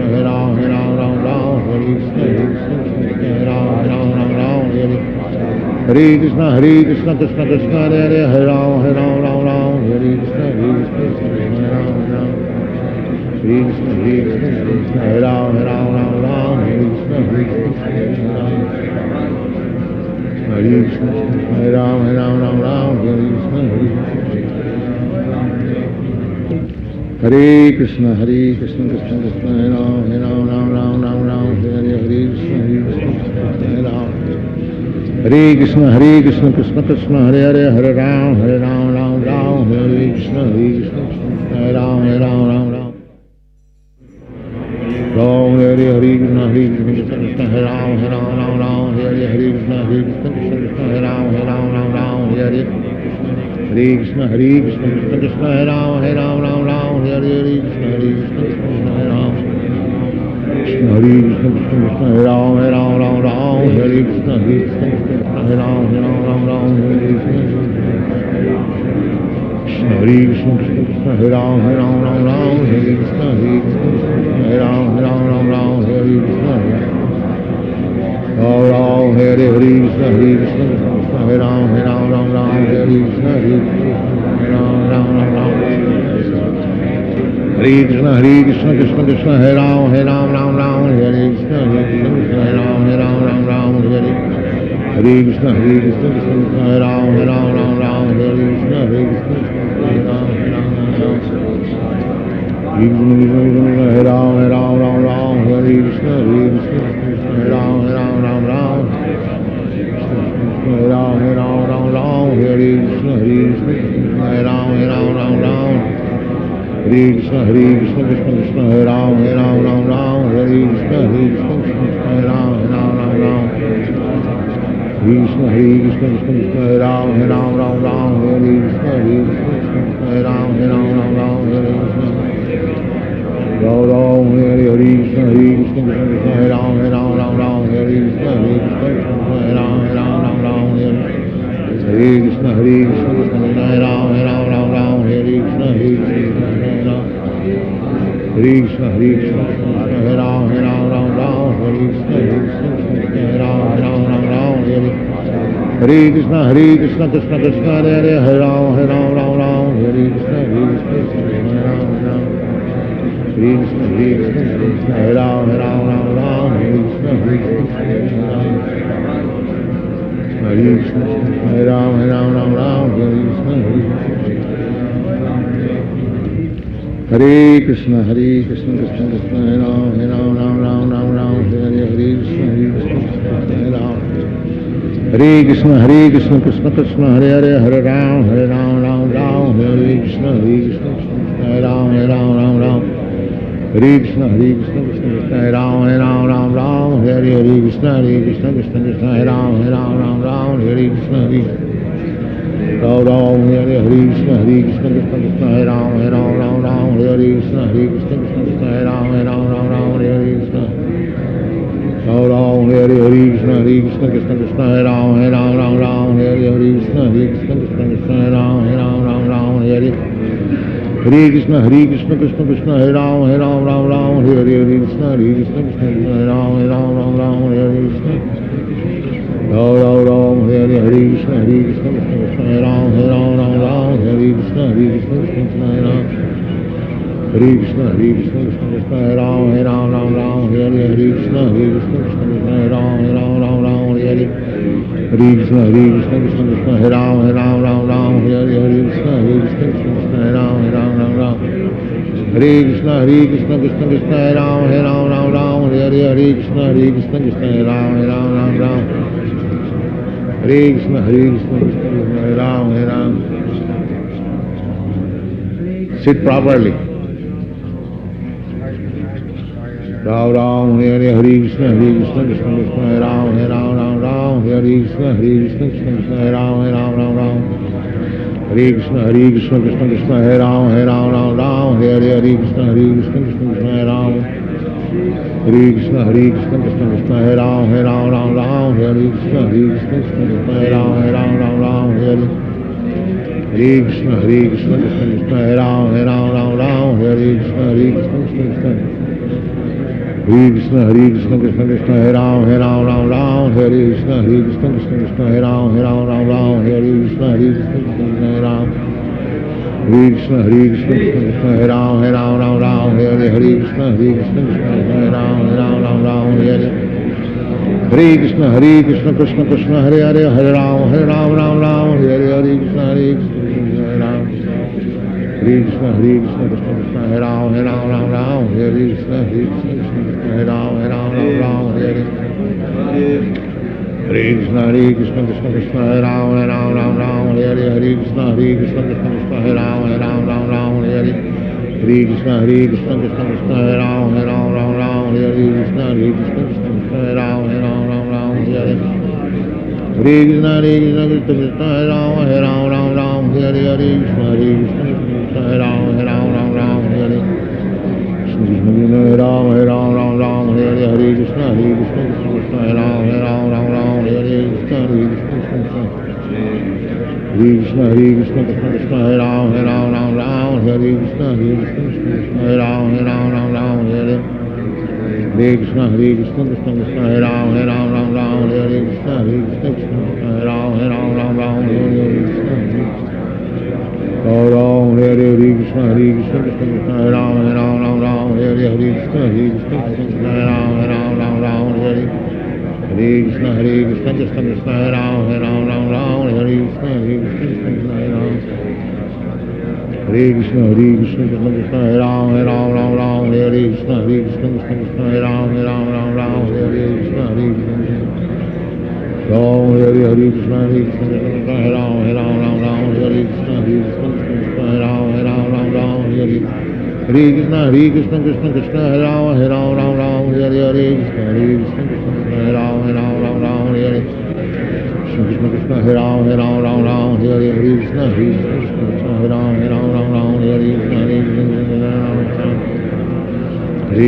Hare Ram, Ram Ram. Hare Krishna, Hare Krishna, Hare Ram, Ram Ram. Hare Krishna, Hare Krishna, Krishna Krishna, Hare Hare Ram, Ram Ram. Hare Krishna, Hare Krishna, Hare Ram, Ram. Hare Krishna, Hare Krishna, Hare Ram, Ram Hare Krishna, Hare Krishna, Hare Krishna, Hare Ram, Ram Hare Krishna, Hare Krishna, Hare Krishna, Krishna Krishna, Hare Ram, Ram Hare Krishna, Hare Ram. Hare Krishna, Hare Krishna, Krishna Krishna, Hare Hare Ram, Ram Hare Krishna, Hare Krishna, Hare Ram, Ram. Ram Hare Krishna, Hare Krishna, Krishna Krishna, Hare Ram, Hare Krishna, Hare Krishna, Krishna Krishna, Hare Ram, Hare Krishna, Hare Krishna, Krishna Krishna, Hare Ram, Hare Krishna, Hare Krishna, Krishna Hare Ram. Krishna Hare Krishna, Krishna Krishna, Hare Ram, Hare Krishna, Hare Krishna, Krishna Hare Ram, Ram Hare Krishna. Krishna, Hare Krishna, Krishna Krishna, Hare Ram, Ram Ram, Hare Krishna, Hare Krishna, Hare Ram, Ram, Hare Krishna, Ram Ram, Hare Hare Krishna, Hare Krishna, Krishna Krishna, Hare Ram, Ram Hare Krishna, Hare Ram, Hare Krishna, Hare Krishna, Krishna Krishna, Hare Ram, Ram Hare Krishna, Hare Krishna, Hare Ram, Ram Hare Hare Krishna, Hare Krishna, Krishna Krishna, Hare Ram, Ram Hare Krishna, Hare Krishna, Hare Ram, Hare Ram, Hare Krishna, Hare Krishna, Hare Ram, Ram, Hare Ram, Hare Krishna, Hare Krishna, Hare Ram, Hare Krishna, Hare Krishna, Krishna Krishna, Hare Ram, Hare Krishna, Hare Krishna, Hare Ram, Krishna, Hare Krishna, Krishna Krishna, Hare Ram, Hare Krishna, Hare Krishna, Hare Ram, Hare Krishna, Ram, Hare Krishna, Hare Krishna, Krishna Krishna, Hare Ram, Hare Krishna, Hare Krishna, Hare Ram, Hare Krishna, Hare Krishna, Krishna Krishna, Hare Ram, Hare Krishna, Hare Krishna, Hare Krishna, Hare Krishna, Hare Ram, Hare Krishna, Hare Krishna, Hare Ram, Hare Krishna, Hare Krishna, Krishna Krishna, Hare Ram, Hare Krishna, Hare Krishna, Hare Krishna, Hare Krishna, Hare Ram, Hare Krishna, Hare Krishna, Hare Krishna, Hare Ram, Hare Krishna, Hare Krishna, Hare Krishna, Krishna Krishna, Hare Ram, Hare Krishna, Hare Ram, Hare Krishna, Hare Krishna, Krishna Krishna, Hare Ram, Hare Krishna, Hare Krishna, Hare Ram, Hare Krishna, Hare Krishna, Krishna Krishna, Hare Ram, Hare Krishna, Hare Krishna, Krishna Krishna, Hare Ram, Hare Krishna, Hare Ram, Hare Krishna, Hare Krishna, Krishna Krishna, Hare Ram, Hare Krishna, Hare Krishna, Krishna Krishna, Hare Ram, Hare Krishna, Ram, Hare Krishna, Hare Krishna, Krishna Krishna, Hare Ram, Hare Krishna, Hare Krishna, Krishna Krishna, Hare Ram, Hare Krishna, Hare Krishna, Krishna Krishna, Hare Ram, Hare Krishna, Hare Krishna, Krishna Krishna, Hare Ram, Hare Krishna, Ram, Hare Krishna, Hare Krishna, Krishna Krishna, Hare Ram, Hare Krishna, Hare Krishna, Krishna Krishna, Hare Krishna, Hare Krishna, Krishna Krishna, Hare Ram, Hare Krishna, Hare Krishna, Krishna Krishna, Hare Ram, Hare Krishna, Hare Krishna, Krishna Krishna, Hare Ram, Hare Krishna, Hare Krishna, Krishna Krishna, Hare Ram, Hare Krishna, Hare Krishna, Krishna Krishna, Hare Ram, Hare Krishna, Hare Krishna, Krishna Hare Ram, Hare Krishna, Hare Krishna, Krishna Krishna, Hare Ram, Sit properly. Ram, Hare Krishna, Hare Krishna, Krishna Krishna, Hare Ram, Hare Krishna, Hare Krishna, Krishna Krishna, Hare Ram, Hare Krishna, Hare Krishna, Krishna Krishna, Hare Ram, Hare Krishna, Hare Krishna, Krishna Krishna, Hare Ram, Hare Krishna, Hare Krishna, Krishna Krishna, Hare Ram, Hare Krishna, Hare Krishna, Krishna Krishna, Hare Ram, Hare Krishna, Hare Krishna, Krishna Krishna, Hare Ram, Hare Krishna, Hare Krishna, Krishna Krishna, Hare Krishna, Hare Krishna, Krishna Krishna, Hare Ram, Hare Krishna, Hare Krishna, Krishna Krishna, Hare Ram, Hare Krishna, Hare Krishna, Krishna Krishna, Hare Ram, Hare Krishna, Hare Krishna, Krishna Krishna, Hare Ram, Hare Krishna, Hare Krishna, Krishna Krishna, Hare Ram, Hare Krishna, Hare Krishna, Krishna Krishna, Hare Hare, Hare Ram, Hare Krishna, Hare Krishna, Hare Ram, Hare Krishna, Hare Krishna, Krishna Krishna, Hare Ram, Hare Krishna, Hare Krishna, Krishna Krishna, Hare Ram, Hare Krishna, Hare Krishna, Krishna Krishna, Hare Ram, Hare Krishna, Hare Krishna, Krishna Krishna, Hare Ram, Hare Krishna, Hare Krishna, Krishna Krishna, Hare Ram, Hare Krishna, Hare Krishna, Krishna Krishna, Hare Ram, Hare Krishna, Hare Krishna, Krishna Krishna, Hare Ram, Hare Krishna, Hare Krishna, Krishna Krishna, Hare Ram, Hare Krishna Krishna Hare Ram Hare Ram Ram Ram Hare Hare Krishna Krishna Krishna Hare Ram Hare Ram Ram Ram Hare Krishna Krishna Krishna Krishna Hare Ram Hare Ram Ram Ram Hare Krishna Krishna Hare Ram Hare Ram Ram Ram Hare Krishna Krishna Krishna Hare Ram Hare Ram Ram Ram Hare Krishna Krishna Hare Ram Hare Ram Ram Ram Hare Krishna Ram Hare Krishna Krishna Krishna Hare Ram Hare Ram Ram Ram Hare Krishna Krishna Hare Ram Hare Ram Ram Ram Hare Krishna Krishna Krishna Hare Ram Hare Ram Ram Ram Hare Krishna Krishna Hare Ram Hare Krishna Krishna Krishna Hare Ram Hare Ram Ram Ram Hare Krishna Krishna Krishna Hare Ram Hare Ram Ram Ram Hare Krishna Ram Hare Krishna Krishna Krishna Hare Ram Hare Ram Ram Ram Hare Krishna Krishna Krishna Hare Ram Hare Ram Ram Ram Hare Krishna Krishna Krishna Hare Ram Hare Ram Ram Ram Hare Krishna Krishna Krishna Hare Ram Hare Ram Ram Ram Hare Krishna Krishna Hare Ram Hare Ram Ram Ram Hare Krishna Krishna Krishna Hare Ram Hare Ram Ram Ram Hare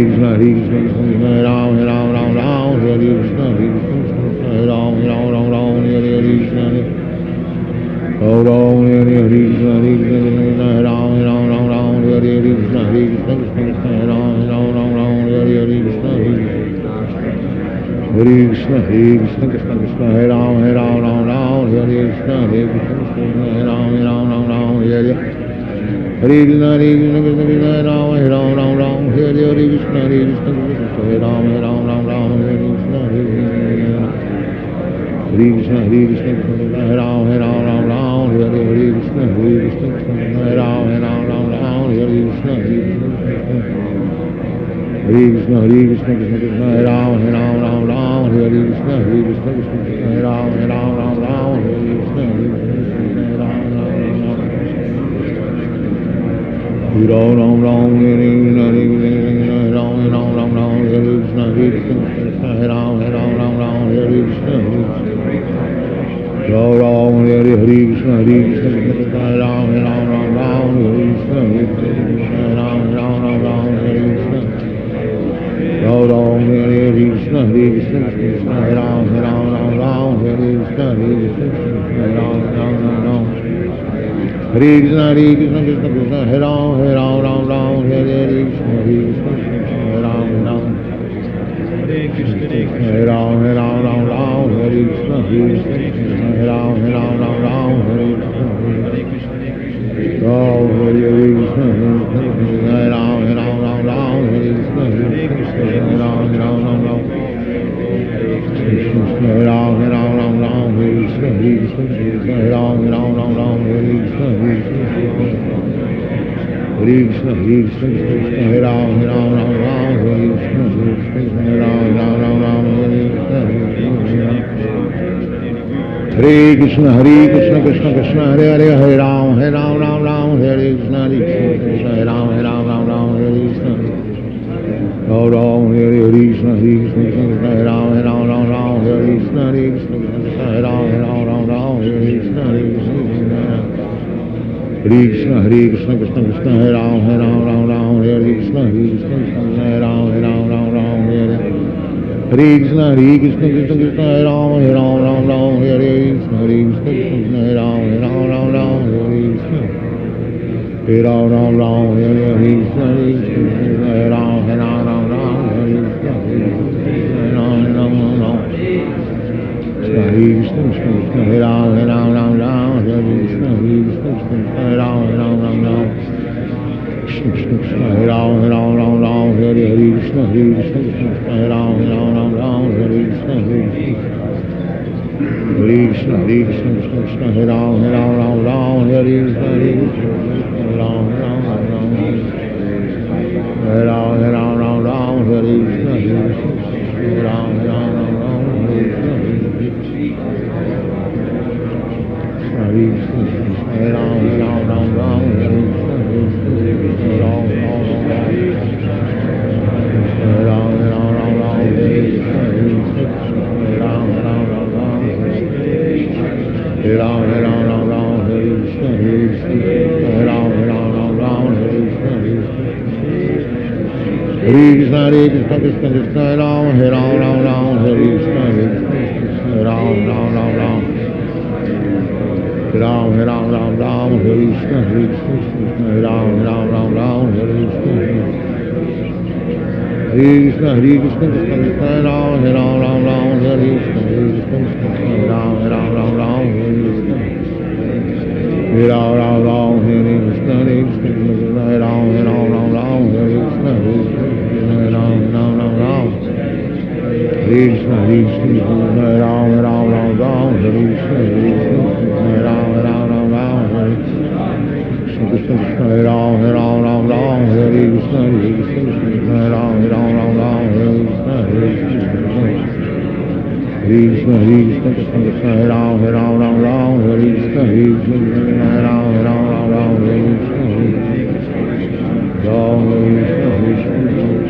Krishna Krishna Krishna Hare Ram Hare Ram Ram Ram Hare Krishna Krishna Krishna Hare Ram Hare Ram Ram Ram Hare Krishna Ram Hare Krishna Krishna Hare Ram Hare Ram Ram Ram Hare Krishna Krishna Krishna Hare Ram Hare Ram Ram Ram Hare Krishna Hare Krishna Krishna Krishna Hare Ram Hare Ram Ram Ram Hare Krishna Krishna Krishna Hare Ram Hare Ram Ram Ram Hare Krishna Krishna Krishna Hare Ram Hare Ram Ram Ram Hare Krishna Krishna Krishna Hare Ram Hare Ram Ram Ram Hare Krishna Krishna Krishna Hare Ram Hare Ram Ram Ram Hare Krishna Krishna Krishna Hare Ram Hare Ram Ram Ram Hare Krishna Krishna Krishna Krishna Hare Ram Hare Ram Ram Ram Hare Krishna Krishna Krishna Hare Ram Hare Ram Ram Ram Hare Krishna Ram Ram Ram Hare Krishna Ram Ram Ram Ram Hare Krishna Krishna Krishna Hare Ram Hare Ram Ram Ram Hare Krishna Ram Ram Hare Krishna Krishna Krishna Hare Ram Hare Ram Ram Ram Hare Krishna Krishna Hare Ram Hare Ram Ram Ram Hare Krishna Ram Ram Hare Krishna Krishna Krishna Hare Ram Hare Ram Ram Ram Hare Krishna Krishna Hare Ram Ram Ram Ram Hare Krishna Krishna Krishna Hare Ram Hare Ram Ram Ram Hare Krishna Krishna Hare Ram Ram Hare Ram Hare Ram Ram Ram Hare Krishna Krishna Hare Ram Hare Ram Ram Ram Hare Krishna Ram Hare Krishna Hare Ram Hare Ram Ram Ram Hare Krishna Hare Ram Hare Ram Ram Ram Hare Ram Hare Ram Ram Ram Hare Krishna Hare Ram Hare Ram Ram Ram Hare Krishna Hare Krishna Krishna Hare Ram Hare Ram Ram Ram Hare Krishna Hare Ram Ram Ram Ram Hare Krishna Hare Krishna Krishna Krishna Hare Hare Hare Ram Ram Ram Hare Krishna Hare Ram Ram Ram Hare Krishna Ram Ram Hare Krishna Krishna Hare Ram Ram Ram Hare Krishna Hare Ram Ram Ram Hare Krishna Krishna Hare Krishna Krishna Krishna Hare Ram Ram Ram Hare Krishna Krishna Hare Ram Ram Ram Hare Krishna Krishna Krishna Krishna Hare Ram Ram Ram Hare Krishna Krishna Krishna Hare Ram Ram Ram Hare Krishna Hare Ram Ram Hare Krishna Krishna Hare Ram Ram Hare Krishna Hare Ram Ram Hare Krishna Krishna Hare Ram Ram Hare Krishna Krishna Hare Ram Ram Krishna Krishna Hare Ram Hare Krishna Krishna Hare Ram Ram Hare Krishna Krishna Krishna Krishna Hare Ram Hare Krishna Hare Ram Hare Ram Hare Krishna Hare Ram Hare Krishna Hare Krishna Hare Ram Hare Krishna Krishna Krishna Krishna Hare Ram Hare Ram Ram Ram Hare Krishna Hare Ram Ram Ram Ram Ram Ram Ram Ram Hare Krishna Hare Ram Ram Ram Ram Hare Krishna Hare Krishna Krishna Krishna Ram Hare Ram Ram Ram Hare Krishna Hare Ram Ram Ram Ram Hare Krishna Hare Ram Ram Ram Hare Krishna Hare Krishna Hare Ram Ram Ram Hare Krishna Hare Ram Ram Ram Ram Hare Krishna Hare Ram Ram Ram Ram Hare Krishna Hare Ram Ram Ram Ram Hare Krishna Hare Ram Ram Ram Ram Hare Krishna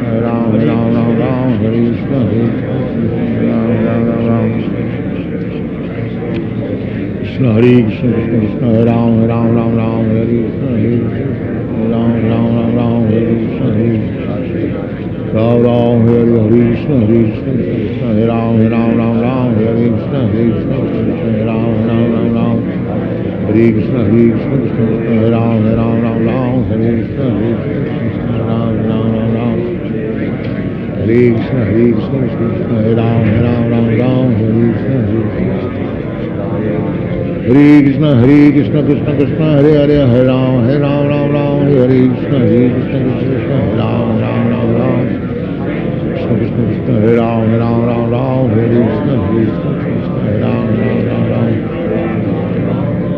Hare Ram Ram Ram Ram Hare Krishna Hare Krishna Krishna Hare Ram Ram Ram Hare Krishna Hare Ram Ram Ram Ram Hare Krishna Ram Ram Ram Ram Hare Krishna Ram Ram Ram Ram Krishna Hare Krishna Krishna Ram Ram Ram Ram Hare Krishna Ram Ram Ram Ram Hare Krishna Ram Ram Hare Krishna Krishna Ram Ram Ram Ram Hare Krishna Ram Ram Ram Ram Hare Krishna Ram Ram Ram Ram Hare Krishna Ram Ram Ram Ram Hare Krishna Ram Ram Ram Ram Hare Krishna Krishna Krishna Hare Hare Hare Ram Ram Ram Hare Krishna Krishna Ram Ram Ram Ram Krishna Hare Ram Ram Ram Hare Krishna Ram Ram Ram Ram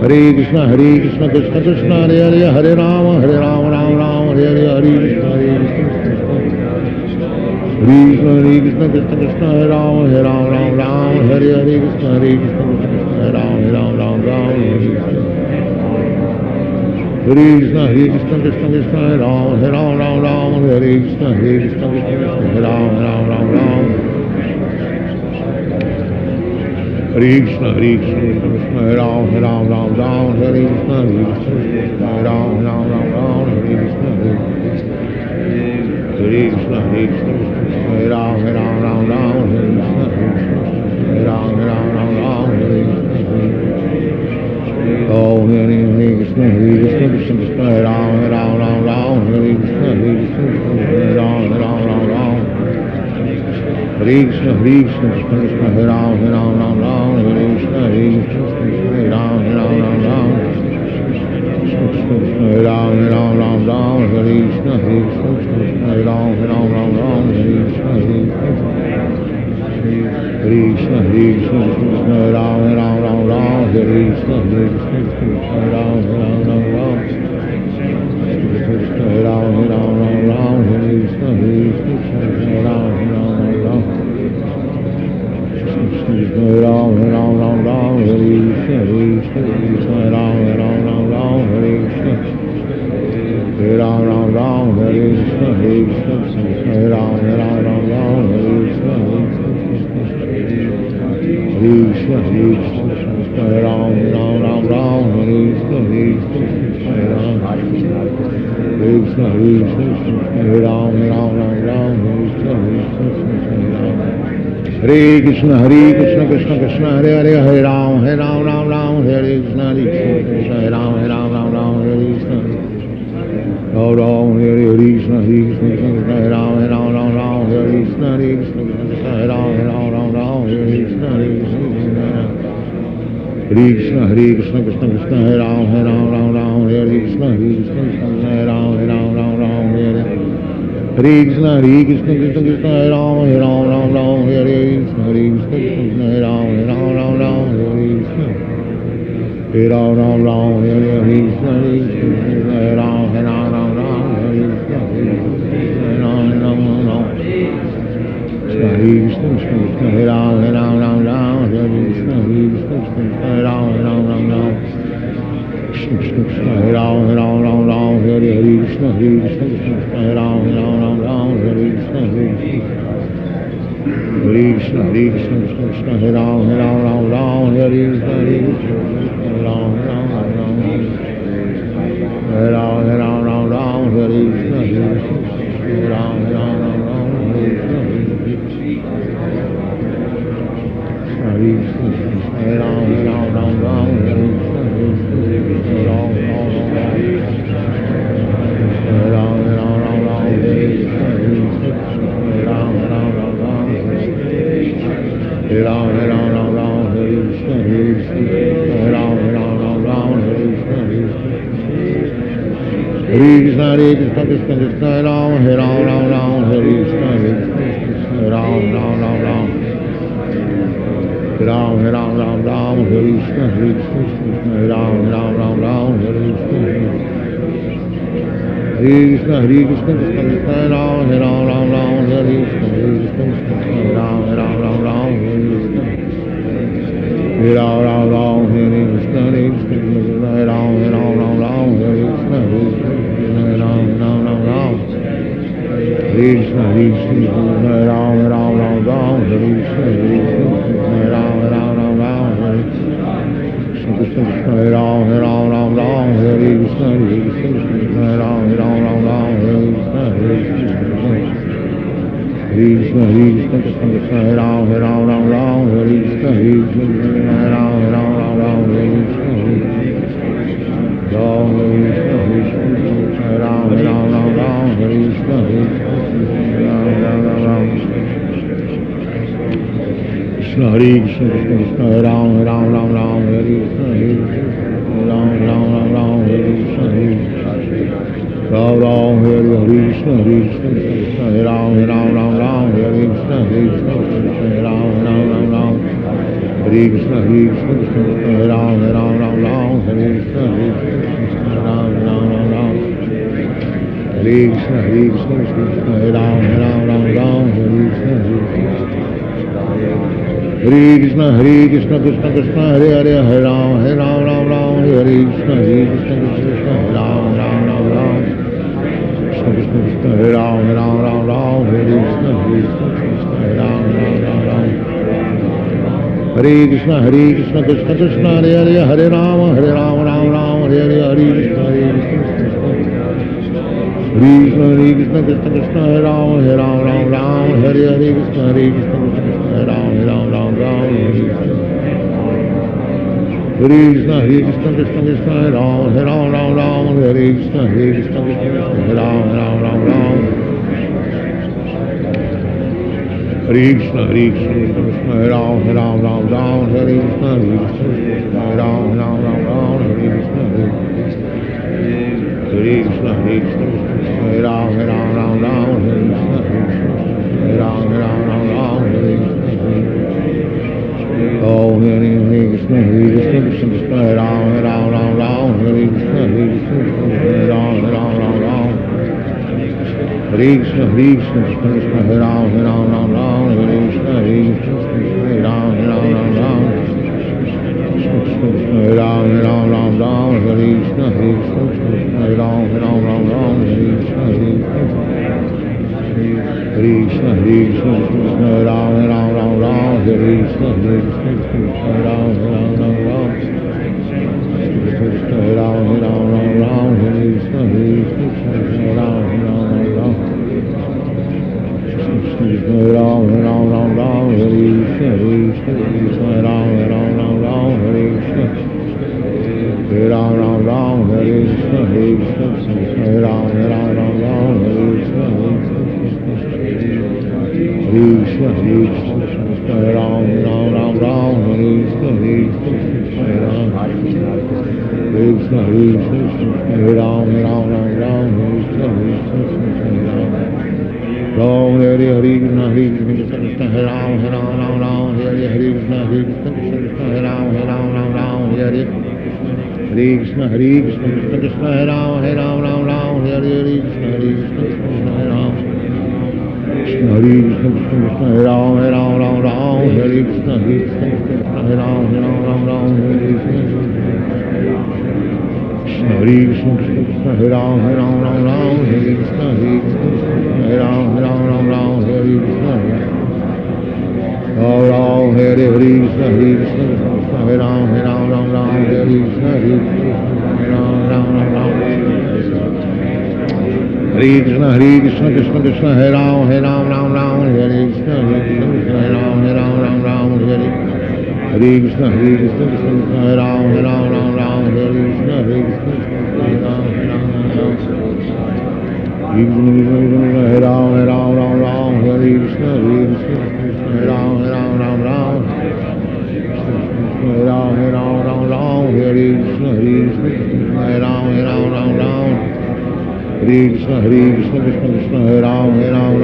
Hare Krishna Krishna Krishna Hare Hare Hare Ram Ram Ram Hare Hare Hare Krishna Krishna Krishna Krishna Hare Ram Ram Ram Hare Hare Krishna Hare Ram Ram Ram Hare Krishna Krishna Krishna Hare Ram Ram Ram Hare Krishna Hare Ram Ram Ram Hare Krishna Krishna Hare Ram Ram Ram Hare Krishna Hare Ram Ram Ram Hare Krishna Krishna Hare Ram Ram Ram Hare Krishna Hare Ram Ram Ram Hare Om Hare Krishna Krishna Krishna Hare Ram Ram Hare Krishna Hare Ram Ram Hare Krishna Krishna Hare Ram Ram Hare Krishna Hare Ram Ram Hare Ram Hare Krishna Hare Ram Ram Hare Krishna Krishna Krishna Hare Ram Hare Krishna Hare Ram Hare Ram Hare Krishna Hare Ram Hare Ram Hare Krishna Hare Ram Hare Krishna Hare Ram Hare Krishna Hare Ram Hare Krishna Krishna Krishna Hare Ram Hare Krishna Hare Ram Krishna Hare Ram Hare Krishna Krishna Krishna Hare Hare Hare Ram Ram Hare Krishna Hare Ram Hare Krishna Ram Ram Hare Krishna Hare Ram Hare Krishna Hare Ram Hare Krishna Krishna Krishna Krishna Hare Ram Hare Krishna Hare Ram Hare Krishna Krishna Hare Ram Hare Hare Krishna Krishna Hare Ram Hare Krishna Hare Ram Hare Krishna Hare Ram Hare Krishna Krishna Hare Ram Hare Krishna Hare Ram Krishna Hare Ram Hare Krishna Hare Ram Hare Krishna Krishna Krishna Hare Ram Hare Krishna Hare Ram Hare Ram Hare Krishna Hare Ram Hare Krishna Krishna Hare Ram Ram Ram Hare Krishna, Hare Krishna, Hare Ram, Ram, Hare Hare Krishna, Hare Krishna, Krishna Krishna, Hare Ram, Ram, Hare Krishna, Hare Krishna, Hare Ram, Ram. Hare Ram, Hare Krishna, Hare Krishna, Hare Ram, Ram. Hare Ram, Hare Krishna, Hare Krishna, Hare Ram, Ram. Hare Krishna, Hare Krishna, Krishna Krishna, Hare Ram, Ram.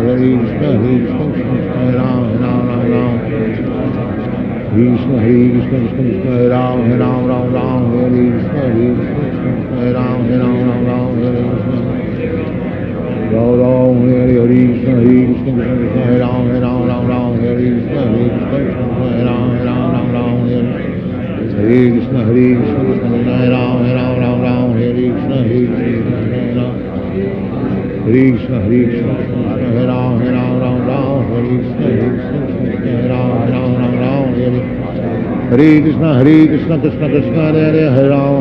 Hare Krishna, Hare Krishna, Hare Ram, Ram. Krishna, Hare Krishna, Krishna Krishna, Hare Ram, Ram. Hare Krishna, Hare Krishna, Hare Ram, Ram. Hare Krishna. Ram, Hare Krishna, Hare Krishna, Krishna Krishna, Hare Ram, Ram. Hare Krishna, Hare Krishna, Hare Ram, Ram. Hare Krishna, Hare Krishna, Krishna Krishna, Hare Ram, Ram. Hare Krishna, Hare Krishna, Hare Krishna, Hare Krishna, Hare Ram, Ram. Hare Krishna, Hare Krishna, Hare Ram, Ram. Hare Krishna, Hare Krishna, Krishna Krishna, Hare Ram,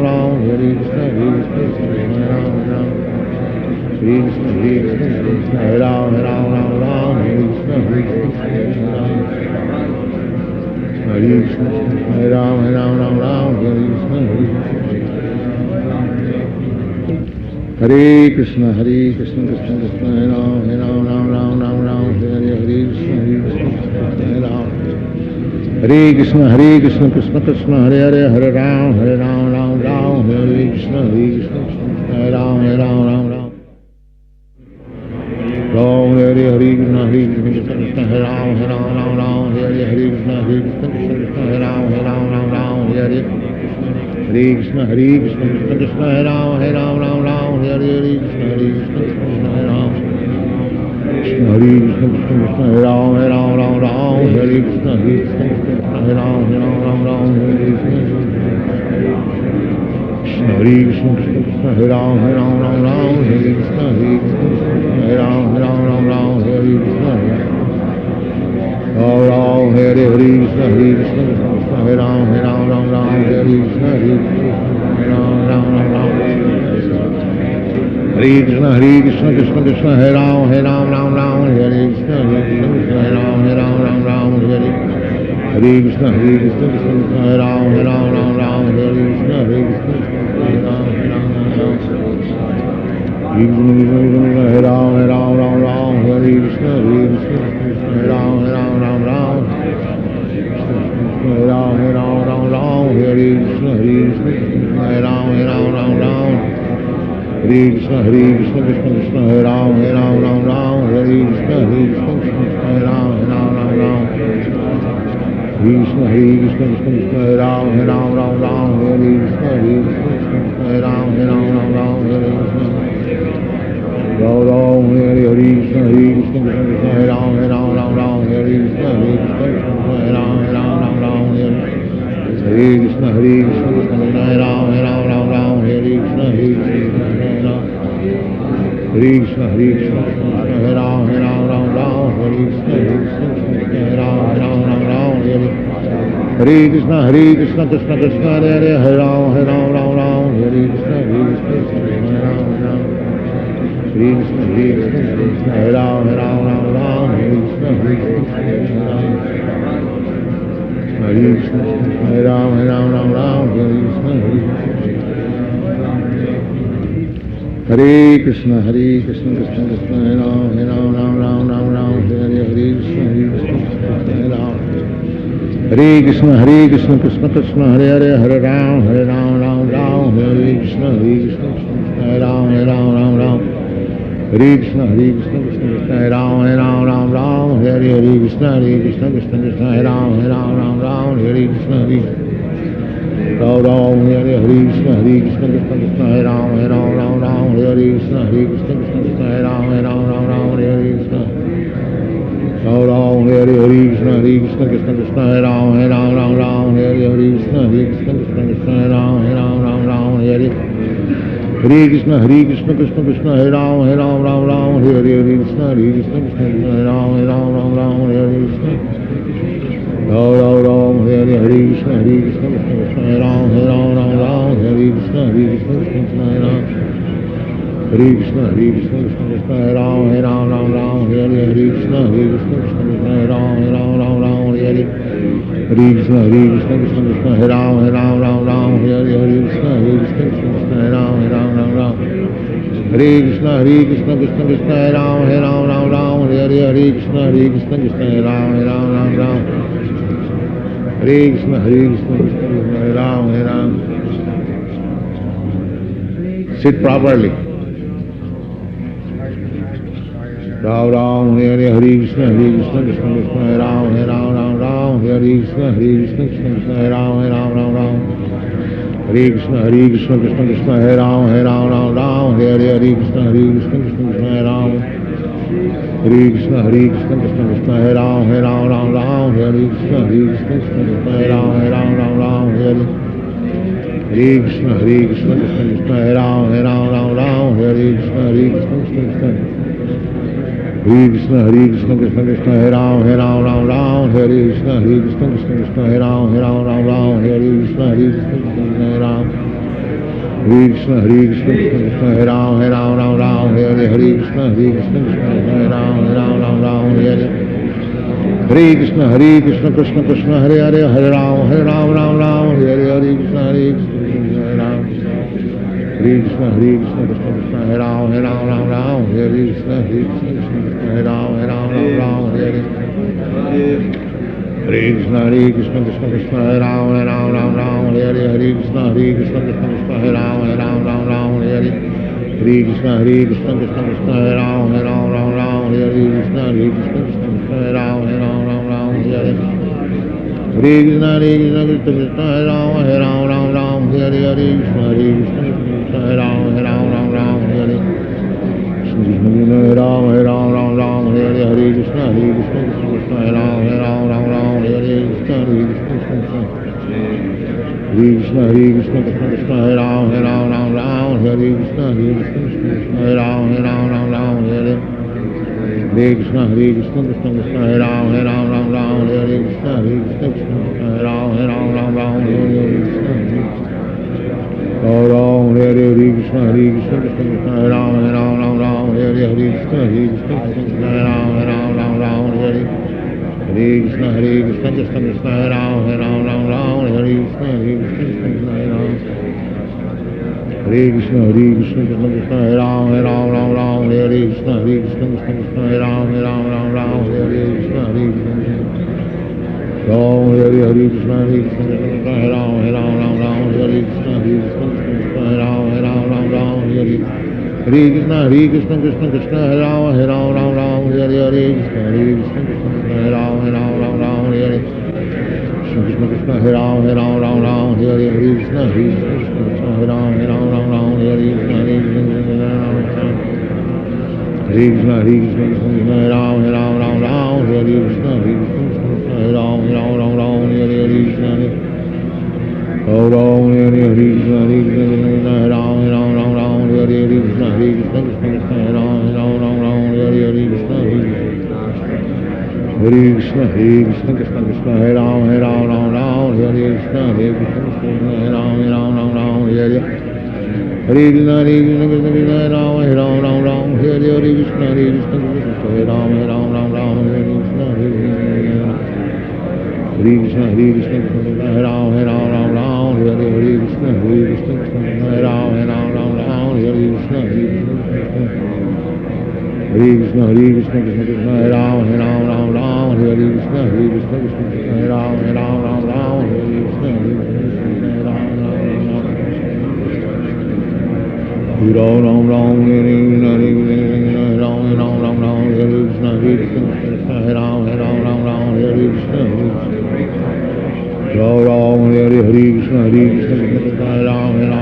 Ram. Hare Krishna, Hare Krishna, Hare Ram, Ram. Hare Krishna, Hare Krishna, Krishna Hare Ram, Ram. Hare Krishna, Hare Krishna, Hare Krishna, Hare Ram, Ram. Hare Krishna, Hare Hare Krishna, Hare Krishna, Krishna Krishna, Hare Ram, Ram. Hare Krishna, Hare Krishna, Hare Ram. Hare Krishna, Hare Krishna, Krishna Krishna, Hare Ram, Ram. Hare Krishna, Hare Krishna, Hare Ram, Ram. Ram, Hare Krishna, Hare Krishna, Krishna Krishna, Hare Ram, Ram. Hare Krishna, Hare Krishna, Krishna Krishna, Hare Ram, Ram. Hare Krishna, Hare Krishna, Krishna Krishna, Hare Ram, Ram. Hare Krishna, Hare Krishna, Krishna Hare Ram. Krishna, Hare Krishna, Krishna Krishna, Hare Ram, Ram. Hare Krishna, Hare Krishna, Krishna Hare Ram, Ram. Hare Krishna, Krishna, Hare Krishna, Krishna Krishna, Hare Ram, Ram. Hare Krishna, Hare Krishna, Hare Ram, Hare Krishna, Ram. Hare Krishna, Hare Krishna, Krishna Krishna, Hare Ram, Ram. Hare Krishna, Hare Krishna, Ram. Hare Krishna, Hare Krishna, Krishna Krishna, Hare Ram, Ram. Hare Krishna, Hare Krishna, Hare Ram, Ram. Hare Krishna, Hare Krishna, Krishna Krishna, Hare Ram, Ram. Hare Krishna, Hare Krishna, Hare Ram, Hare Ram, Hare Krishna, Hare Krishna, Hare Ram, Ram. Hare Ram, Hare Krishna, Hare Krishna, Hare Ram, Ram. Hare Krishna, Hare Krishna, Krishna Krishna, Hare Ram, Ram. Hare Krishna, Hare Krishna, Hare Ram, Ram. Krishna, Hare Krishna, Krishna Krishna, Hare Ram, Ram. Hare Krishna, Hare Krishna, Hare Ram, Ram. Hare Krishna, Ram. Hare Krishna, Hare Krishna, Krishna Krishna, Hare Ram, Ram. Hare Krishna, Hare Krishna, Hare Ram, Ram. Hare Krishna, Hare Krishna, Krishna Krishna, Hare Ram, Ram. Hare Krishna, Hare Krishna, Hare Krishna, Hare Krishna, Hare Ram, Ram. Hare Krishna, Hare Krishna, Hare Ram, Ram. Hare Krishna, Hare Krishna, Krishna Krishna, Hare Ram, Ram. Hare Krishna, Hare Krishna, Hare Ram, Ram. Hare Krishna, Hare Krishna, Krishna Hare Ram, Ram. Hare Krishna, Hare Krishna, Hare Krishna, Hare Ram, Ram. Hare Krishna, Hare Krishna, Hare Krishna, Krishna Krishna, Hare Ram, Ram. Hare Krishna, Hare Krishna, Hare Ram. Hare Krishna, Hare Krishna, Krishna Krishna, Hare Ram, Ram. Hare Krishna, Hare Krishna, Hare Ram, Ram. Hare Krishna, Hare Krishna, Krishna Krishna, Hare Ram, Ram. Hare Krishna, Hare Krishna, Krishna Krishna, Hare Ram, Ram. Hare Krishna, Hare Ram. Hare Krishna, Hare Krishna, Krishna Krishna, Hare Ram, Ram. Hare Krishna, Hare Krishna, Krishna Krishna, Hare Ram, Ram. Hare Krishna, Ram. Hare Krishna, Hare Krishna, Krishna Krishna, Hare Ram, Ram. Hare Krishna, Hare Krishna, Krishna Krishna, Hare Ram, Ram. Hare Krishna, Hare Krishna, Krishna Krishna, Hare Ram, Ram. Hare Krishna, Hare Krishna, Krishna Krishna, Hare Ram, Ram. Hare Krishna, Ram. Hare Krishna, Hare Krishna, Krishna Krishna, Hare Ram, Ram. Hare Krishna, Hare Krishna, Krishna Krishna, Hare Ram. Hare Hare Krishna, Hare Krishna, Krishna Krishna, Hare Ram, Ram Ram, Hare Hare, Hare Krishna, Hare Krishna, Krishna Krishna, Hare Ram, Ram Ram, Hare Hare, Hare Krishna, Hare Krishna, Krishna Krishna, Hare Ram, Ram Ram, Hare Hare, Hare Krishna, Hare Krishna, Krishna Krishna, Hare Ram, Ram Ram, Hare Krishna, Hare Krishna, Krishna Krishna, Hare Ram, Ram, Hare Hare, Hare Krishna, Hare Krishna, Krishna, Hare Ram, Ram. Hare Krishna, Hare Krishna, Krishna Krishna, Hare Ram. Sit properly. Ram, Hare Hare, Hare Krishna, Krishna Krishna, Hare Ram, Ram, Hare Krishna, Krishna Krishna, Hare Ram, Ram. Hare Krishna, Krishna Krishna, Hare Ram, Ram, Hare Hare, Hare Krishna, Krishna Krishna, Hare Ram. Hare Krishna, Krishna Krishna, Hare Ram, Ram, Hare Krishna, Krishna Krishna, Hare Ram, Hare Hare. Hare Krishna, Krishna Krishna, Hare Ram, Hare Krishna, Krishna Krishna. Hare Krishna, Krishna Krishna, Hare Ram, Hare Krishna, Krishna Krishna, Hare Ram, Hare Krishna, Krishna Krishna, Hare Ram. Hare Krishna, Krishna Krishna, Hare Ram, Hare Krishna, Krishna Krishna, Hare Ram, Hare Hare. Hare Krishna, Krishna Krishna, Hare Hare, Hare Ram, Hare Hare, Hare Krishna, Krishna, Hare Ram. Hare Krishna, Krishna Krishna, Hare Ram, Hare Krishna, Krishna Krishna, Hare Ram, Hare Hare. Hare Krishna, Krishna Krishna, Hare Ram, Hare Hare, Hare Krishna, Krishna Krishna, Hare Ram, Hare Hare. Hare Krishna, Krishna Krishna, Hare Ram, Hare Krishna, Krishna Krishna, Hare Ram, Hare Hare. Hare Krishna, Krishna Krishna, Hare Ram, Hare Hare, Hare Krishna, Krishna Krishna, Hare Ram, Hare Hare. Krishna Krishna, Hare Ram, Hare Hare, Hare Krishna, Krishna Krishna, Hare Ram, Hare Hare, Hare Krishna, Krishna. Hare Krishna, Krishna Krishna, Hare Ram, Hare Hare, Krishna, Krishna, Hare Ram, Hare Hare. Hare Krishna, Krishna Krishna, Hare Ram, Hare Hare, Krishna, Krishna, Hare Ram, Hare Hare, Krishna. Ram, Hare Hare, Krishna, Krishna Krishna, Hare Ram, Hare Hare, Krishna, Krishna, Hare Ram, Hare Hare. Hare Krishna, Krishna Krishna, Hare Ram, Hare Hare, Krishna, Krishna, Hare Ram. Hare Krishna, Krishna Krishna, Hare Ram, Hare Hare, Krishna, Krishna, Hare Ram, Hare Hare, Krishna, Krishna. Ram, Hare Hare, Krishna, Krishna Krishna, Hare Ram, Hare Hare, Krishna, Krishna, Hare Ram, Hare Hare. Hare Krishna, Krishna Krishna, Hare Ram, Hare Hare, Krishna, Krishna, Hare Ram, Hare Hare. Krishna Krishna, Hare Ram, Hare Hare, Krishna, Krishna, Hare Ram, Hare Hare, Krishna, Krishna. Hare Krishna, Krishna, Hare Ram, Hare Hare, Krishna, Krishna, Hare Ram, Hare Hare, Krishna. Ram, Hare Hare, Krishna, Krishna, Hare Ram, Hare Hare, Krishna, Krishna, Hare Ram, Hare Hare, Krishna. Hare Krishna, Krishna Krishna, Hare Ram, Hare Hare, Krishna, Krishna, Hare Ram, Hare Hare. Hare Krishna, Krishna Krishna, Hare Ram, Hare Hare, Krishna, Krishna, Hare Ram, Hare Hare, Krishna, Krishna. Hare Krishna, Krishna Krishna, Hare Ram, Hare Hare, Krishna, Krishna, Hare Ram, Hare Hare, Krishna, Krishna. Hare Krishna, Krishna Krishna, Hare Ram, Hare Hare, Krishna, Krishna, Hare Ram, Hare Hare, Krishna, Krishna, Hare Ram, Hare Hare. Ram, Hare Krishna, Hare Ram, Hare Krishna, Krishna, Hare Ram, Hare Hare, Krishna, Ram, Hare Hare, Krishna, Krishna, Hare Ram, Hare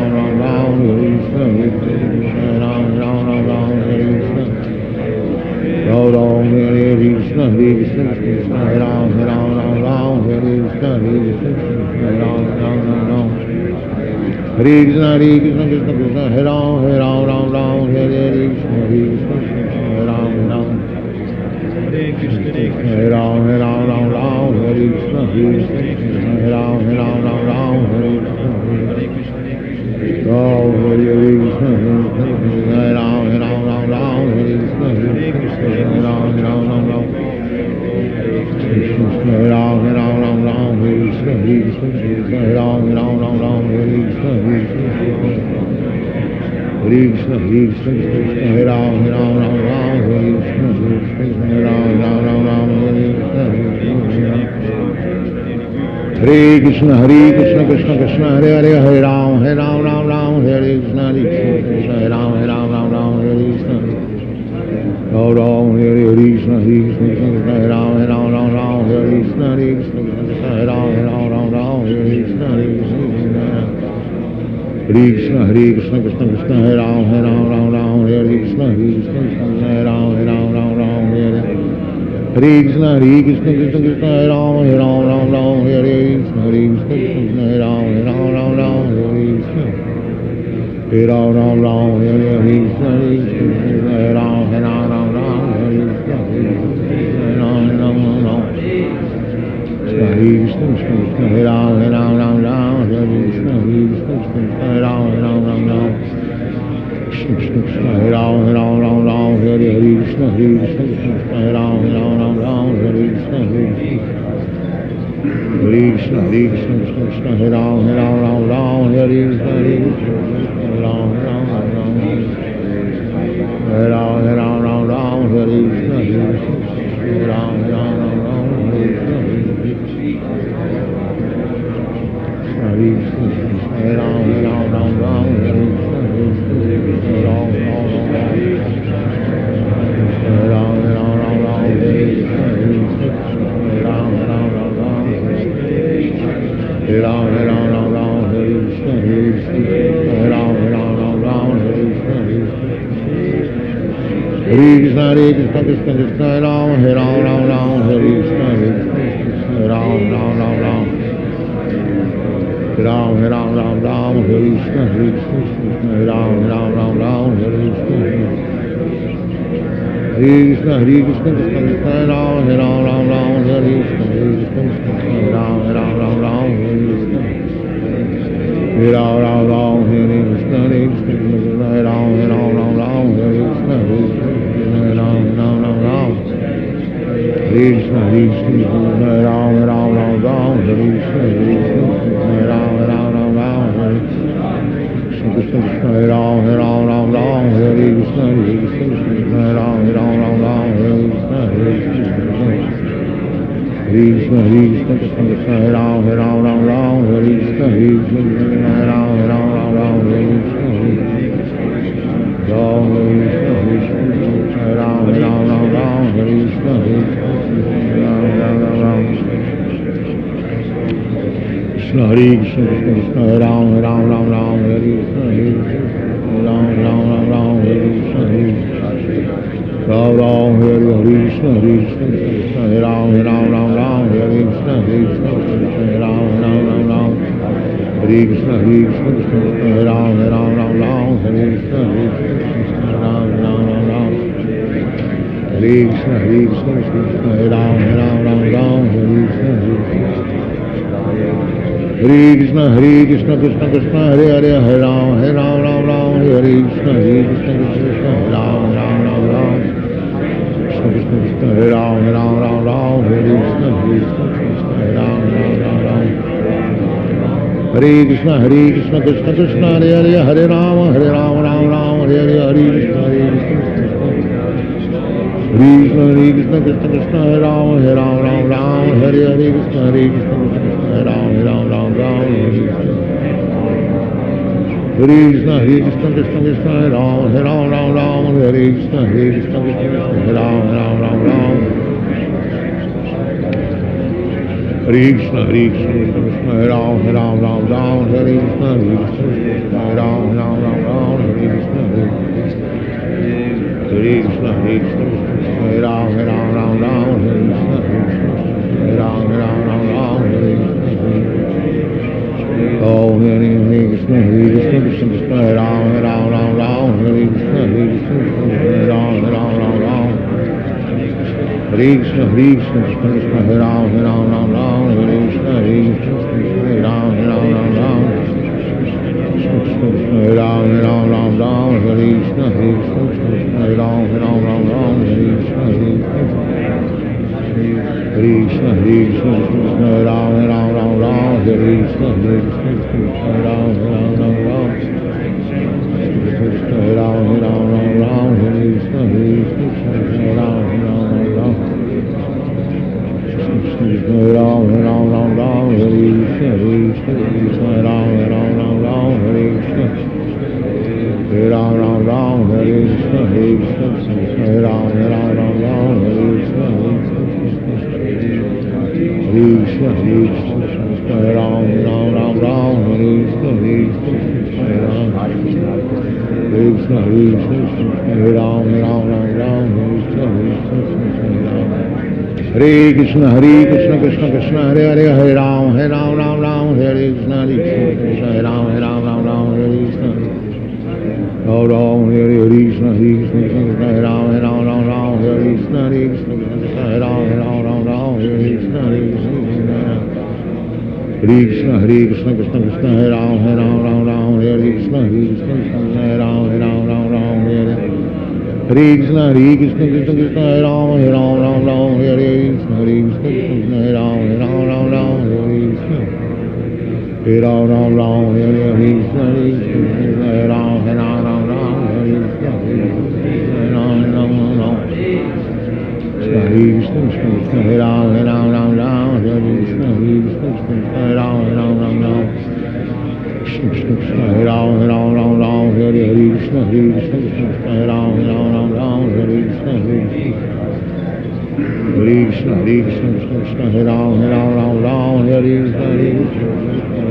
Hare, Krishna, Hare Ram, Hare Hare, Krishna. Ram, Hare Hare, Krishna, Krishna, Hare Ram, Hare Hare, Krishna, Krishna, Hare Ram, Hare Hare. Hare Krishna, Krishna, Hare Ram, Hare Hare, Krishna, Krishna, Hare Ram, Hare Krishna, Hare Ram, Hare Hare, Krishna, Krishna, Hare Ram, Hare Hare, Krishna. Ram, Hare Hare, Krishna, Hare Ram, Hare Ram, Hare Ram, Ram Ram, Hare Krishna, Hare Krishna, Hare Ram, Ram Ram, Hare Krishna, Hare Krishna, Hare Krishna, Hare Krishna, Hare Ram, Ram Ram, Hare Krishna, Hare Krishna, Hare Ram, Ram, Hare Krishna, Hare Krishna. Hare Krishna, Hare Krishna, Krishna Krishna, Hare Hare, Hare Ram, Ram Ram, Hare Krishna, Hare Krishna, Hare Ram, Ram Ram, Hare Krishna. Ram Ram, Hare Krishna, Hare Krishna, Hare Ram, Ram Ram, Hare Krishna, Hare Krishna, Hare Ram, Ram, Hare Krishna, Hare Krishna. Hare Krishna, Hare Krishna, Krishna Krishna, Hare Ram, Ram, Hare Krishna, Hare Krishna, Hare Ram, Ram, Hare Hare Krishna, Hare Krishna, Krishna Krishna, Hare Ram, Ram, Hare Krishna, Hare Krishna, Hare Ram, Ram, Hare Krishna. Hare Ram, Hare Krishna, Hare Krishna, Hare Ram, Ram, Hare Krishna, Hare Ram, Hare Krishna, Hare Ram, Ram, Hare Krishna, Hare Krishna, Hare Ram, Krishna Krishna, Hare Ram, Hare Krishna, Hare Krishna, Hare Ram, Ram, Hare Krishna, Hare Krishna. Hare Krishna, Hare Krishna, Krishna Krishna, Hare Ram, Hare Krishna, Hare Krishna, Hare Ram, Hare Ram, Hare Krishna, Hare Krishna, Hare Ram, Hare Krishna, Hare Krishna, Hare Ram, Hare Krishna, Hare Ram, Hare Ram, Hare Krishna, Hare Ram, Hare Ram, Hare Ram, Hare Krishna, Hare Krishna, Hare Ram, Hare Krishna, Hare Krishna, Hare Krishna, Krishna Krishna, Hare Ram, Hare Ram, Hare Krishna, Hare Krishna, Hare Ram, Hare Ram, Hare Krishna, Hare Krishna, Hare Ram, Hare Krishna, Hare Krishna, Hare Krishna, Krishna Krishna, Hare Ram, Hare Ram, Hare Krishna, Hare Krishna, Hare Ram, Hare Krishna, Hare Ram, Hare Krishna, Hare Krishna, Hare Ram, Hare Krishna, Hare Krishna, Hare Ram, Hare Krishna, Hare Krishna, Hare Ram, Hare Krishna, Hare Krishna, Hare Ram, Hare Krishna, Krishna Krishna, Hare Ram, Hare Krishna, Hare Krishna, Hare Ram, Hare Krishna, Hare Krishna, Hare Krishna, Hare Krishna, Krishna Krishna, Hare Ram, Hare Krishna, Hare Krishna, Hare Ram, Hare Krishna, Hare Krishna, Hare Ram, Hare Krishna, Hare Krishna, Hare Krishna, Krishna Krishna, Hare Ram, Hare Krishna, Hare Ram, Hare Krishna, Hare Ram, Hare Krishna, Hare Krishna, Hare Ram, Hare Krishna, Hare Krishna, Hare Ram, Hare Krishna, Hare Krishna, Hare Ram, Hare Krishna, Hare Krishna, Hare Krishna, Hare Krishna, Hare Ram, Hare Krishna, Hare Krishna, Hare Krishna, Krishna Krishna, Hare Hare, Hare Ram, Hare Krishna, Hare Krishna, Hare Ram, Krishna Krishna, Hare Ram, Hare Krishna, Hare Ram, Hare Krishna, Hare Krishna, Krishna Krishna, Hare Hare, Hare Ram, Hare Ram, Hare Hare, Hare Krishna, Hare Krishna, Hare Krishna, Krishna Krishna, Hare Ram, Hare Hare, Hare Krishna, Hare Krishna, Hare Ram, Hare Krishna, Hare Krishna, Krishna Krishna, Hare Ram, Hare Krishna, Hare Krishna, Hare Ram, Hare Krishna, Hare Krishna, Krishna Hare Ram, Hare Krishna, Hare Krishna, Hare Ram, Hare Krishna, Hare Krishna, Hare Krishna, Hare Ram, Hare Krishna, Hare Ram, Hare Krishna, Oh, Hare Krishna, Hare Krishna, Krishna Krishna, Hare Ram, Hare Krishna, Hare Krishna, Hare Ram, Hare Krishna, Hare Krishna, Krishna Krishna, Hare Ram, Hare Krishna, Hare Krishna, Hare Ram, Hare Krishna, Hare Ram, Hare Krishna, Hare Krishna, Hare Ram, Hare Krishna, Hare Krishna, Krishna, Krishna, Ram, Ram, Ram, Ram, Hare Krishna, Krishna, Krishna, Ram, Ram, Ram, Ram, Krishna, Ram, Ram, Ram, Ram, Hare Krishna, Krishna, Krishna, Ram, Ram, Ram, Ram, Krishna, Ram, Ram, Ram, Ram, Hare Krishna, Krishna, Krishna, Ram, Ram, Ram, Ram, Hare Krishna, Ram, Ram, Ram, Hare Krishna, Krishna, Krishna, Ram, Ram, Ram, Ram, Hare Krishna, Krishna, Krishna, Krishna, Ram, Ram, Ram, Ram, Hare Krishna, Krishna, Krishna, Ram, Krishna, Krishna, Krishna, Ram, Ram, Ram, Ram, Hare Krishna, Krishna, Krishna, Ram. Hare Krishna, Krishna Krishna, Hare Hare, Hare Ram, Ram, Ram, Hare Krishna, Krishna, Krishna, Hare Ram, Ram, Ram, Hare Krishna, Ram, Ram, Hare Krishna, Krishna, Krishna, Hare Ram, Ram, Hare Krishna, Krishna, Krishna, Hare Ram, Ram, Hare Krishna, Krishna, Krishna, Krishna Krishna, Hare Ram, Ram, Hare Krishna, Krishna, Krishna, Hare Ram, Ram, Hare Krishna, Krishna, Krishna, Krishna, Hare Ram, Ram, Hare Krishna, Krishna, Krishna, Hare Ram, Ram, Hare Krishna, Hare Ram, Hare Krishna, Krishna, Hare Ram, Hare Krishna, Hare Ram, Krishna, Krishna, Krishna, Hare Ram, Hare Krishna, Krishna, Krishna, Hare Ram, Krishna, Krishna, Hare Ram, Hare Krishna, Krishna, Krishna, Hare Ram, Hare Krishna, Krishna, Krishna, Krishna, Hare Ram, Hare Krishna, Hare Ram, Hare Ram, Hare Krishna, Hare Ram,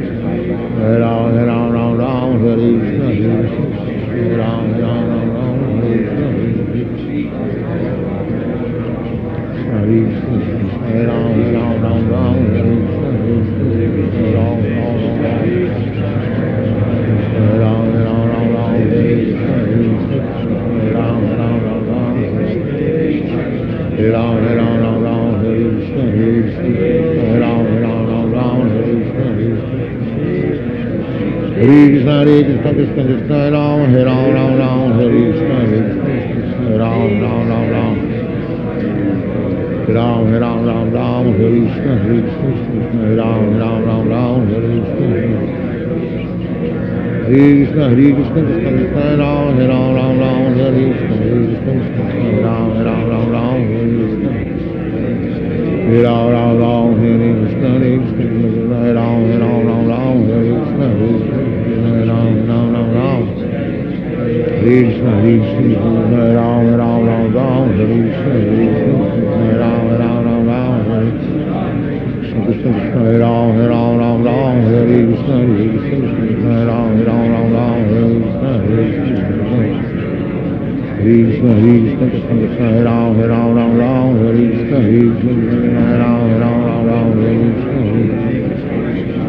Hare Krishna, Hare Krishna, Hare Ram, Hare Krishna, Hare Ram, Hare Ram, Hare Krishna, Hare Ram, Hare Ram, Hare Krishna, Hare Ram, Hare Krishna, Hare Krishna, Hare Krishna, Krishna Krishna, Hare Ram, Hare Ram, Hare Krishna, Hare Ram, Hare Ram, Hare Krishna, Hare Ram, Hare Krishna, Hare Krishna, Hare Krishna, Krishna Krishna, Hare Ram, Hare Ram, Hare Krishna, Hare Krishna, Hare Ram, Hare Krishna, Hare Ram, Hare Krishna, Hare Krishna, Hare Ram, Hare Krishna, Hare Krishna, Hare Krishna, Hare Ram, Hare Krishna,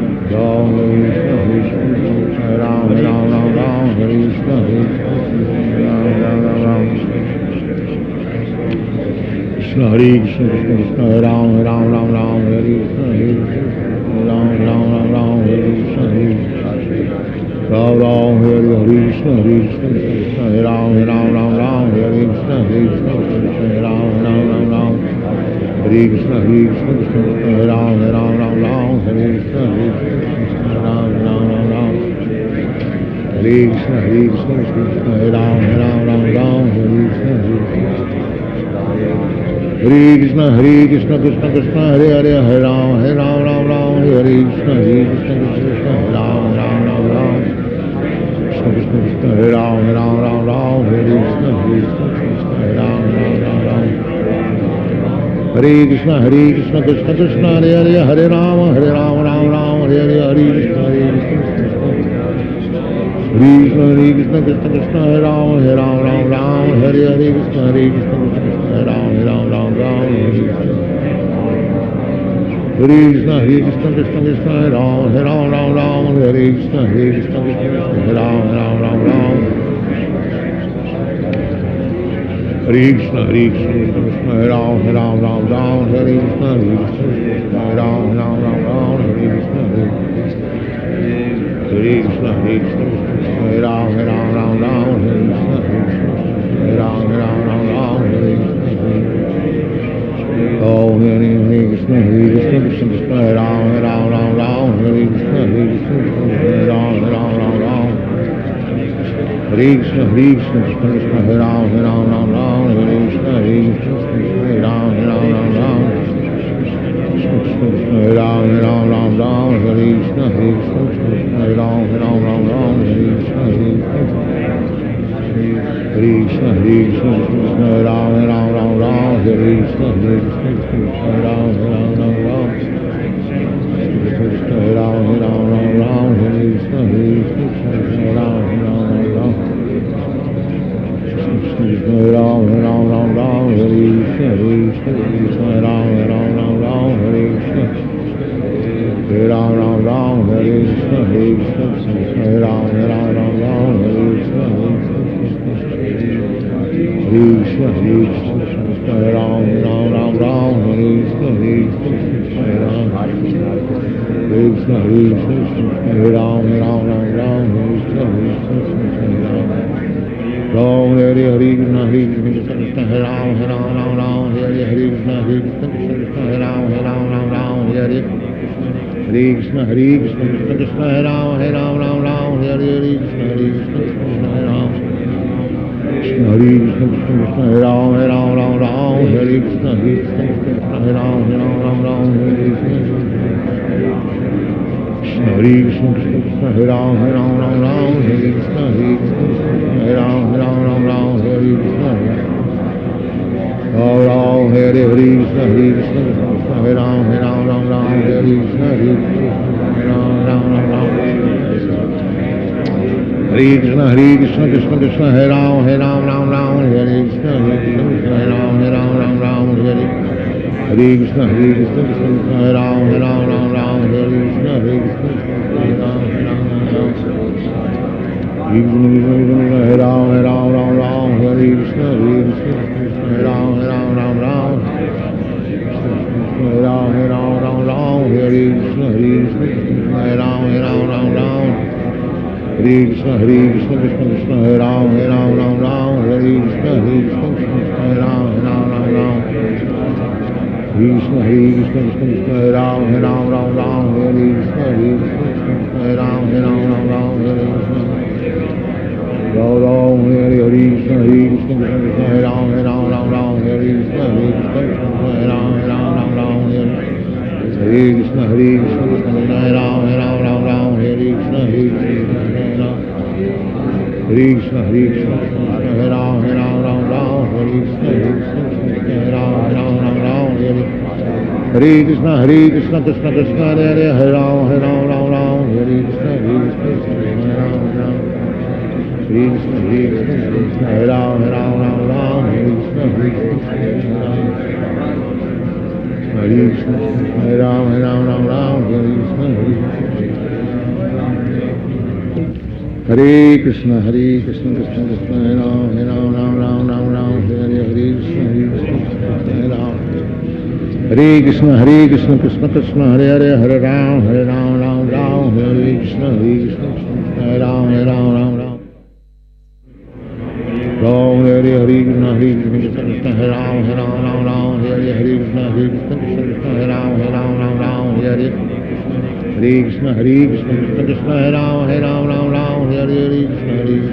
Hare Ram, Hare Krishna, Hare Ram, Hare Krishna, Hare Ram, Hare Krishna, Hare Krishna, Hare Ram, Hare Krishna, Hare Ram, Hare Krishna, Hare Krishna, Krishna, Ram, Hare Krishna, Ram, Hare Krishna, Ram, Hare Krishna, Krishna, Ram, Hare Krishna, Krishna, Ram, Hare Krishna, Krishna, Ram, Hare Krishna, Ram, Hare Krishna, Krishna, Ram, Hare Krishna, Hare Krishna, Krishna Krishna, Hare Hare, Hare Ram, Hare Krishna, Krishna Krishna, Ram, Krishna Krishna, Hare Ram, Hare Krishna, Krishna Krishna, Ram, Hare Krishna, Krishna Krishna, Hare Hare, Hare Ram, Hare Hare, Hare Krishna, Krishna Krishna, Krishna Krishna, Hare Ram, Hare Hare, Hare Krishna, Krishna Krishna, Hare Ram, Krishna, Krishna Krishna, Krishna Ram, Hare Krishna, Krishna Krishna, Hare Ram, Krishna, Krishna Krishna, Hare Ram, Hare Krishna, Krishna Krishna, Hare Ram, Hare Krishna, Krishna Krishna, Hare Ram, Hare Krishna, Hare Ram, Ram Ram, Hare Krishna, Om Hare Krishna, Hare Krishna, Krishna Krishna, Hare Ram, Ram Ram, Hare Krishna, Hare Krishna, Hare Ram, Ram Ram, Hare Krishna, Krishna Krishna, Hare Ram, Ram Ram, Hare Krishna, Hare Krishna, Hare Ram, Ram Ram, Hare Ram, Ram Ram, Hare Krishna, Hare Ram, Ram Ram, Hare Krishna, Hare Krishna, Hare Ram, Ram Ram, Hare Krishna, Hare Ram, Ram Ram, Hare Ram, Ram Ram, Hare Krishna, Hare Ram, Ram Ram, Hare Ram, Ram Ram, Hare Krishna, Hare Ram, Ram Ram, Hare Krishna, Hare Ram, Ram, Hare Krishna, Hare Ram, Ram Ram, Hare Krishna, Krishna, Krishna, Hare Ram, Ram Ram, Hare Krishna, Hare Ram, Krishna, Krishna, Hare Ram, Ram Ram, Hare Krishna, Hare Ram, Ram, Hare Krishna, Hare Krishna, Hare Ram, Ram Ram, Hare Krishna, Hare Krishna, Hare Ram, Ram Ram, Hare Krishna, Hare Krishna, Krishna Krishna, Hare Ram, Ram Ram, Hare Krishna, Hare Krishna, Hare Ram, Krishna, Hare Krishna, Krishna Krishna, Hare Ram, Ram Ram, Hare Krishna, Hare Krishna, Hare Ram, Ram Ram, Hare Krishna, Krishna, Hare Krishna, Krishna Krishna, Hare Ram, Ram Ram, Hare Krishna, Hare Krishna, Hare Ram, Ram Hare Krishna, Ram Ram, Hare Krishna, Hare Krishna, Hare Ram, Ram Hare Krishna, Hare Ram, Ram Hare Krishna, Hare Krishna, Krishna Krishna, Hare Ram, Ram Hare Krishna, Hare Ram, Ram Hare Krishna, Hare Krishna, Krishna Krishna, Hare Ram, Ram Hare Krishna, Hare Krishna, Hare Ram, Hare Ram, Hare Krishna, Hare Krishna, Hare Ram, Ram Hare Ram, Hare Krishna, Hare Krishna, Hare Ram, Hare Krishna, Hare Krishna, Krishna Krishna, Hare Ram, Hare Krishna, Hare Krishna, Hare Ram, Krishna, Hare Krishna, Krishna Krishna, Hare Ram, Hare Krishna, Hare Krishna, Hare Ram, Hare Krishna, Ram, Hare Krishna, Hare Krishna, Krishna Krishna, Hare Ram, Hare Krishna, Hare Krishna, Hare Ram, Hare Krishna, Hare Krishna, Krishna Krishna, Hare Ram, Hare Krishna, Hare Krishna, Hare Krishna, Hare Krishna, Hare Ram, Hare Krishna, Hare Krishna, Hare Ram, Hare Krishna, Hare Krishna, Krishna Krishna, Hare Ram, Hare Krishna, Hare Krishna, Hare Ram, Hare Krishna, Hare Krishna, Hare Ram, Hare Krishna, Hare Krishna, Hare Krishna, Hare Ram, Hare Krishna, Hare Krishna, Hare Krishna, Krishna Krishna, Hare Ram, Hare Krishna, Hare Ram, Hare Krishna, Hare Krishna, Krishna Krishna, Hare Ram, Hare Krishna, Hare Krishna, Hare Ram, Ram Hare Krishna,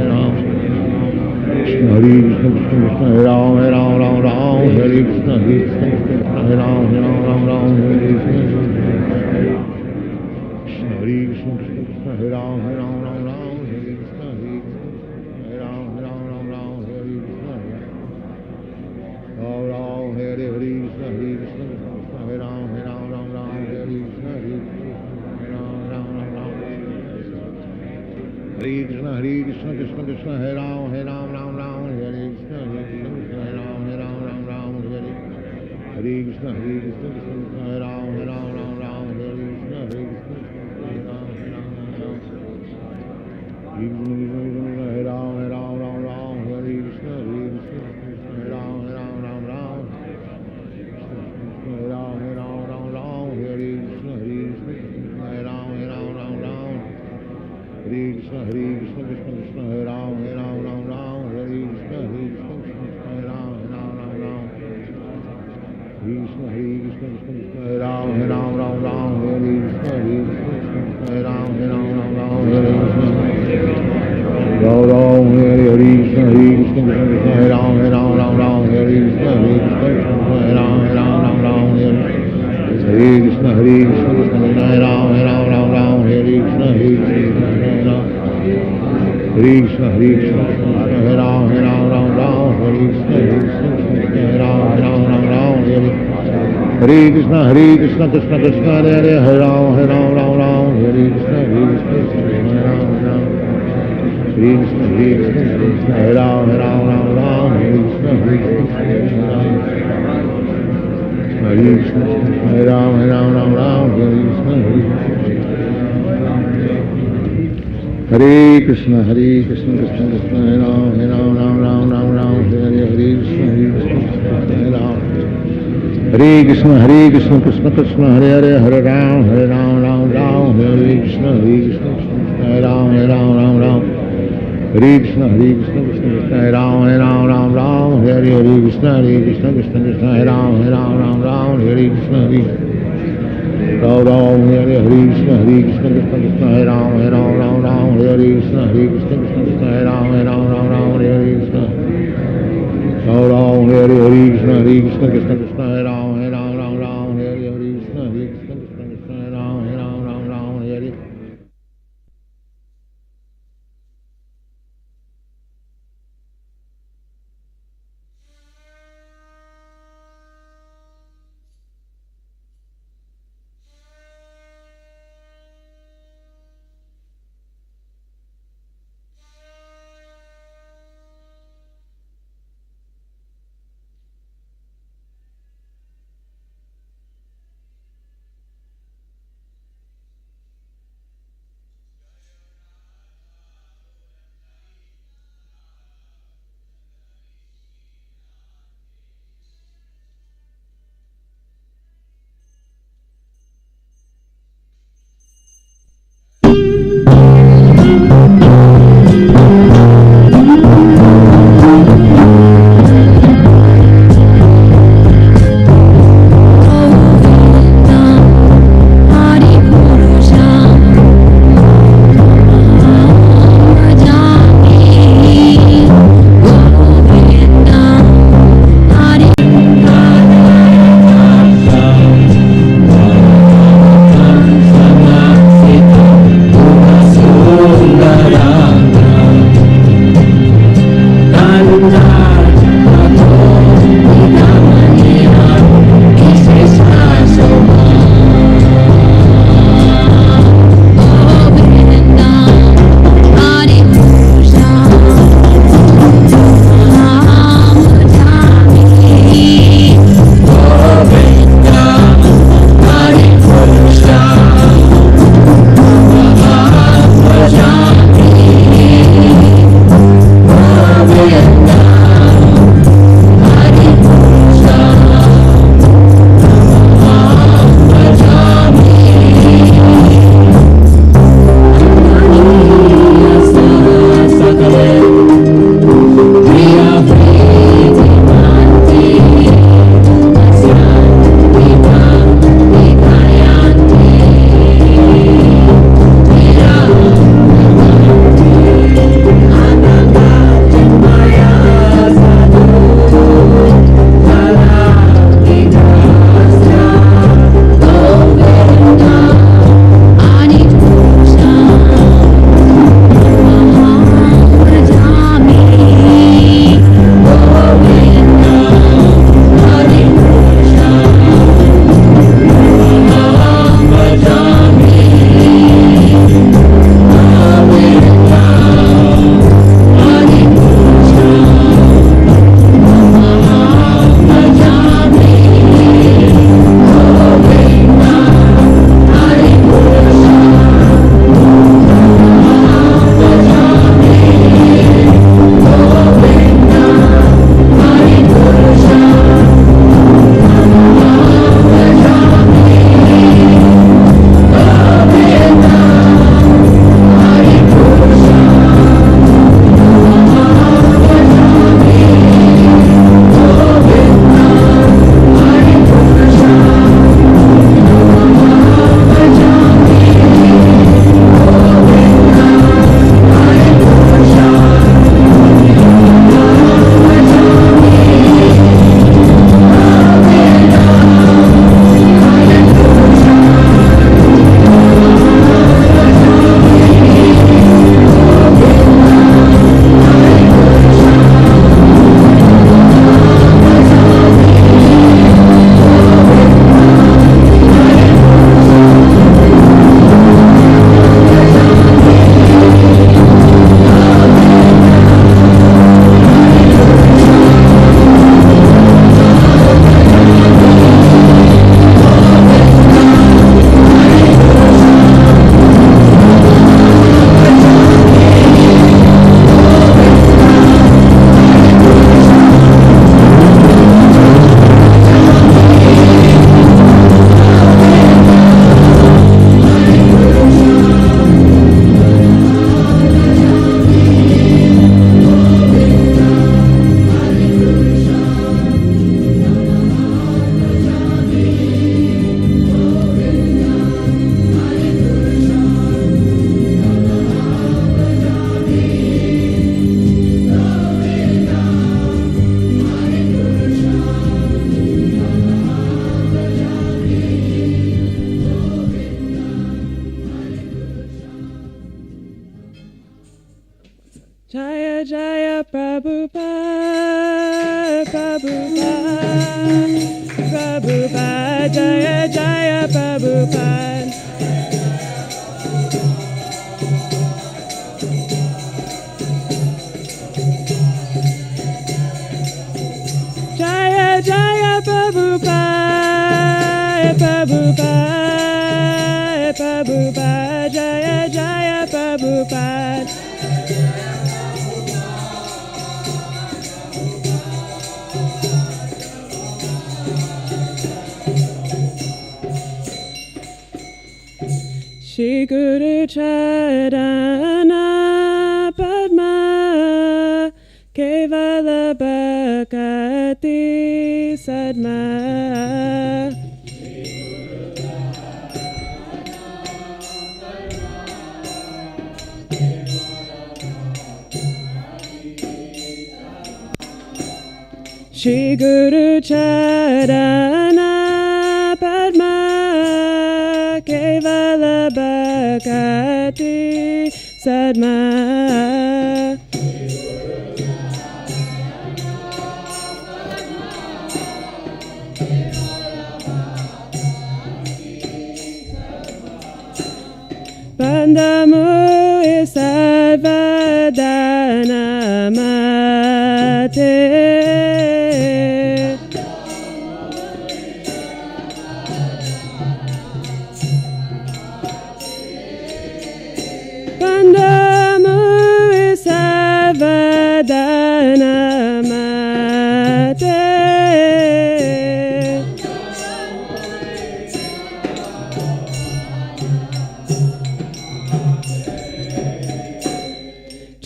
Hare Krishna, Krishna Hare Ram, Hare Krishna, Hare Krishna, Hare Ram, Hare Krishna, Hare Krishna, Krishna Krishna, Hare Ram, Hare Krishna, Hare Krishna, Hare Ram, Krishna, Hare Krishna, Krishna Krishna, Hare Ram, Hare Krishna, Hare Krishna, Hare Ram, Hare Krishna, Krishna, Hare Krishna, Krishna Krishna, Hare Ram, Hare Krishna, Hare Ram, Hare Krishna, Ram, Hare Krishna, Hare Krishna, Krishna, Hare Ram, Hare Krishna, Hare Krishna, Hare Krishna, Krishna Krishna, Hare Ram, Hare Krishna, Hare Krishna, Hare Ram, Hare Krishna, Hare Krishna, Krishna Krishna, Hare Ram, Hare Krishna, Hare Krishna, Hare Ram, Hare Ram, Hare Krishna, Hare Krishna, Hare Ram, Hare Krishna, Hare Krishna, Hare Ram, Hare Krishna, Hare Krishna, Krishna Krishna, Hare Ram, Hare Krishna, Krishna, Hare Krishna, Krishna Krishna, Hare Ram, Ram Ram, Hare Krishna, Hare Krishna, Hare Ram, Ram Ram, Hare Krishna. Ram Ram, Hare Krishna, Hare Krishna, Krishna Krishna, Hare Ram, Ram Hare Krishna, Hare Krishna, Hare Ram, Ram Hare Krishna, Hare Krishna, Krishna Krishna, Hare Ram, Ram Hare Krishna, Hare Krishna, Hare Ram. Hare Krishna, Hare Krishna, Hare Ram, Hare Krishna, Hare Krishna, Hare Ram, Hare. Hare Krishna, Hare Krishna, Krishna Krishna, Hare Hare, Hare Ram, Hare Krishna, Hare Krishna, Hare Ram, Hare Krishna, Hare Krishna, Hare Ram, Hare Krishna, Hare Krishna, Hare Krishna, Hare Ram, Hare Krishna, Hare Hare Krishna, Hare Krishna, Krishna Krishna, Hare Ram, Hare Krishna, Hare Ram. Hare Krishna, Hare Krishna, Krishna Krishna, Hare Hare, Hare Ram, Hare Krishna, Hare Krishna, Hare Ram, Hare Krishna, Hare Krishna, Krishna Krishna, Hare Ram, Hare Krishna, Krishna Krishna, Hare Ram, Hare Krishna, Hare Ram Ram, Hare Krishna, Krishna Krishna, Hare Ram, Hare Krishna, Krishna Krishna, Hare Ram, Hare Krishna. Ram Ram, Hare Krishna, Krishna Krishna, Hare Ram, Hare Krishna, Krishna Krishna, Hare Ram, Hare. Prabhupada, Prabhupada, Prabhupada, Jaya Jaya Prabhupada. Jaya Jaya Prabhupada, Prabhupada, Prabhupada, Jaya Jaya Prabhupada. Shri Guru Charana Padma Kevala Bhakati Sadma. Shri Guru Charana Padma Kevala Bhakati Sadma. Bandamu Sarvadana Mate. Bandamu Sarvadana Mate.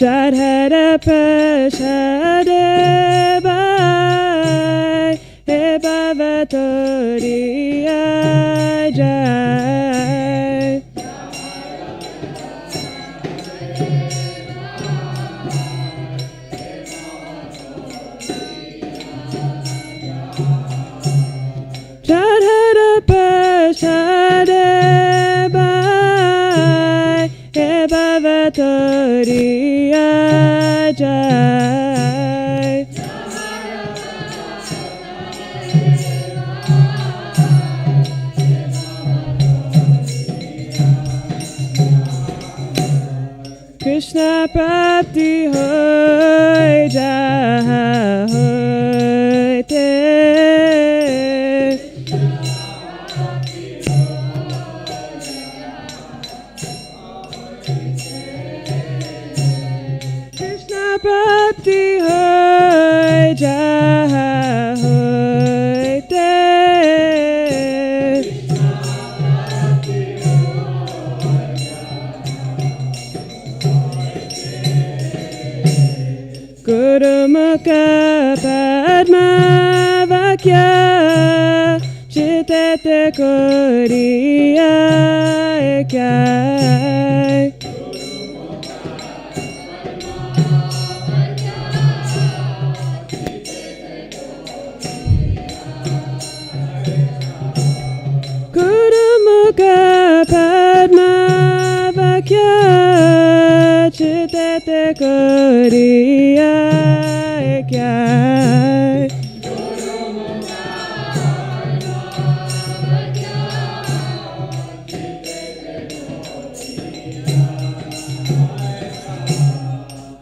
Jadhara Prasade Bhai He Bhavatoriya Jai. Jadhara Prasade Bhai He Bhavatoriya Jai. Krishna Prapti Hoy Jaha Hoyte. Prapti hoy jaha hoyte. Guru Mukha Padma Vakya Chitete Koriya Ekya. Mukha Padma Vakya Chitete Koriya Ekya.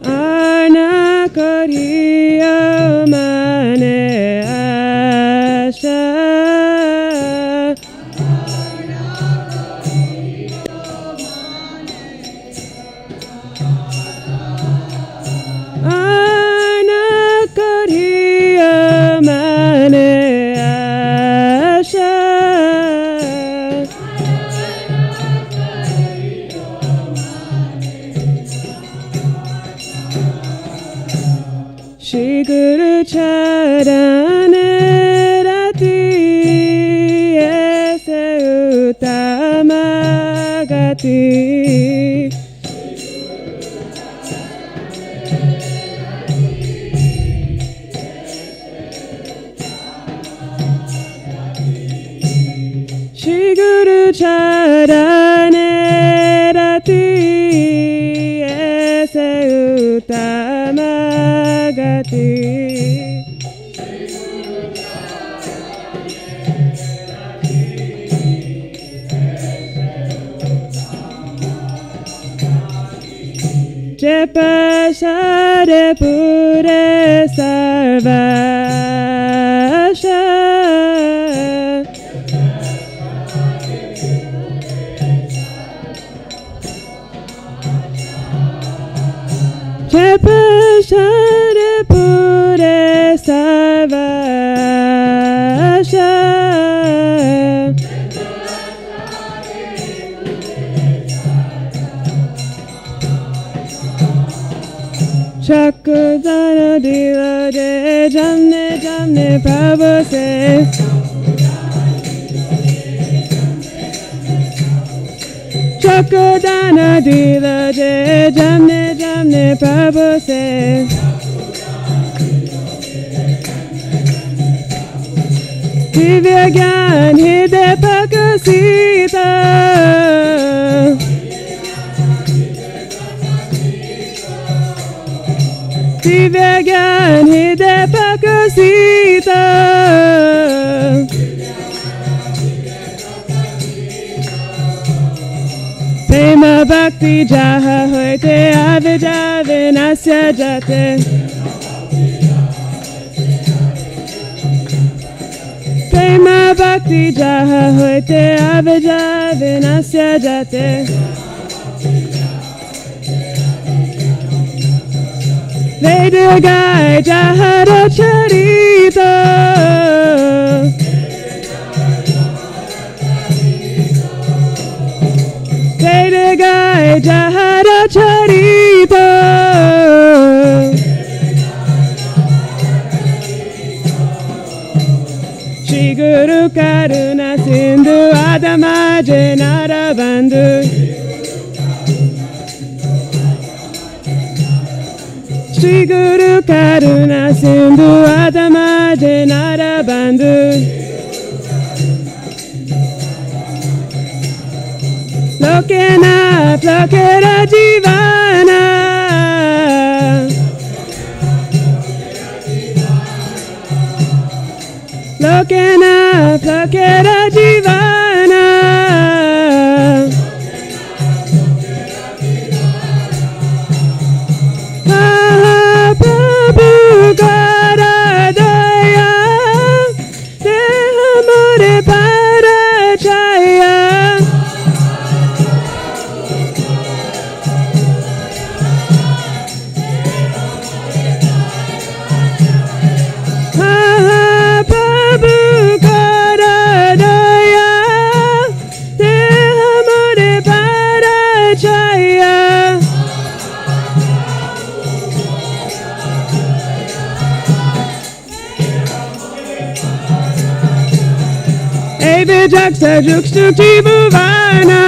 Arna Koriya Mane Asha. Shri Guru Charane Rati Ese Uttama Gati. Shri Guru Charane Rati Ese Uttama Jepashare Pure Sarvasha Jepashare Pure Sarvasha Chakudana Dila De Jamne Jamne Prabhu Se Chakudana Dila De Jamne Jamne Prabhu Se Divya Gyan Hide Pakasita Divya Gyan Hide Pakasita Prema Bhakti Jaha Hoite Avijave Nasya Jate Prema Bhakti Jaha Hoite Avijave Nasya Jate Vedagai Jahara Charita Vedagai Jahara Charita Shri Guru Karuna Sindhu Adama Janara Bandhu Shri Guru Karuna Sindhu Adama Janara Bandhu Lokena Plakera Jivana Lokena Plakera Jivana Jaksa Jukstuti Bhuvana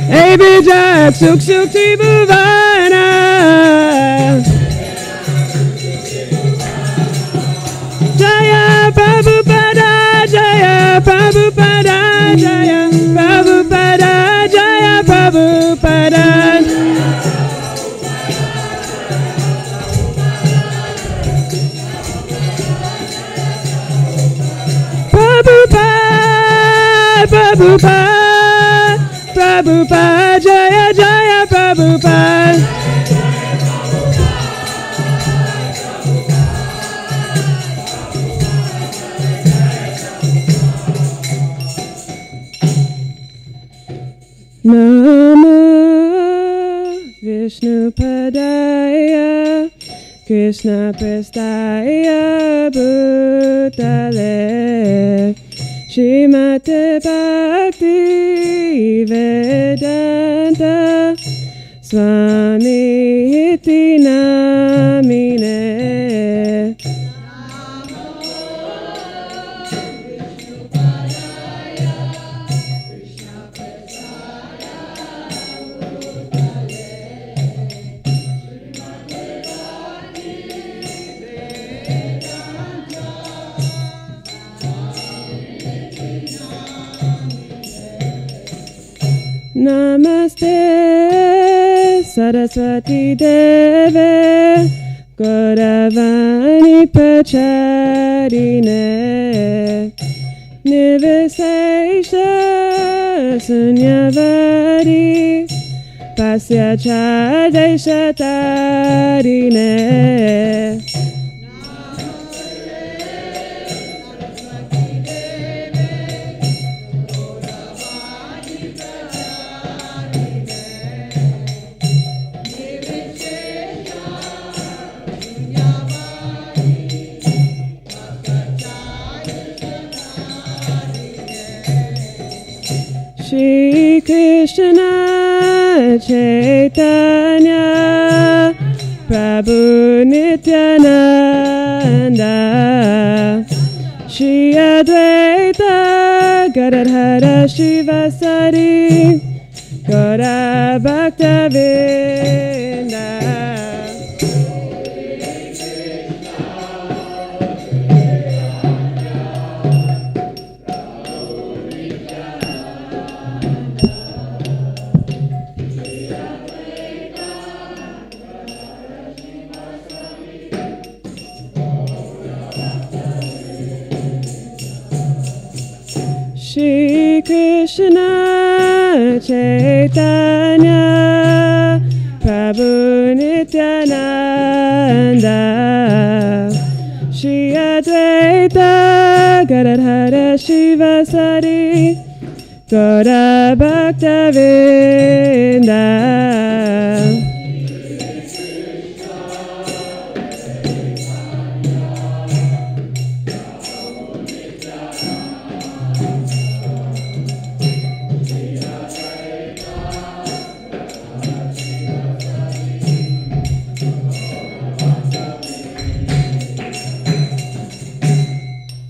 Abhijak Suksukti Bhuvana Jaya Prabhupada Jaya Prabhupada Jaya Prabhupada Jaya Prabhupada Prabhupada, Prabhupada, Jaya Jaya Prabhupada. Namo Vishnu Padaya Krishna Prestaya Bhutale Srimate Bhakti Vedanta Swami Iti Namine Namaste Saraswati Deve Gauravani Pacharine Nivesesha Sunyavadi Pasya Chadeshatarine Shri Krishna Caitanya Prabhu Nityananda Shri Advaita Gadadhara Shivasari Gaura Bhaktavinda Shri Krishna Caitanya Prabhu Nityananda Shri Advaita Gadadhara Shivasari Gaura Bhaktavinda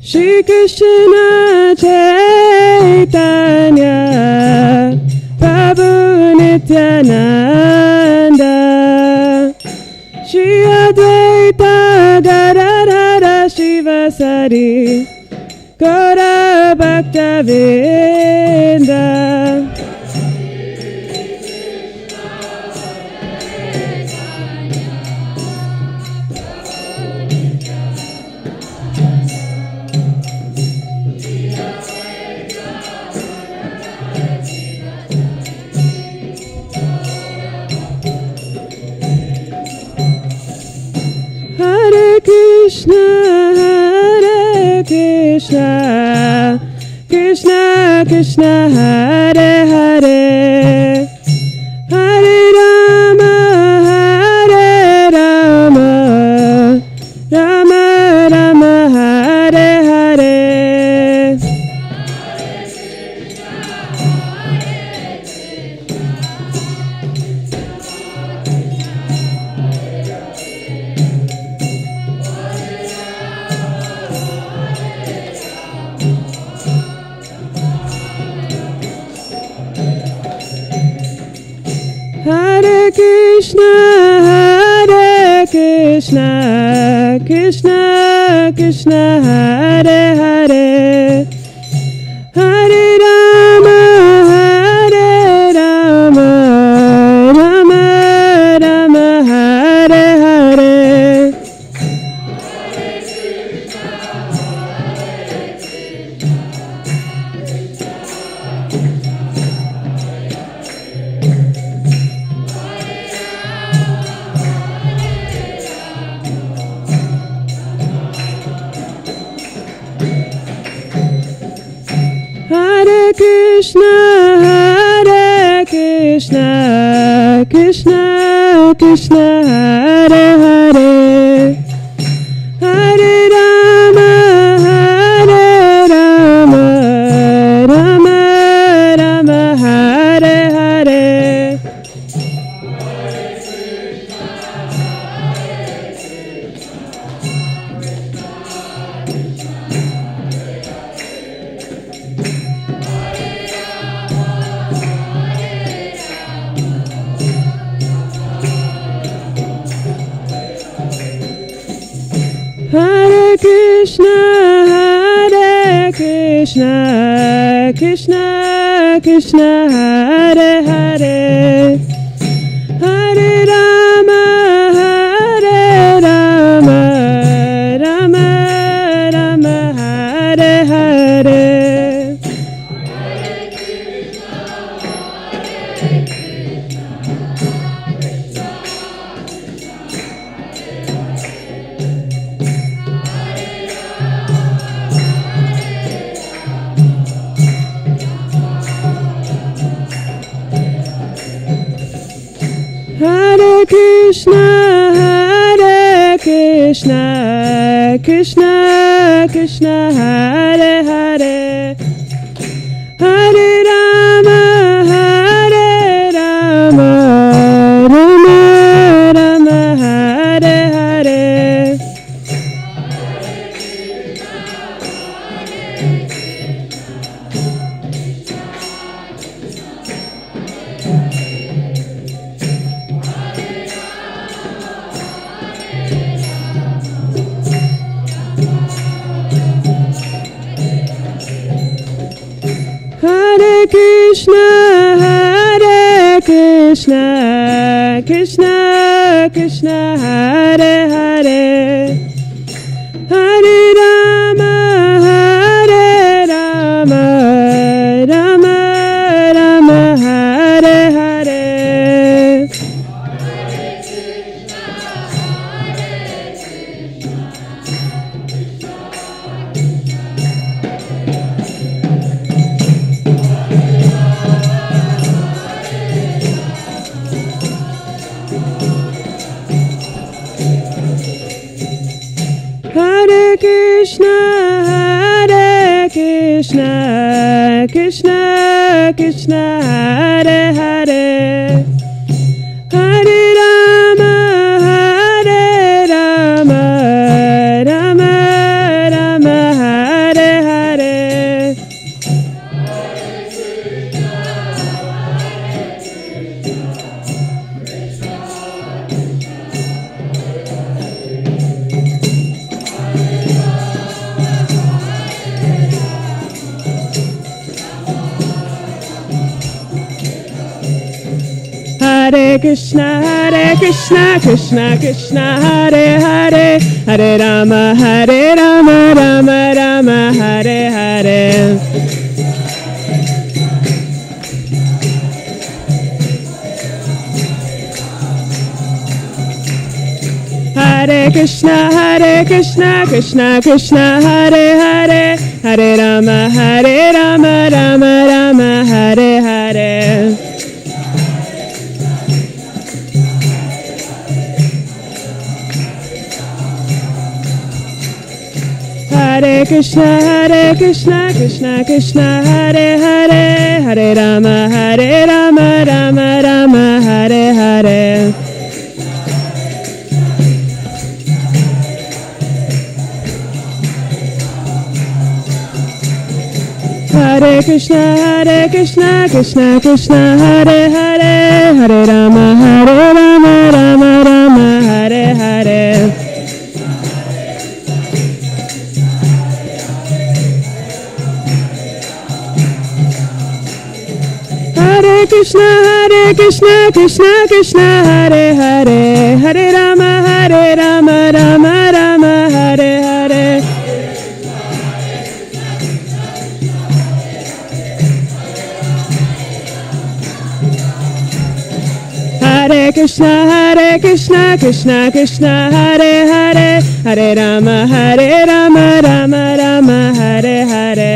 Shri Krishna Caitanya Prabhu Nityananda Shri Advaita Gadadhara Shivasari Gaura Bhaktavinda Krishna Krishna Krishna Hare Hare Hare Rama Rama Rama Hare Hare Hare Krishna Krishna Krishna Hare Hare Hare Rama Rama Rama Hare Hare Hare Krishna Krishna Krishna Hare Hare Hare Rama Rama Rama Hare Hare Hare Krishna Krishna Krishna Hare Hare Hare Rama Rama Rama Hare Hare Krishna, Krishna Krishna, Hare Hare, Hare Rama, Rama Rama, Hare Hare. Hare Krishna, Krishna Krishna, Hare Hare, Hare Rama, Rama Rama, Hare Hare. Hare Krishna, Krishna Krishna, Hare Hare, Hare Rama, Rama Rama, Hare Hare. Hare Krishna, Krishna Krishna, Hare Hare, Hare Rama, Rama Rama, Hare Hare. Hare Krishna, Krishna Krishna, Hare Hare, Hare Rama, Rama Rama, Hare Hare. Hare Krishna, Krishna Krishna, Hare Hare, Hare Rama, Rama Rama, Hare Hare. Hare Krishna, Krishna Krishna, Hare Hare, Hare Rama, Rama Rama, Hare Hare. Hare Krishna, Krishna Hare Hare, Hare Rama, Rama Rama, Hare Hare.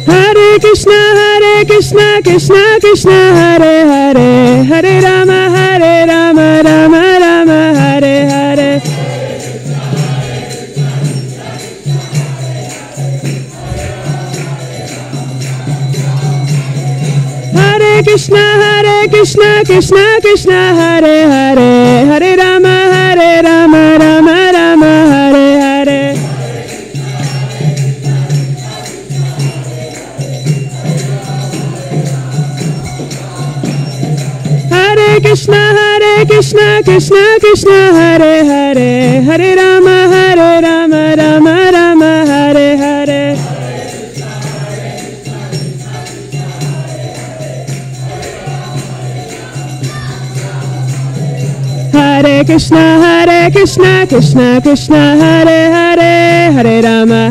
Hare Krishna, Krishna Hare Hare, Hare Rama, Rama Rama, Hare Hare. Hare Krishna, Krishna Hare Hare, Hare Rama, Rama Rama, Hare Hare. Hare Krishna, Krishna Hare Hare, Hare Rama, Rama Rama, Hare Hare. Hare Krishna, Krishna Hare Hare, Hare Rama, Rama Rama, Hare Hare. Hare Krishna, Krishna Hare Hare, Hare Rama,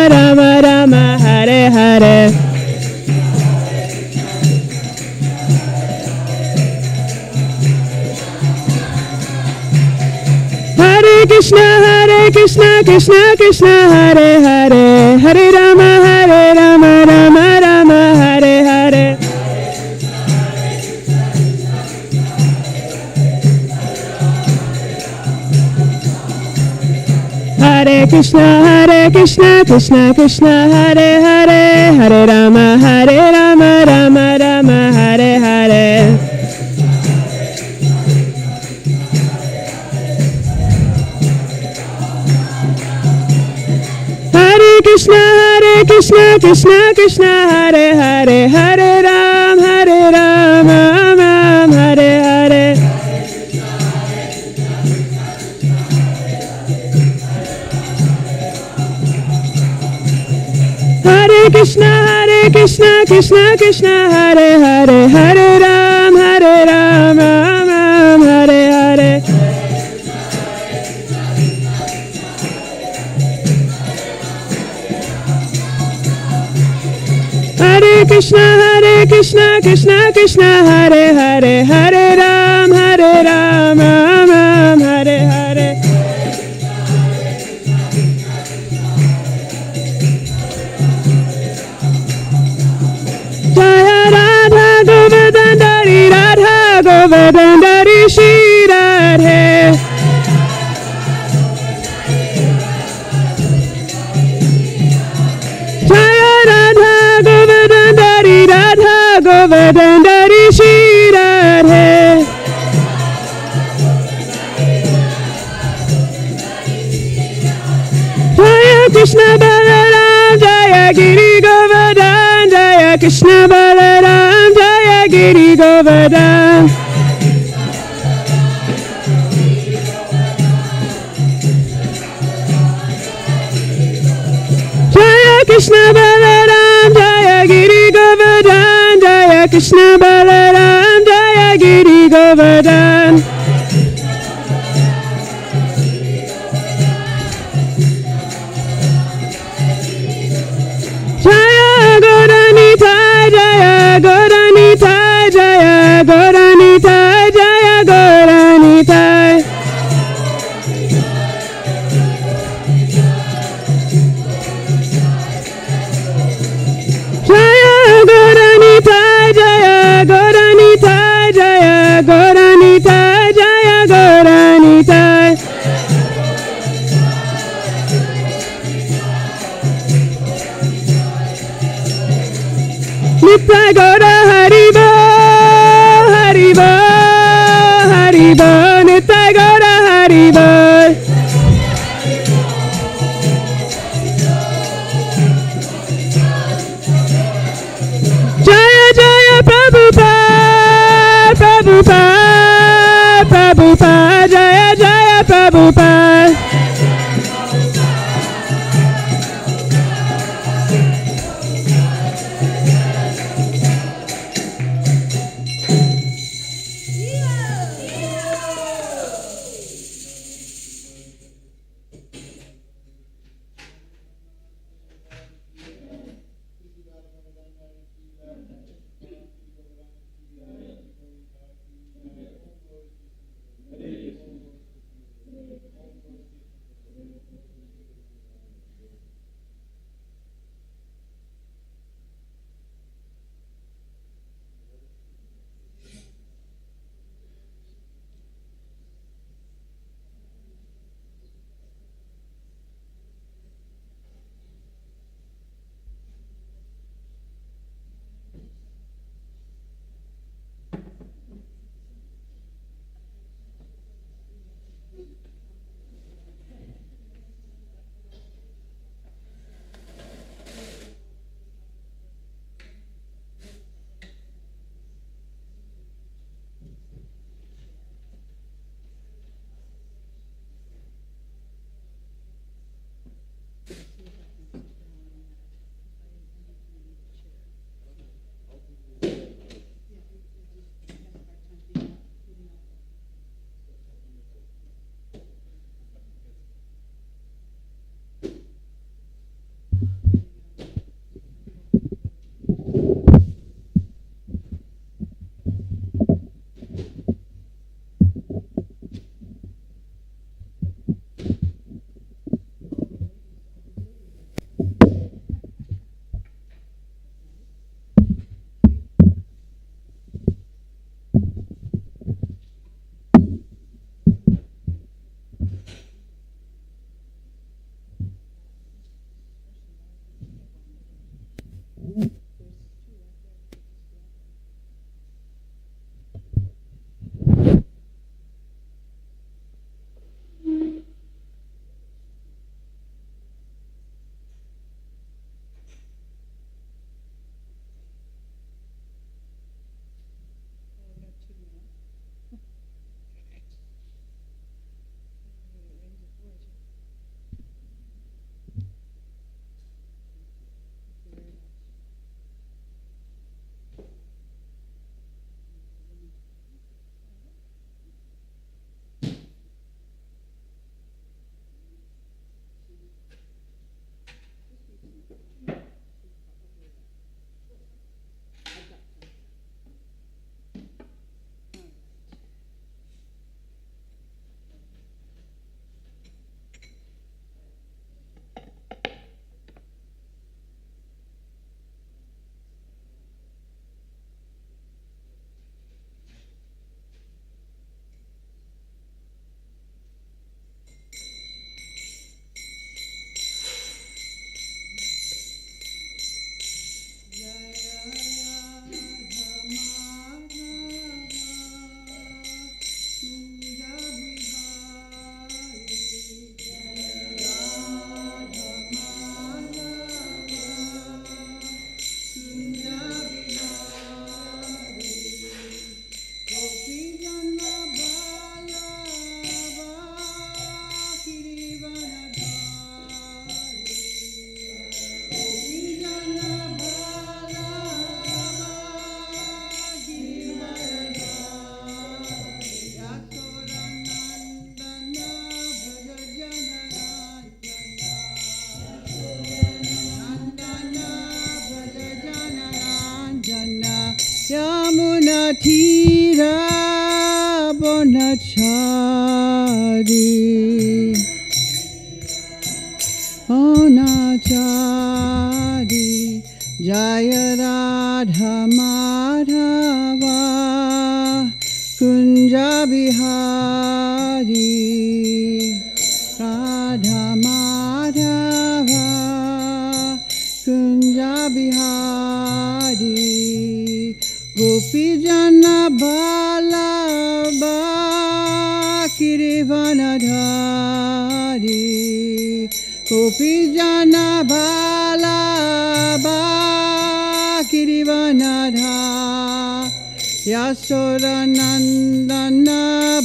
Rama Rama, Hare Hare. Hare Krishna, Krishna Hare Hare, Hare Rama, Rama Rama, Hare Hare. Hare Krishna, Krishna Krishna, Hare Hare, Hare Rama, Rama Rama, Hare Hare. Hare Krishna, Krishna Krishna, Hare Hare, Hare Rama, Ram, Hare Hare. Hare Krishna, Krishna, Hare Hare, Hare Ram, Ram, Hare Hare. Hare Krishna, Krishna, Hare Hare, Hare Ram, Ram, Hare Hare. Jaya Radha Govardhana, Radha Govardhana, Shri Radhe. Jaya Radha Govardhana, Radha Govardhana, Shri Radhe. Jaya Krishna Balaram, Jaya Giri Govardhan, Jaya Krishna Balaram, Jaya Giri Govardhan. Jaya Krishna Balaram, Jaya Giri Govardhan, Jaya Krishna Balaram, Jaya Giri Govardhan. Jaya Gauranita, Jaya Gauranita, Jaya Gauranita, Jaya Gauranita. Jaya Gauranita, Jaya Gauranita, Jaya Gauranita, Jaya Gauranita. Nitya Gaura Haribo, Haribo, Haribo, Nitya Gaura Haribo. Jaya Jaya Prabhupada, Prabhupada, Prabhupada, Jaya Jaya Prabhupada. Yamunatira Bonachari Onachari Jaya Radha Madhava Kunja Bihari Radha Madhava Kunja Bihari Gopi Jana Balaba Kirivanadhari Gopi Jana Balaba Kirivanadhari Yasora Nandana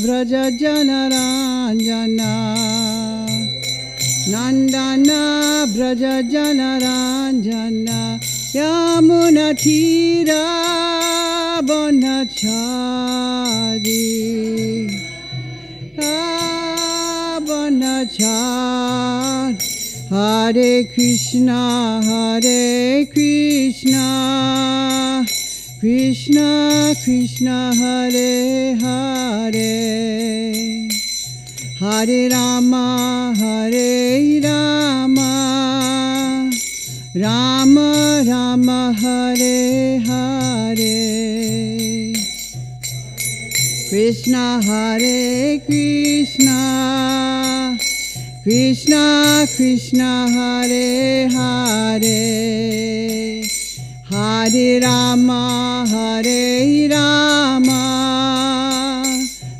Braja Janaranjana Nandana Braja Janaranjana Yamunatira Bonachari Bonachari Hare Krishna Krishna Krishna Hare Hare Hare Rama Rama Rama Hare Hare Krishna Hare Krishna Krishna Krishna Hare Hare Hare Rama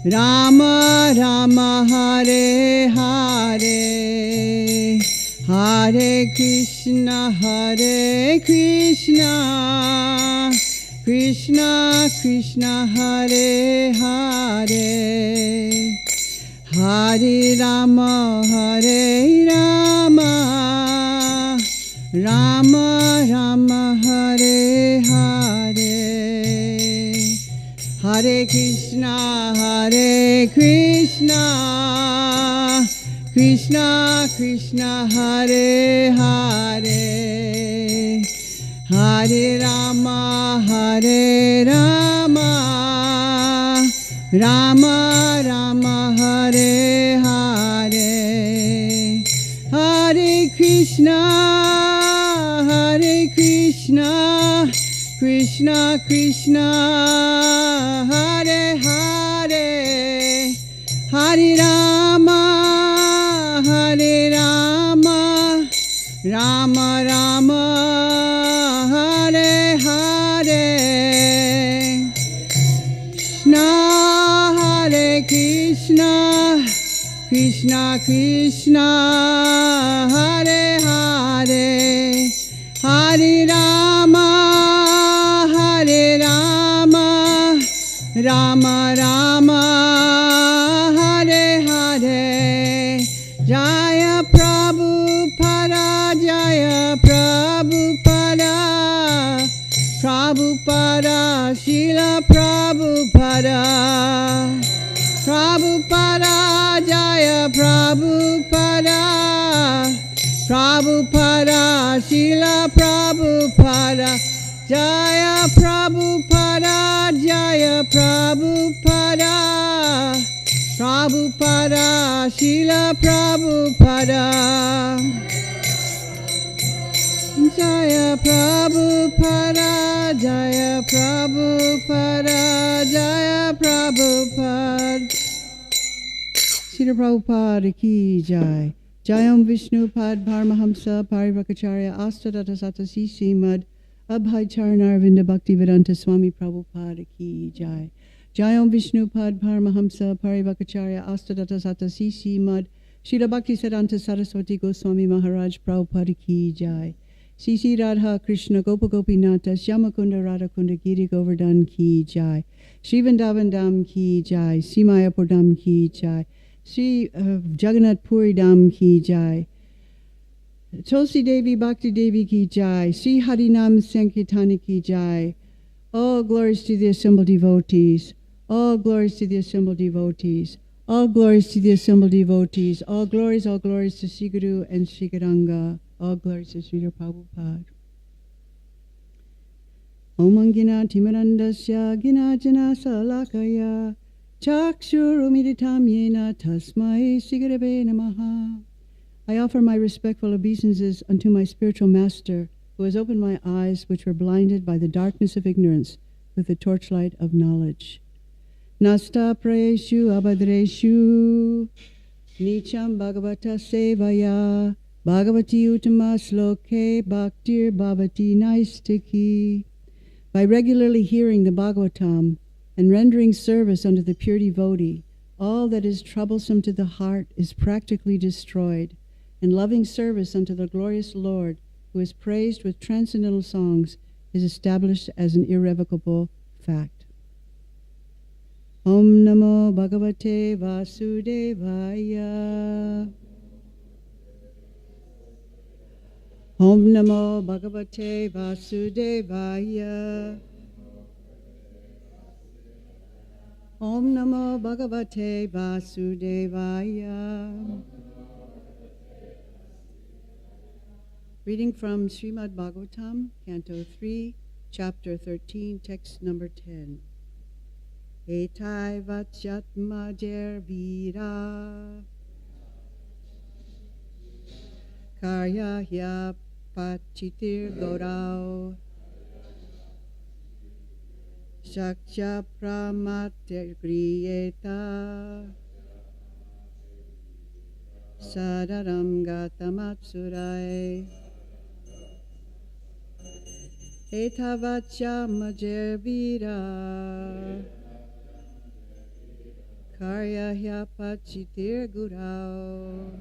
Rama Rama Hare Hare Hare Krishna Krishna Krishna Hare Hare Hare Rama Rama Rama Hare Hare Hare Krishna Krishna Krishna Hare Hare Hare Rama Rama Rama Hare Hare Hare Krishna Krishna Krishna Hare Hare Hare Rama Rama Rama Hare Hare Krishna Krishna Krishna Hare Hare Hare Rama Rama Rama Hare Hare Jaya Prabhupada Prabhupada Srila Prabhupada Jaya Prabhupada Srila Prabhupada Jaya Prabhupada Srila Prabhupada Jaya Prabhupada Srila Prabhupada ki jai. Jayam Vishnupad Paramahamsa Parivakacharya Astadata Satasi Srimad Abhaycharnarvinda Bhaktivedanta Swami Prabhupada ki jai. Jayam Vishnupad Paramahamsa Parivakacharya Astadata Satasi Srimad Srila Bhaktisiddhanta Saraswati Goswami Maharaj Prabhupada ki jai. Sisi Radha Krishna Gopa Gopinata Shyamakunda Radhakunda Giri Govardhan ki jai. Shri Vrindavan Dham ki jai. Sri Mayapur Dham ki jai. Sri Jagannath Puri Dham ki jai. Tulsi Devi Bhakti Devi ki jai. Sri Harinam Sankirtana ki jai. All glories to the assembled devotees. All glories to the assembled devotees. All glories to the assembled devotees. All glories to Sri Guru and Sri Gauranga. All glories to Srila Prabhupada. Om Angina Timarandasya Ginajana Salakaya Chakshurumidhitam Yena Tasmai Sigarave Namaha. I offer my respectful obeisances unto my spiritual master, who has opened my eyes, which were blinded by the darkness of ignorance, with the torchlight of knowledge. Nasta praeshu abhadreshu nicham bhagavata sevaya bhagavati uttama sloke bhaktir bhavati naistiki. By regularly hearing the Bhagavatam and rendering service unto the pure devotee, all that is troublesome to the heart is practically destroyed, and loving service unto the glorious Lord, who is praised with transcendental songs, is established as an irrevocable fact. Om Namo Bhagavate Vasudevaya. Om Namo Bhagavate Vasudevaya. Om Namo Bhagavate Vasudevaya. Reading from Srimad Bhagavatam, Canto 3, Chapter 13, Text number 10. Etai vachyatma jervira karya hya pachitir godao shakya pramatir griyeta sadaram gatamatsurai. Etavacha majervira karya hyapachitir gurao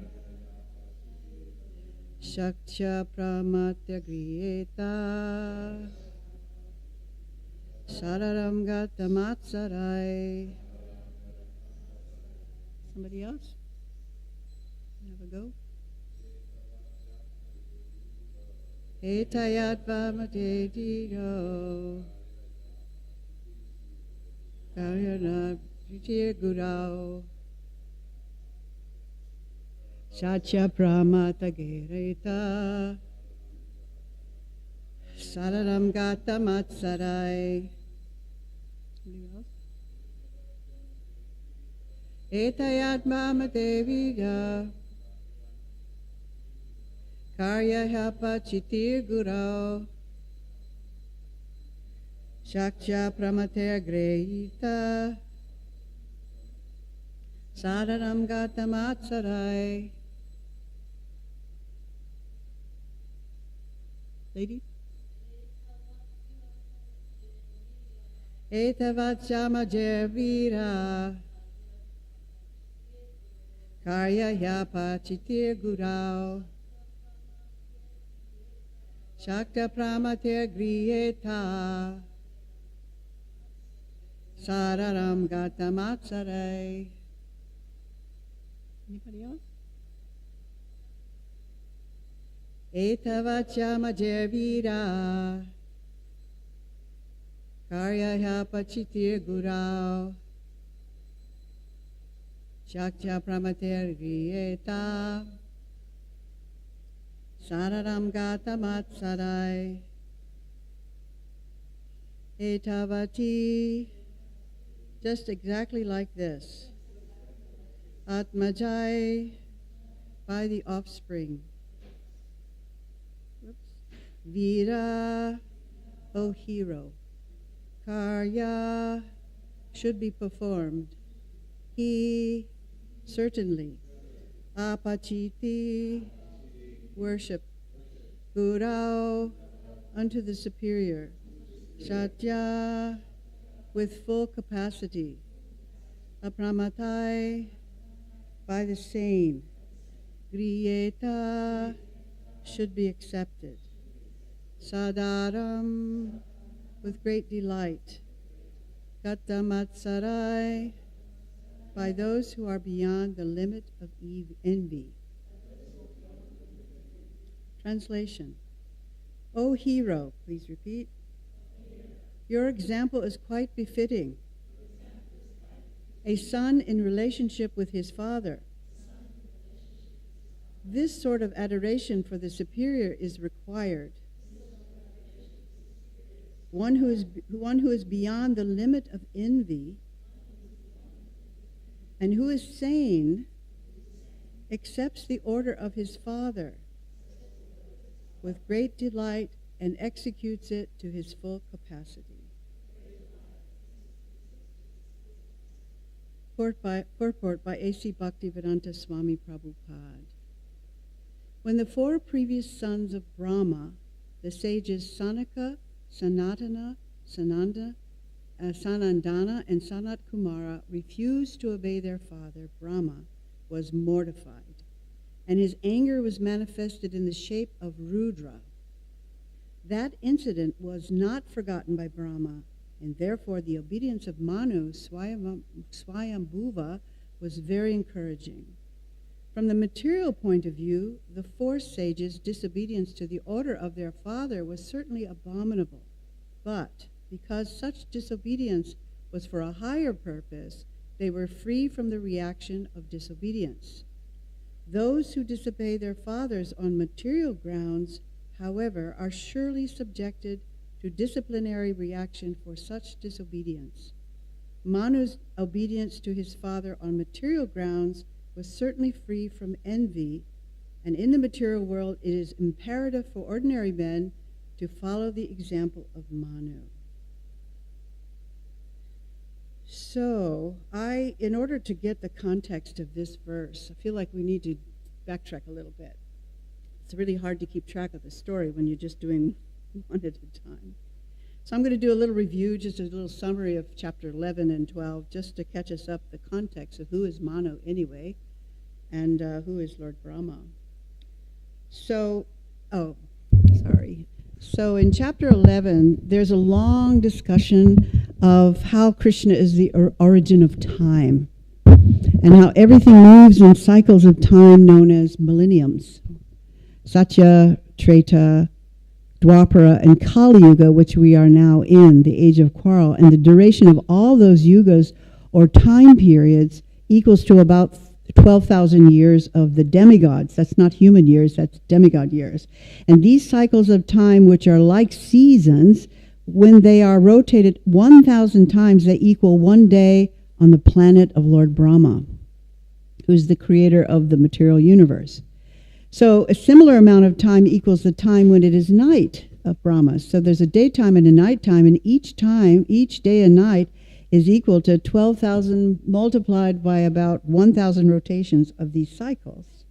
shakya pramatya griyeta sararam gatamatsarai. Somebody else? Have a go. Etayat vamatediro karyana pritir gurao shachya pramata gereta sararam gata matsarai. Etayat vamatediro karya hapachitir gurao shakya pramater grehita sadaram gatamatsarai. Lady? Etavachama jervira karya hapachitir gurao shakya pramatir griyeta sararam gatamatsarai. Anybody else? Etavachama jervira karya hapachitir gurao shakya pramatir griyeta sararam gatamatsarai. Etavati, just exactly like this. Atmajai, by the offspring. Vira, O hero. Karya, should be performed. He, certainly. Apachiti, worship. Gurao, unto the superior. Shatya, with full capacity. Apramatai, by the same. Griyeta, should be accepted. Sadaram, with great delight. Gatamatsarai, by those who are beyond the limit of envy. Translation. O hero, please repeat. Your example is quite befitting. A son in relationship with his father. This sort of adoration for the superior is required. one who is beyond the limit of envy, and who is sane, accepts the order of his Father with great delight and executes it to his full capacity. Purport by A.C. Bhaktivedanta Swami Prabhupada. When the four previous sons of Brahma, the sages Sanaka, Sanatana, Sanandana, and Sanat Kumara, refused to obey their father, Brahma was mortified, and his anger was manifested in the shape of Rudra. That incident was not forgotten by Brahma, and therefore the obedience of Manu, Swayambhuva, was very encouraging. From the material point of view, the four sages' disobedience to the order of their father was certainly abominable, but because such disobedience was for a higher purpose, they were free from the reaction of disobedience. Those who disobey their fathers on material grounds, however, are surely subjected to disciplinary reaction for such disobedience. Manu's obedience to his father on material grounds was certainly free from envy, and in the material world it is imperative for ordinary men to follow the example of Manu. So, in order to get the context of this verse, I feel like we need to backtrack a little bit. It's really hard to keep track of the story when you're just doing one at a time. So I'm going to do a little review, just a little summary of chapter 11 and 12, just to catch us up the context of who is Manu anyway, and who is Lord Brahma. So in chapter 11, there's a long discussion of how Krishna is the origin of time, and how everything moves in cycles of time known as millenniums. Satya, Treta, Dwapara, and Kali Yuga, which we are now in, the age of quarrel, and the duration of all those yugas or time periods equals to about 12,000 years of the demigods. That's not human years, that's demigod years. And these cycles of time, which are like seasons, when they are rotated 1,000 times, they equal one day on the planet of Lord Brahma, who's the creator of the material universe. So a similar amount of time equals the time when it is night of Brahma. So there's a daytime and a nighttime, and each day and night is equal to 12,000 multiplied by about 1,000 rotations of these cycles.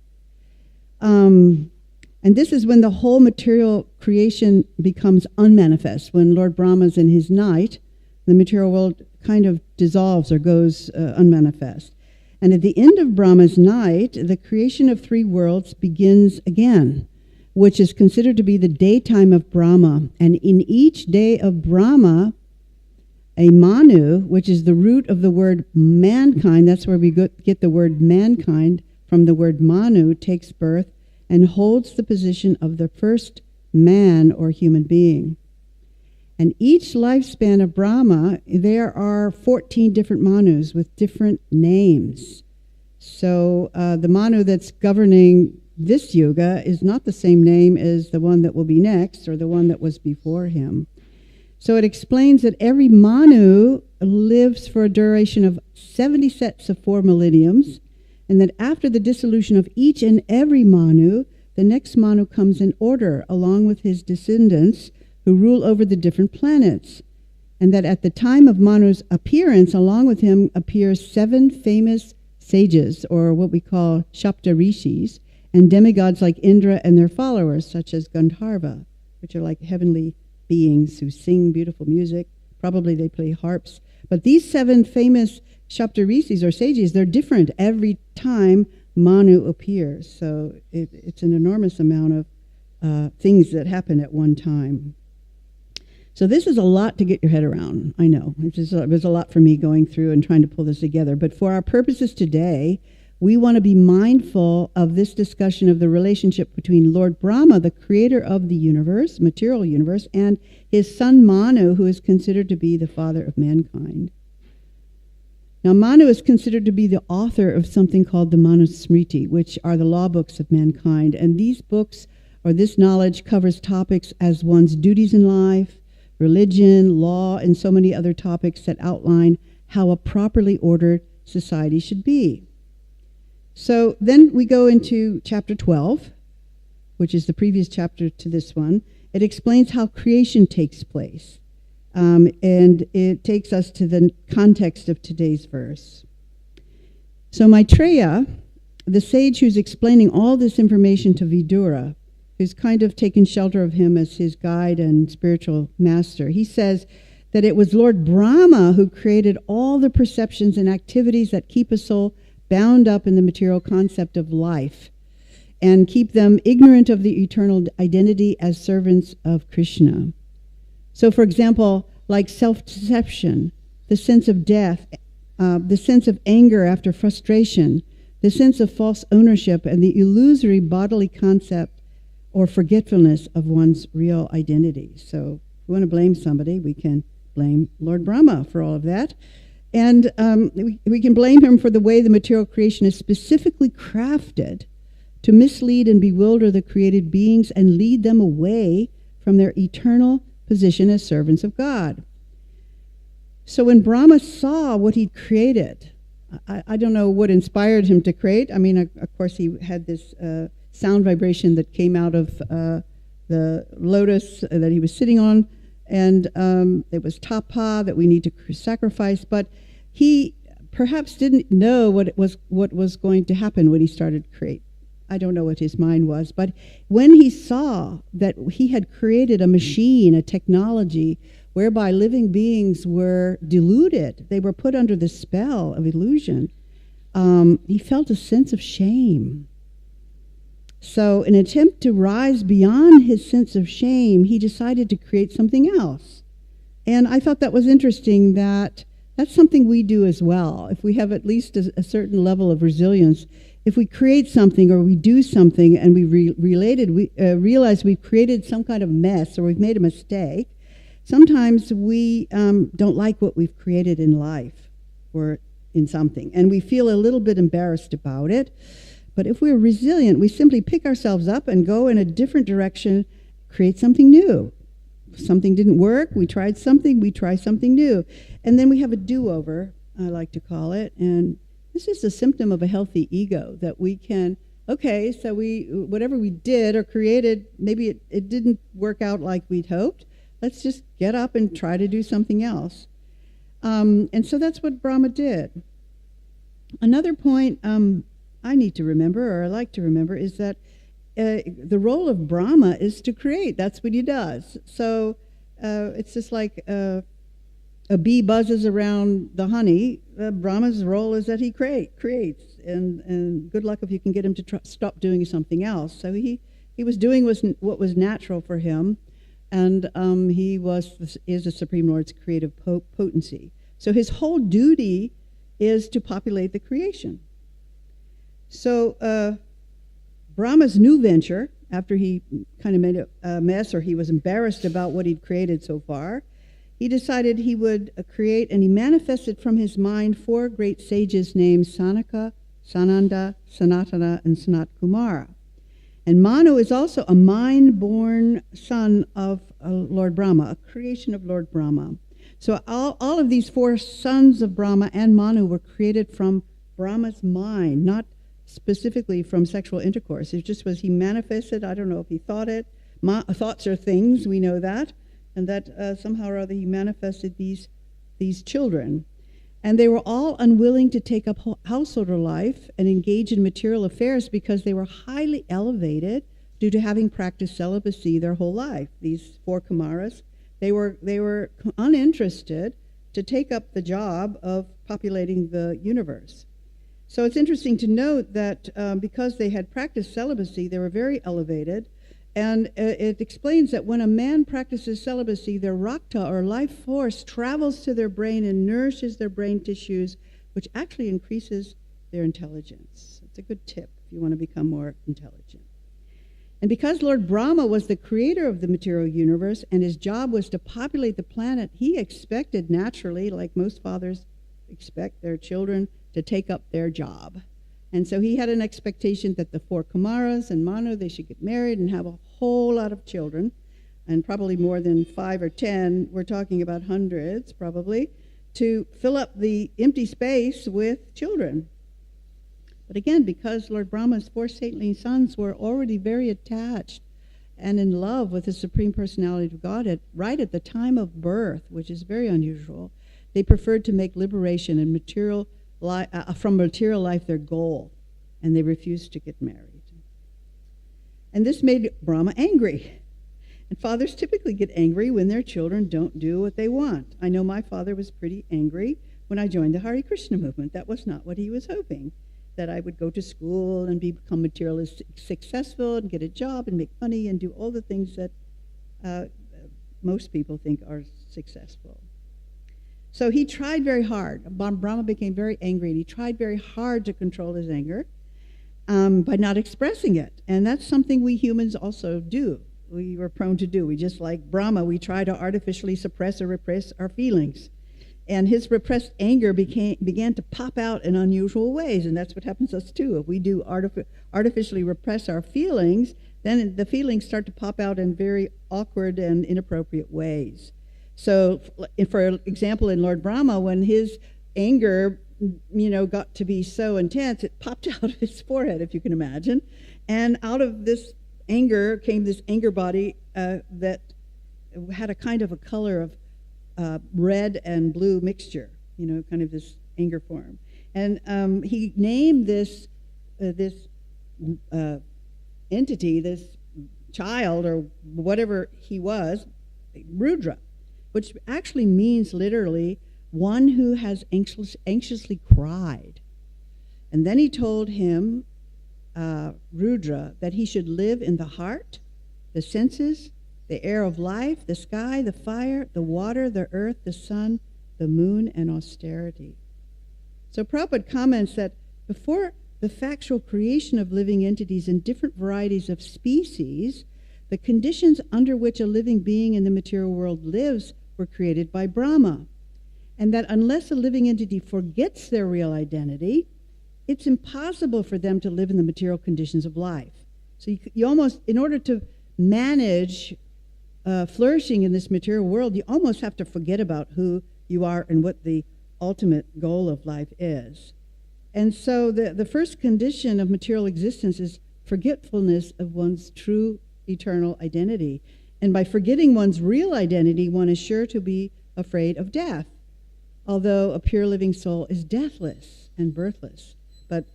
And this is when the whole material creation becomes unmanifest. When Lord Brahma's in his night, the material world kind of dissolves or goes unmanifest. And at the end of Brahma's night, the creation of three worlds begins again, which is considered to be the daytime of Brahma. And in each day of Brahma, a Manu, which is the root of the word mankind, that's where we get the word mankind from the word Manu, takes birth and holds the position of the first man or human being. And each lifespan of Brahma, there are 14 different Manus with different names. So the Manu that's governing this yuga is not the same name as the one that will be next or the one that was before him. So it explains that every Manu lives for a duration of 70 sets of 4 millenniums, and that after the dissolution of each and every Manu, the next Manu comes in order along with his descendants who rule over the different planets, and that at the time of Manu's appearance, along with him appears 7 famous sages, or what we call Saptarishis, and demigods like Indra and their followers, such as Gandharva, which are like heavenly beings who sing beautiful music. Probably they play harps. But these 7 famous Saptarishis, or sages, they're different every time Manu appears. So it's an enormous amount of things that happen at one time. So this is a lot to get your head around, I know. It was a lot for me going through and trying to pull this together. But for our purposes today, we want to be mindful of this discussion of the relationship between Lord Brahma, the creator of the universe, material universe, and his son Manu, who is considered to be the father of mankind. Now, Manu is considered to be the author of something called the Manusmriti, which are the law books of mankind. And these books, or this knowledge, covers topics as one's duties in life, religion, law, and so many other topics that outline how a properly ordered society should be. So then we go into chapter 12, which is the previous chapter to this one. It explains how creation takes place. And it takes us to the context of today's verse. So Maitreya, the sage who's explaining all this information to Vidura, who's kind of taken shelter of him as his guide and spiritual master, he says that it was Lord Brahma who created all the perceptions and activities that keep a soul bound up in the material concept of life and keep them ignorant of the eternal identity as servants of Krishna. So, for example, like self-deception, the sense of death, the sense of anger after frustration, the sense of false ownership, and the illusory bodily concept or forgetfulness of one's real identity. So if we want to blame somebody, we can blame Lord Brahma for all of that. And we can blame him for the way the material creation is specifically crafted to mislead and bewilder the created beings and lead them away from their eternal position as servants of God. So when Brahma saw what he'd created, I don't know what inspired him to create. I mean, of course, he had this sound vibration that came out of the lotus that he was sitting on, and it was tapa that we need to sacrifice. But he perhaps didn't know what was going to happen when he started to create. I don't know what his mind was, but when he saw that he had created a machine, a technology, whereby living beings were deluded, they were put under the spell of illusion, he felt a sense of shame. So in an attempt to rise beyond his sense of shame, he decided to create something else. And I thought that was interesting, that that's something we do as well. If we have at least a certain level of resilience, if we create something or we do something and we realize we've created some kind of mess or we've made a mistake, sometimes we don't like what we've created in life or in something, and we feel a little bit embarrassed about it. But if we're resilient, we simply pick ourselves up and go in a different direction, create something new. If something didn't work, we tried something, we try something new. And then we have a do-over, I like to call it, and this is a symptom of a healthy ego, that we can, okay, so whatever we did or created, maybe it didn't work out like we'd hoped. Let's just get up and try to do something else. And so that's what Brahma did. Another point I need to remember, or I like to remember, is that the role of Brahma is to create. That's what he does. So it's just like a bee buzzes around the honey. Brahma's role is that he creates. And good luck if you can get him to stop doing something else. So he was doing what was natural for him. And he is the Supreme Lord's creative potency. So his whole duty is to populate the creation. So Brahma's new venture, after he kind of made a mess, or he was embarrassed about what he'd created so far, he decided he would create, and he manifested from his mind 4 great sages named Sanaka, Sananda, Sanatana, and Sanat Kumara. And Manu is also a mind-born son of Lord Brahma, a creation of Lord Brahma. So all of these 4 sons of Brahma and Manu were created from Brahma's mind, not specifically from sexual intercourse. It just was he manifested. I don't know if he thought it. Thoughts are things, we know that. And that somehow or other he manifested these children. And they were all unwilling to take up householder life and engage in material affairs because they were highly elevated due to having practiced celibacy their whole life. These 4 Kumaras, they were uninterested to take up the job of populating the universe. So it's interesting to note that because they had practiced celibacy, they were very elevated. And it explains that when a man practices celibacy, their rakta, or life force, travels to their brain and nourishes their brain tissues, which actually increases their intelligence. It's a good tip if you want to become more intelligent. And because Lord Brahma was the creator of the material universe and his job was to populate the planet, he expected naturally, like most fathers expect their children, to take up their job. And so he had an expectation that the 4 Kumaras and Manu, they should get married and have a whole lot of children. and probably more than 5 or 10, we're talking about hundreds probably, to fill up the empty space with children. But again, because Lord Brahma's 4 saintly sons were already very attached and in love with the Supreme Personality of Godhead right at the time of birth, which is very unusual, they preferred to make liberation and from material life their goal, and they refused to get married. And this made Brahma angry. And fathers typically get angry when their children don't do what they want. I know my father was pretty angry when I joined the Hare Krishna movement. That was not what he was hoping, that I would go to school and become materially successful and get a job and make money and do all the things that most people think are successful. So he tried very hard. Brahma became very angry, and he tried very hard to control his anger by not expressing it. And that's something we humans also do. We were prone to do. We just like Brahma, we try to artificially suppress or repress our feelings. And his repressed anger began to pop out in unusual ways, and that's what happens to us too. If we do artificially repress our feelings, then the feelings start to pop out in very awkward and inappropriate ways. So, for example, in Lord Brahma, when his anger, got to be so intense, it popped out of his forehead, if you can imagine. And out of this anger came this anger body that had a kind of a color of red and blue mixture, kind of this anger form. And he named this entity, this child or whatever he was, Rudra, which actually means literally one who has anxiously cried. And then he told him, Rudra, that he should live in the heart, the senses, the air of life, the sky, the fire, the water, the earth, the sun, the moon, and austerity. So Prabhupada comments that before the factual creation of living entities in different varieties of species, the conditions under which a living being in the material world lives were created by Brahma. And that unless a living entity forgets their real identity, it's impossible for them to live in the material conditions of life. So you almost, in order to manage flourishing in this material world, you almost have to forget about who you are and what the ultimate goal of life is. And so the first condition of material existence is forgetfulness of one's true eternal identity. And by forgetting one's real identity, one is sure to be afraid of death, although a pure living soul is deathless and birthless. But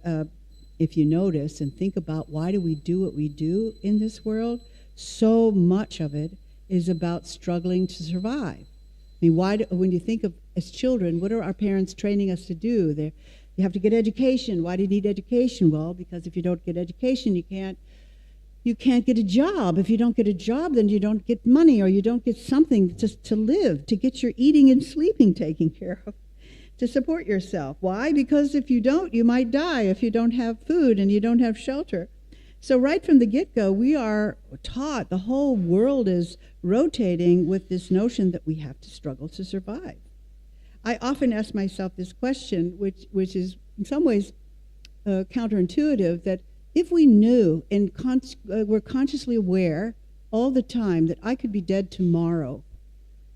if you notice and think about why do we do what we do in this world, so much of it is about struggling to survive. I mean, when you think of as children, what are our parents training us to do? You have to get education. Why do you need education? Well, because if you don't get education, you can't get a job. If you don't get a job, then you don't get money, or you don't get something just to live, to get your eating and sleeping taken care of, to support yourself. Why? Because if you don't, you might die if you don't have food and you don't have shelter. So right from the get-go, we are taught, the whole world is rotating with this notion that we have to struggle to survive. I often ask myself this question, which is in some ways counterintuitive, that if we knew and were consciously aware all the time that I could be dead tomorrow,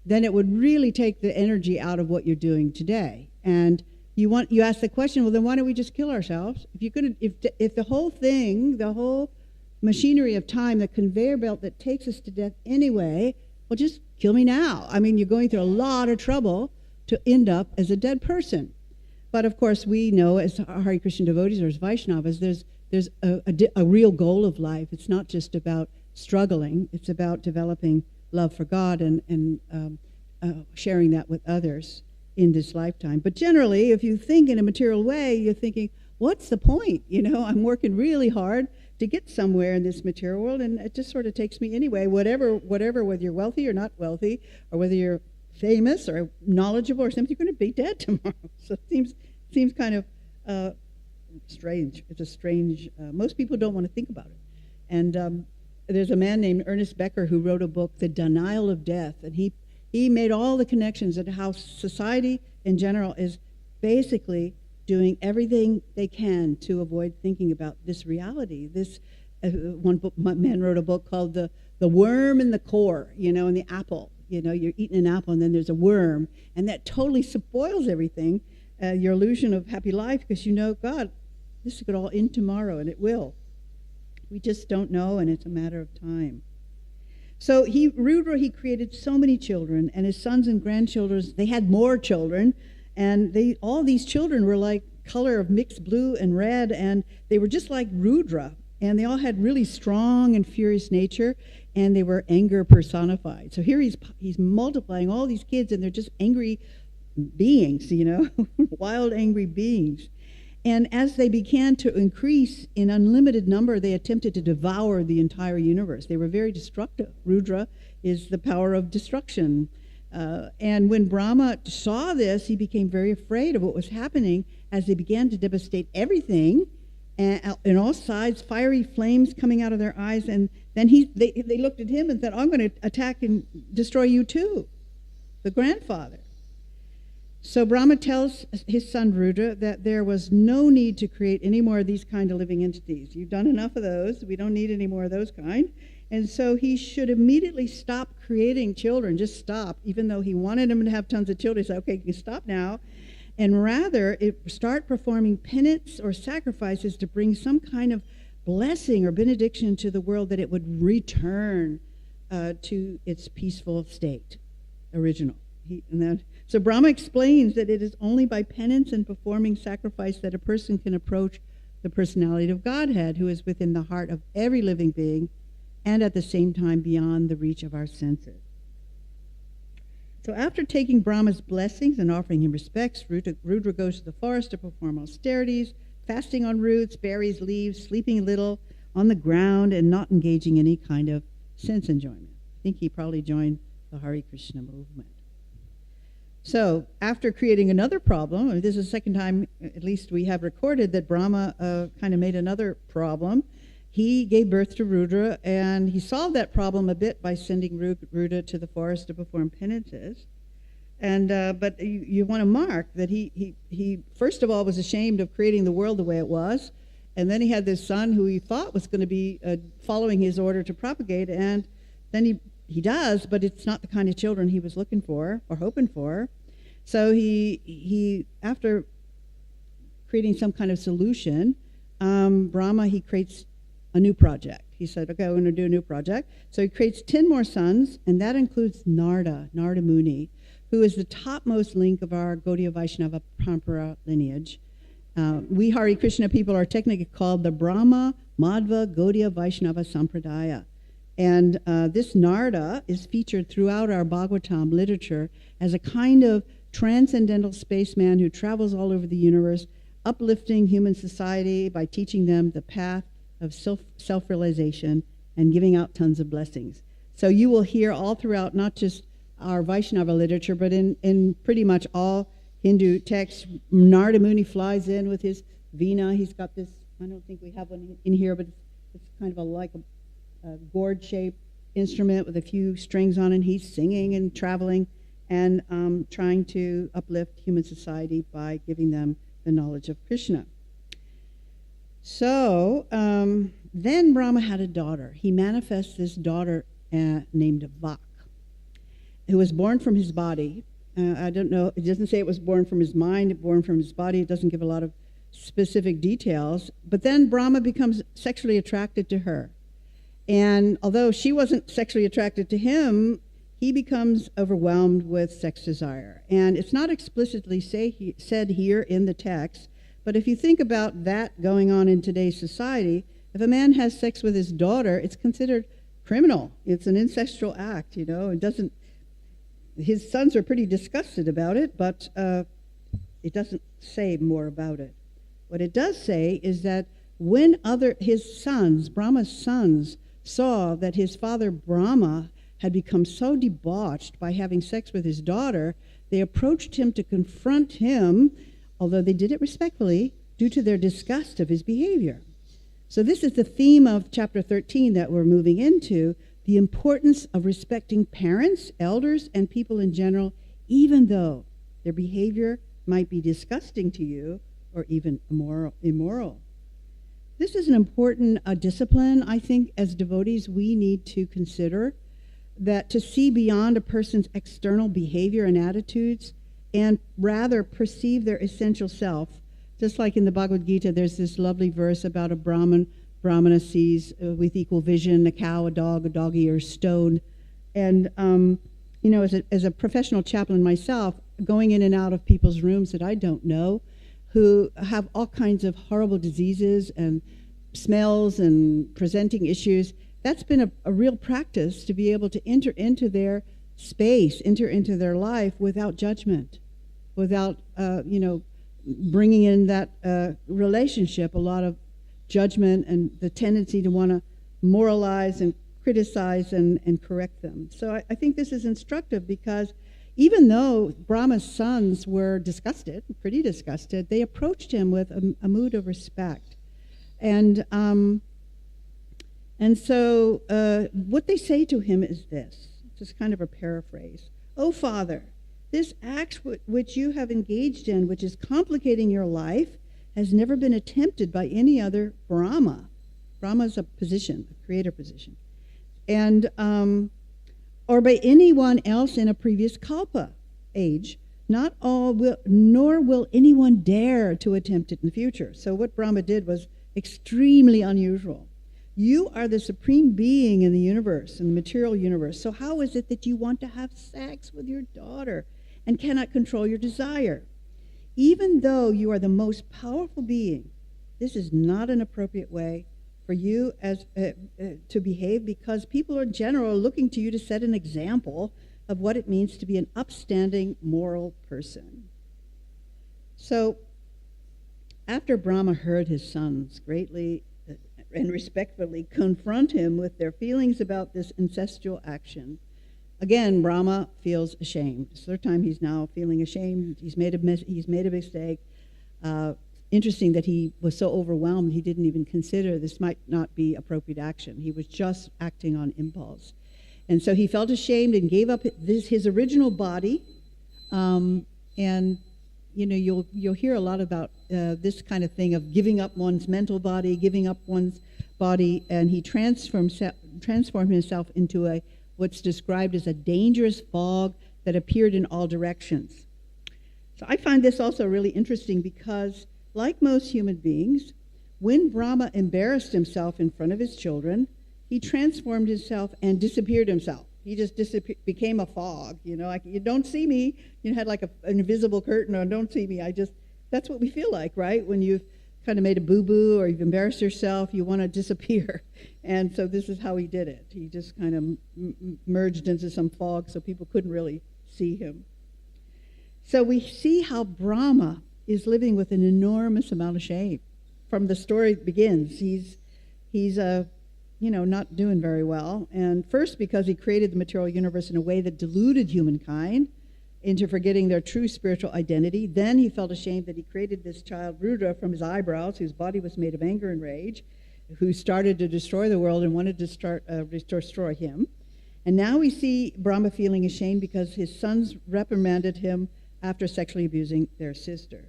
then it would really take the energy out of what you're doing today. And you ask the question, well, then why don't we just kill ourselves? If the whole thing, the whole machinery of time, the conveyor belt that takes us to death anyway, well, just kill me now. I mean, you're going through a lot of trouble to end up as a dead person. But of course, we know as Hare Krishna devotees or as Vaishnavas, there's a real goal of life. It's not just about struggling. It's about developing love for God and sharing that with others in this lifetime. But generally, if you think in a material way, you're thinking, what's the point? I'm working really hard to get somewhere in this material world, and it just sort of takes me anyway, whether you're wealthy or not wealthy, or whether you're famous or knowledgeable or something, you're going to be dead tomorrow. So it seems kind of strange. It's a strange, most people don't want to think about it. And there's a man named Ernest Becker who wrote a book, The Denial of Death, and he made all the connections at how society in general is basically doing everything they can to avoid thinking about this reality. One man wrote a book called The the worm in the core, in the apple. You're eating an apple and then there's a worm, and that totally spoils everything, your illusion of happy life, because God, this could all end tomorrow, and it will. We just don't know, and it's a matter of time. So Rudra, he created so many children, and his sons and grandchildren, they had more children, and all these children were like color of mixed blue and red, and they were just like Rudra, and they all had really strong and furious nature, and they were anger personified. So here he's multiplying all these kids, and they're just angry beings, wild angry beings. And as they began to increase in unlimited number, they attempted to devour the entire universe. They were very destructive. Rudra is the power of destruction. And when Brahma saw this, he became very afraid of what was happening as they began to devastate everything, and in all sides, fiery flames coming out of their eyes. And then they looked at him and said, I'm going to attack and destroy you too, the grandfather. So Brahma tells his son Rudra that there was no need to create any more of these kind of living entities. You've done enough of those. We don't need any more of those kind. And so he should immediately stop creating children, just stop, even though he wanted him to have tons of children. He said, okay, you can stop now. And rather, start performing penance or sacrifices to bring some kind of blessing or benediction to the world, that it would return to its peaceful state, original. So Brahma explains that it is only by penance and performing sacrifice that a person can approach the personality of Godhead, who is within the heart of every living being, and at the same time beyond the reach of our senses. So after taking Brahma's blessings and offering him respects, Rudra goes to the forest to perform austerities, fasting on roots, berries, leaves, sleeping a little on the ground, and not engaging in any kind of sense enjoyment. I think he probably joined the Hare Krishna movement. So after creating another problem, this is the second time at least we have recorded that Brahma kind of made another problem. He gave birth to Rudra, and he solved that problem a bit by sending Rudra to the forest to perform penances. And but you want to mark that he first of all was ashamed of creating the world the way it was, and then he had this son who he thought was going to be following his order to propagate, and then he does, but it's not the kind of children he was looking for or hoping for. So he after creating some kind of solution, Brahma, he creates a new project. He said, okay, I'm going to do a new project. So he creates 10 more sons, and that includes Narada Muni, who is the topmost link of our Gaudiya Vaishnava Parampara lineage. We Hare Krishna people are technically called the Brahma Madhva Gaudiya Vaishnava Sampradaya. And this Narada is featured throughout our Bhagavatam literature as a kind of transcendental spaceman who travels all over the universe, uplifting human society by teaching them the path of self-realization and giving out tons of blessings. So you will hear all throughout, not just our Vaishnava literature, but in pretty much all Hindu texts, Narada Muni flies in with his veena. He's got this, I don't think we have one in here, but it's kind of like a gourd-shaped instrument with a few strings on it. He's singing and traveling and trying to uplift human society by giving them the knowledge of Krishna. So then Brahma had a daughter. He manifests this daughter named Vak, who was born from his body. I don't know, it doesn't say it was born from his mind, born from his body. It doesn't give a lot of specific details. But then Brahma becomes sexually attracted to her. And although she wasn't sexually attracted to him, he becomes overwhelmed with sex desire. And it's not explicitly said here in the text, but if you think about that going on in today's society, if a man has sex with his daughter, it's considered criminal. It's an incestual act, you know. His sons are pretty disgusted about it, but it doesn't say more about it. What it does say is that when his sons, Brahma's sons, saw that his father Brahma had become so debauched by having sex with his daughter, they approached him to confront him, although they did it respectfully, due to their disgust of his behavior. So this is the theme of chapter 13 that we're moving into, the importance of respecting parents, elders, and people in general, even though their behavior might be disgusting to you or even immoral. This is an important discipline, I think, as devotees we need to consider, that to see beyond a person's external behavior and attitudes and rather perceive their essential self. Just like in the Bhagavad Gita, there's this lovely verse about a Brahmana sees with equal vision a cow, a dog, a doggy, or a stone. And, as a professional chaplain myself, going in and out of people's rooms that I don't know, who have all kinds of horrible diseases and smells and presenting issues, that's been a real practice to be able to enter into their space, enter into their life without judgment, without, bringing in that relationship, a lot of judgment and the tendency to want to moralize and criticize and correct them. So I think this is instructive because even though Brahma's sons were disgusted, pretty disgusted, they approached him with a mood of respect. And so what they say to him is this, just kind of a paraphrase. "Oh, Father, this act which you have engaged in, which is complicating your life, has never been attempted by any other Brahma." Brahma is a position, a creator position. And or by anyone else in a previous kalpa age. Nor will anyone dare to attempt it in the future. So what Brahma did was extremely unusual. You are the supreme being in the universe, in the material universe. So how is it that you want to have sex with your daughter and cannot control your desire? Even though you are the most powerful being, this is not an appropriate way for you as to behave, because people in general are looking to you to set an example of what it means to be an upstanding moral person. So after Brahma heard his sons greatly and respectfully confront him with their feelings about this incestual action, again, Brahma feels ashamed. It's the third time he's now feeling ashamed. He's made a mistake. Interesting that he was so overwhelmed he didn't even consider this might not be appropriate action. He was just acting on impulse. And so he felt ashamed and gave up his original body. And you'll hear a lot about this kind of thing of giving up one's mental body, giving up one's body, and he transformed himself into what's described as a dangerous fog that appeared in all directions. So I find this also really interesting because, like most human beings, when Brahma embarrassed himself in front of his children, he transformed himself and disappeared himself. He just became a fog, like, you don't see me. You had like an invisible curtain, or don't see me. That's what we feel like, right? When you've kind of made a boo-boo or you've embarrassed yourself, you want to disappear. And so this is how he did it. He just kind of merged into some fog so people couldn't really see him. So we see how Brahma is living with an enormous amount of shame. From the story begins, he's not doing very well. And first, because he created the material universe in a way that deluded humankind into forgetting their true spiritual identity. Then he felt ashamed that he created this child, Rudra, from his eyebrows, whose body was made of anger and rage, who started to destroy the world and wanted to destroy him. And now we see Brahma feeling ashamed because his sons reprimanded him after sexually abusing their sister.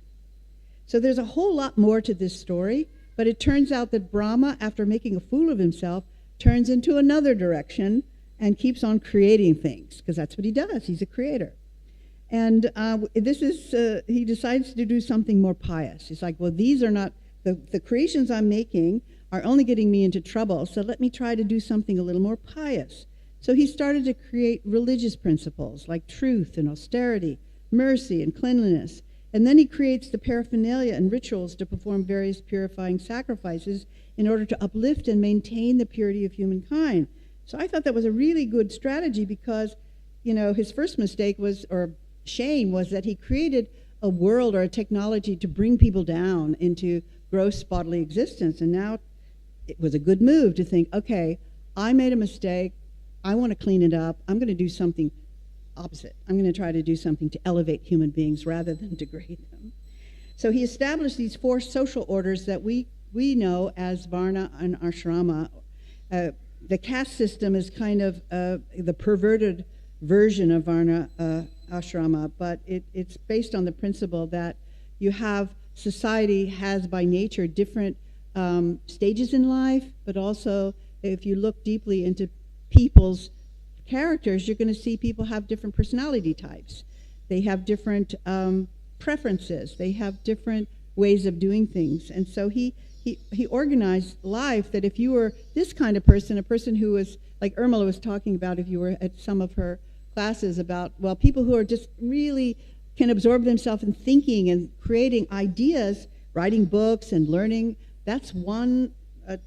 So there's a whole lot more to this story, but it turns out that Brahma, after making a fool of himself, turns into another direction and keeps on creating things, because that's what he does. He's a creator. And he decides to do something more pious. He's like, well, these are not, the creations I'm making are only getting me into trouble, so let me try to do something a little more pious. So he started to create religious principles like truth and austerity, mercy and cleanliness. And then he creates the paraphernalia and rituals to perform various purifying sacrifices in order to uplift and maintain the purity of humankind. So I thought that was a really good strategy because, his first mistake shame was that he created a world or a technology to bring people down into gross bodily existence. And now it was a good move to think, okay, I made a mistake. I want to clean it up. I'm going to do something opposite. I'm going to try to do something to elevate human beings rather than degrade them. So he established these 4 social orders that we know as Varna and Ashrama. The caste system is kind of the perverted version of Varna Ashrama, but it's based on the principle that you have society has by nature different stages in life, but also if you look deeply into people's characters, you're going to see people have different personality types. They have different preferences. They have different ways of doing things. And so he organized life that if you were this kind of person, a person who was, like Irmela was talking about, if you were at some of her classes about, well, people who are just really can absorb themselves in thinking and creating ideas, writing books and learning, that's one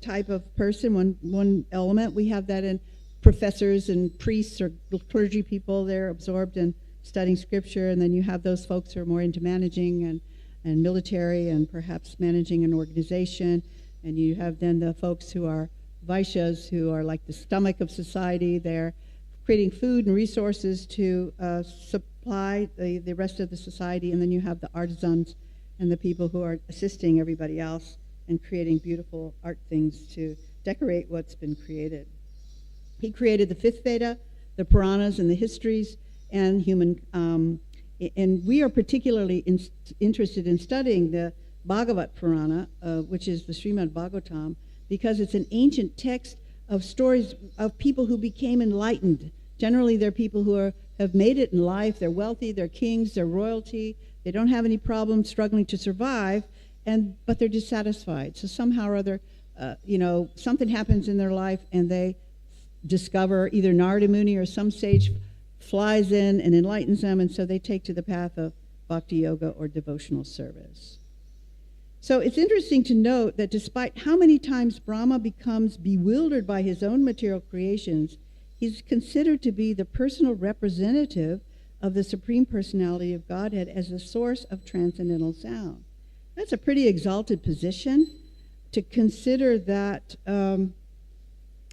type of person, one element. We have that in professors and priests or clergy people. They're absorbed in studying scripture, and then you have those folks who are more into managing and military and perhaps managing an organization, and you have then the folks who are Vaishyas, who are like the stomach of society. They're creating food and resources to supply the rest of the society, and then you have the artisans and the people who are assisting everybody else and creating beautiful art things to decorate what's been created. He created the fifth Veda, the Puranas and the histories, and human, and we are particularly interested in studying the Bhagavat Purana, which is the Srimad Bhagavatam, because it's an ancient text of stories of people who became enlightened. Generally, they're people who have made it in life. They're wealthy, they're kings, they're royalty. They don't have any problems struggling to survive, but they're dissatisfied. So somehow or other, something happens in their life, and they discover either Narada Muni or some sage flies in and enlightens them, and so they take to the path of bhakti yoga or devotional service. So it's interesting to note that despite how many times Brahma becomes bewildered by his own material creations, he's considered to be the personal representative of the Supreme Personality of Godhead as the source of transcendental sound. That's a pretty exalted position to consider that,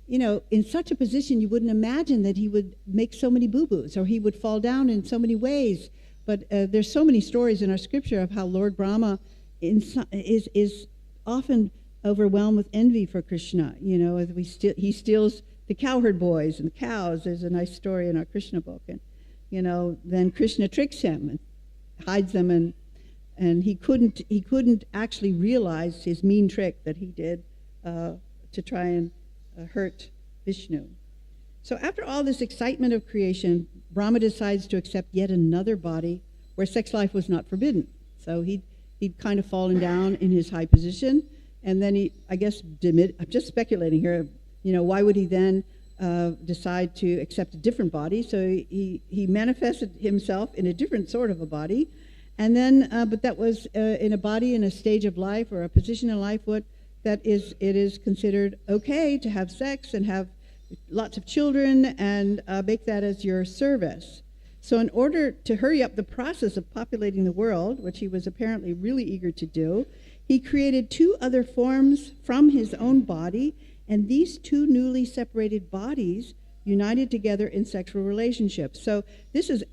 in such a position you wouldn't imagine that he would make so many boo-boos or he would fall down in so many ways. But there's so many stories in our scripture of how Lord Brahma is often overwhelmed with envy for Krishna. He steals the cowherd boys and the cows. There's a nice story in our Krishna book. And, then Krishna tricks him and hides them, and he couldn't actually realize his mean trick that he did to try and hurt Vishnu. So after all this excitement of creation, Brahma decides to accept yet another body where sex life was not forbidden. So he'd kind of fallen down in his high position, and then I'm just speculating here, why would he then decide to accept a different body? So he manifested himself in a different sort of a body, and then, but that was in a body in a stage of life or a position in life it is considered okay to have sex and have lots of children and make that as your service. So in order to hurry up the process of populating the world, which he was apparently really eager to do, he created two other forms from his own body, and these two newly separated bodies united together in sexual relationships. So this is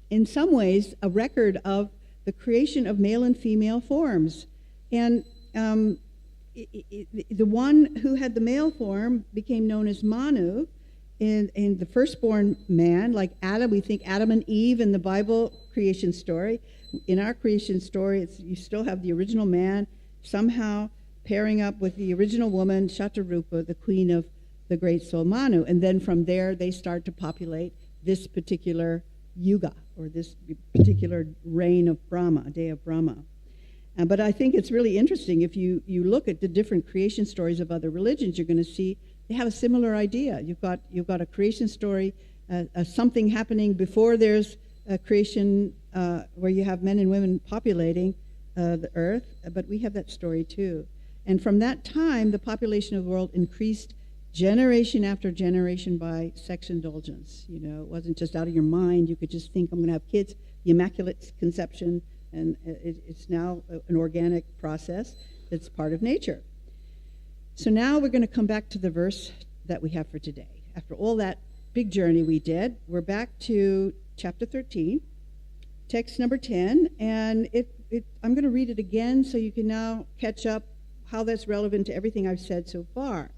in some ways a record of the creation of male and female forms. And the one who had the male form became known as Manu, and the firstborn man, like Adam. We think Adam and Eve in the Bible creation story. In our creation story, you still have the original man somehow pairing up with the original woman, Shatarupa, the queen of the great soul Manu. And then from there, they start to populate this particular yuga, or this particular reign of Brahma, a day of Brahma. But I think it's really interesting. If you look at the different creation stories of other religions, you're going to see they have a similar idea. You've got a creation story, something happening before there's a creation where you have men and women populating the earth, but we have that story too. And from that time, the population of the world increased generation after generation by sex indulgence. It wasn't just out of your mind. You could just think, I'm going to have kids, the Immaculate Conception, and it's now an organic process that's part of nature. So now we're going to come back to the verse that we have for today. After all that big journey we did, we're back to chapter 13, text number 10, and I'm going to read it again so you can now catch up how that's relevant to everything I've said so far.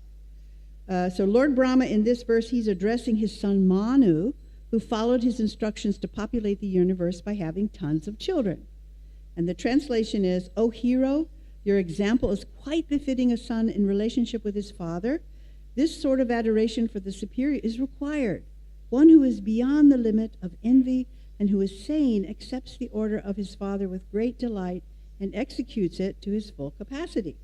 So Lord Brahma, in this verse, he's addressing his son Manu, who followed his instructions to populate the universe by having tons of children. And the translation is, "O hero, Your example is quite befitting a son in relationship with his father. This sort of adoration for the superior is required. One who is beyond the limit of envy and who is sane accepts the order of his father with great delight and executes it to his full capacity.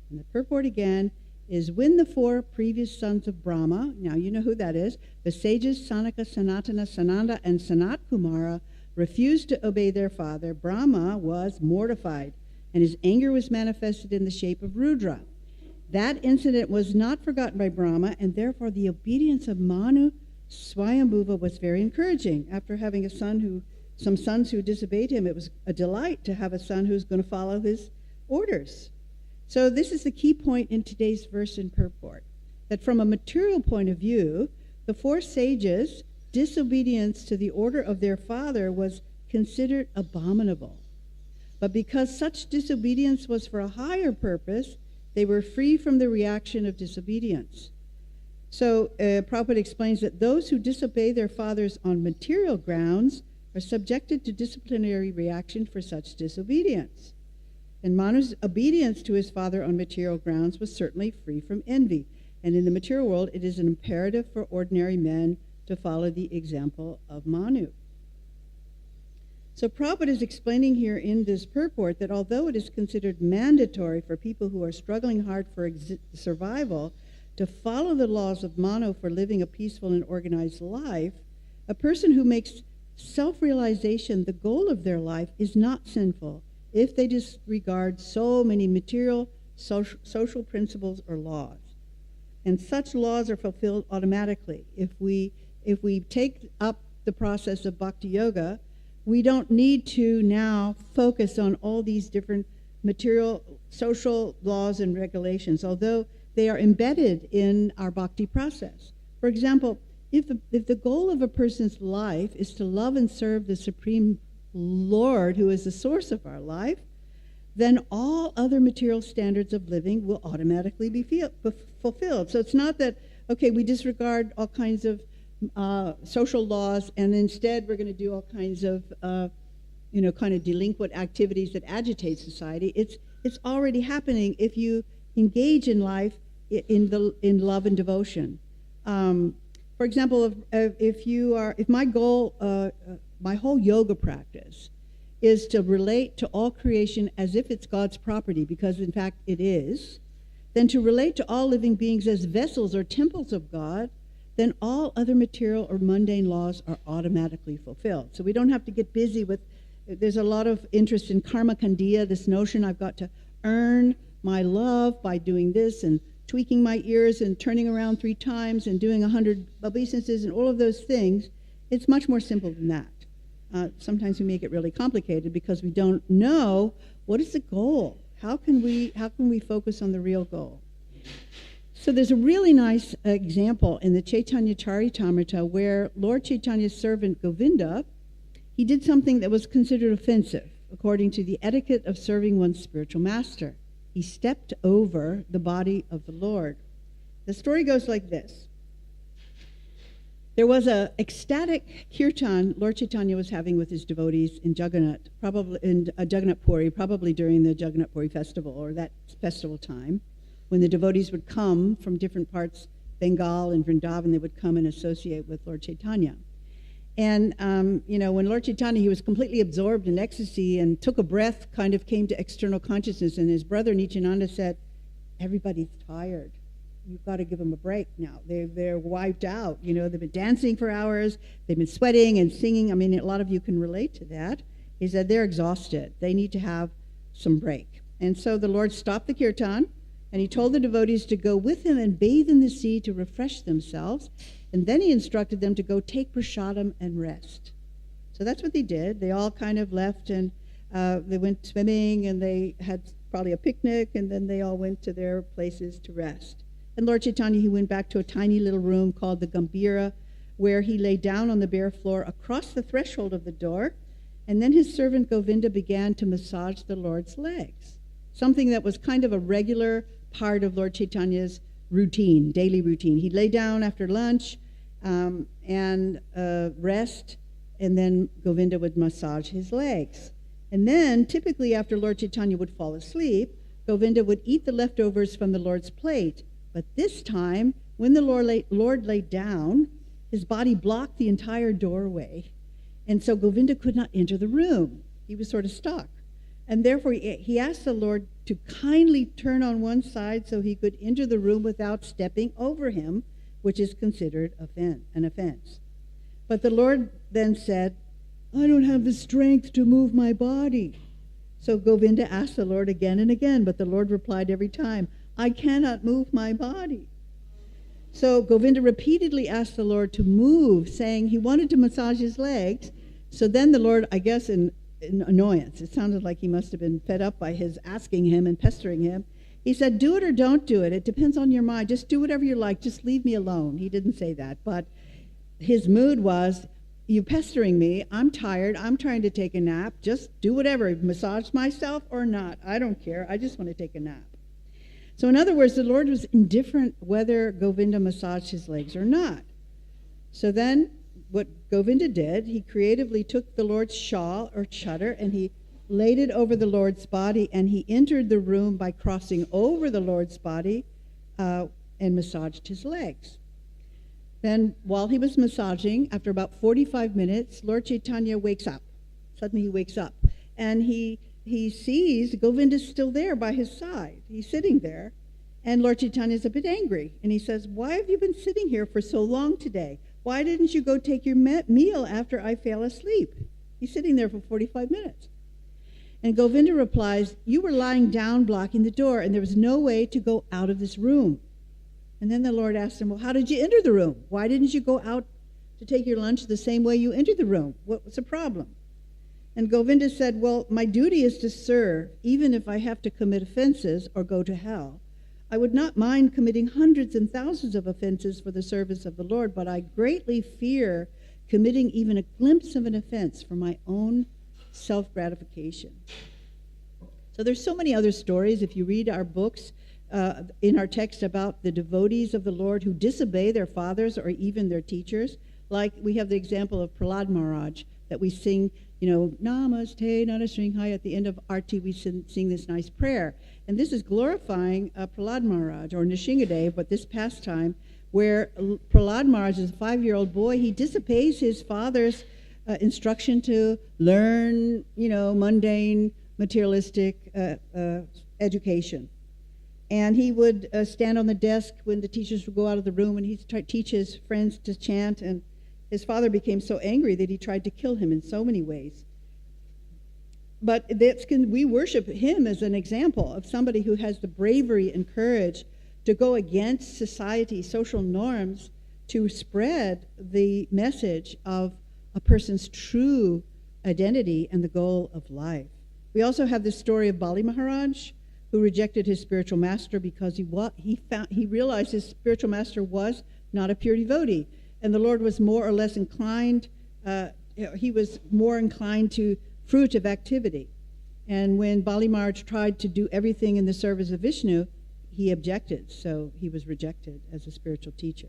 And the purport again is when the four previous sons of Brahma, now you know who that is, the sages Sanaka, Sanatana, Sananda, and Sanat Kumara, refused to obey their father, Brahma was mortified, and his anger was manifested in the shape of Rudra. That incident was not forgotten by Brahma, and therefore the obedience of Manu Swayambhuva was very encouraging. After having some sons who disobeyed him, it was a delight to have a son who's going to follow his orders. So this is the key point in today's verse and purport, that from a material point of view, the four sages' disobedience to the order of their father was considered abominable. But because such disobedience was for a higher purpose, they were free from the reaction of disobedience. So Prabhupada explains that those who disobey their fathers on material grounds are subjected to disciplinary reaction for such disobedience. And Manu's obedience to his father on material grounds was certainly free from envy. And in the material world, it is an imperative for ordinary men to follow the example of Manu. So Prabhupada is explaining here in this purport that although it is considered mandatory for people who are struggling hard for survival to follow the laws of Manu for living a peaceful and organized life, a person who makes self-realization the goal of their life is not sinful if they disregard so many material social principles or laws. And such laws are fulfilled automatically. If we take up the process of bhakti yoga, we don't need to now focus on all these different material social laws and regulations, although they are embedded in our bhakti process. For example, if the goal of a person's life is to love and serve the Supreme Lord, who is the source of our life, then all other material standards of living will automatically be fulfilled. So it's not that, okay, we disregard all kinds of social laws and instead we're going to do all kinds of, kind of delinquent activities that agitate society. It's already happening if you engage in life in love and devotion. For example, if my goal, my whole yoga practice is to relate to all creation as if it's God's property, because in fact it is, then to relate to all living beings as vessels or temples of God, then all other material or mundane laws are automatically fulfilled. So we don't have to get busy with, there's a lot of interest in karma kandiya, this notion I've got to earn my love by doing this and tweaking my ears and turning around 3 times and doing 100 obeisances and all of those things. It's much more simple than that. Sometimes we make it really complicated because we don't know what is the goal. How can we focus on the real goal? So there's a really nice example in the Caitanya Caritamrita where Lord Chaitanya's servant Govinda, he did something that was considered offensive according to the etiquette of serving one's spiritual master. He stepped over the body of the Lord. The story goes like this. There was an ecstatic kirtan Lord Chaitanya was having with his devotees in Jagannath, probably in Jagannath Puri, probably during the Jagannath Puri festival or that festival time, when the devotees would come from different parts, Bengal and Vrindavan, they would come and associate with Lord Chaitanya. And, when Lord Chaitanya, he was completely absorbed in ecstasy and took a breath, kind of came to external consciousness, and his brother Nityananda said, everybody's tired. You've got to give them a break now. They're wiped out. They've been dancing for hours. They've been sweating and singing. I mean, a lot of you can relate to that. He said they're exhausted. They need to have some break. And so the Lord stopped the kirtan, and he told the devotees to go with him and bathe in the sea to refresh themselves. And then he instructed them to go take prasadam and rest. So that's what they did. They all kind of left, and they went swimming, and they had probably a picnic, and then they all went to their places to rest. And Lord Chaitanya, he went back to a tiny little room called the Gambhira, where he lay down on the bare floor across the threshold of the door, and then his servant Govinda began to massage the Lord's legs, something that was kind of a regular part of Lord Chaitanya's routine, daily routine. He'd lay down after lunch and rest, and then Govinda would massage his legs. And then, typically after Lord Chaitanya would fall asleep, Govinda would eat the leftovers from the Lord's plate. But this time, when the Lord laid down, his body blocked the entire doorway. And so Govinda could not enter the room. He was sort of stuck. And therefore, he asked the Lord to kindly turn on one side so he could enter the room without stepping over him, which is considered an offense. But the Lord then said, I don't have the strength to move my body. So Govinda asked the Lord again and again, but the Lord replied every time, I cannot move my body. So Govinda repeatedly asked the Lord to move, saying he wanted to massage his legs. So then the Lord, I guess in annoyance, it sounded like he must have been fed up by his asking him and pestering him, he said, do it or don't do it. It depends on your mind. Just do whatever you like. Just leave me alone. He didn't say that, but his mood was, you're pestering me. I'm tired. I'm trying to take a nap. Just do whatever. Massage myself or not. I don't care. I just want to take a nap. So in other words, the Lord was indifferent whether Govinda massaged his legs or not. So then what Govinda did, he creatively took the Lord's shawl or chadar and he laid it over the Lord's body, and he entered the room by crossing over the Lord's body and massaged his legs. Then while he was massaging, after about 45 minutes, Lord Caitanya wakes up. Suddenly he wakes up and he sees Govinda's still there by his side. He's sitting there, and Lord Chaitanya's a bit angry. And he says, why have you been sitting here for so long today? Why didn't you go take your meal after I fell asleep? He's sitting there for 45 minutes. And Govinda replies, you were lying down blocking the door, and there was no way to go out of this room. And then the Lord asked him, well, how did you enter the room? Why didn't you go out to take your lunch the same way you entered the room? What was the problem? And Govinda said, well, my duty is to serve, even if I have to commit offenses or go to hell. I would not mind committing hundreds and thousands of offenses for the service of the Lord, but I greatly fear committing even a glimpse of an offense for my own self-gratification. So there's so many other stories. If you read our books, in our text about the devotees of the Lord who disobey their fathers or even their teachers, like we have the example of Prahlad Maharaj that we sing, Namaste, Nanasringhai, at the end of Arti, we sing this nice prayer. And this is glorifying Prahlad Maharaj, or Nishingadev, but this pastime, where Prahlad Maharaj is a 5-year-old boy. He disobeys his father's instruction to learn, mundane, materialistic education. And he would stand on the desk when the teachers would go out of the room, and he'd teach his friends to chant, and his father became so angry that he tried to kill him in so many ways. But we worship him as an example of somebody who has the bravery and courage to go against society's social norms to spread the message of a person's true identity and the goal of life. We also have the story of Bali Maharaj, who rejected his spiritual master because he realized his spiritual master was not a pure devotee. And the Lord was more or less inclined, he was more inclined to fruitive activity. And when Bali Maharaj tried to do everything in the service of Vishnu, he objected, so he was rejected as a spiritual teacher.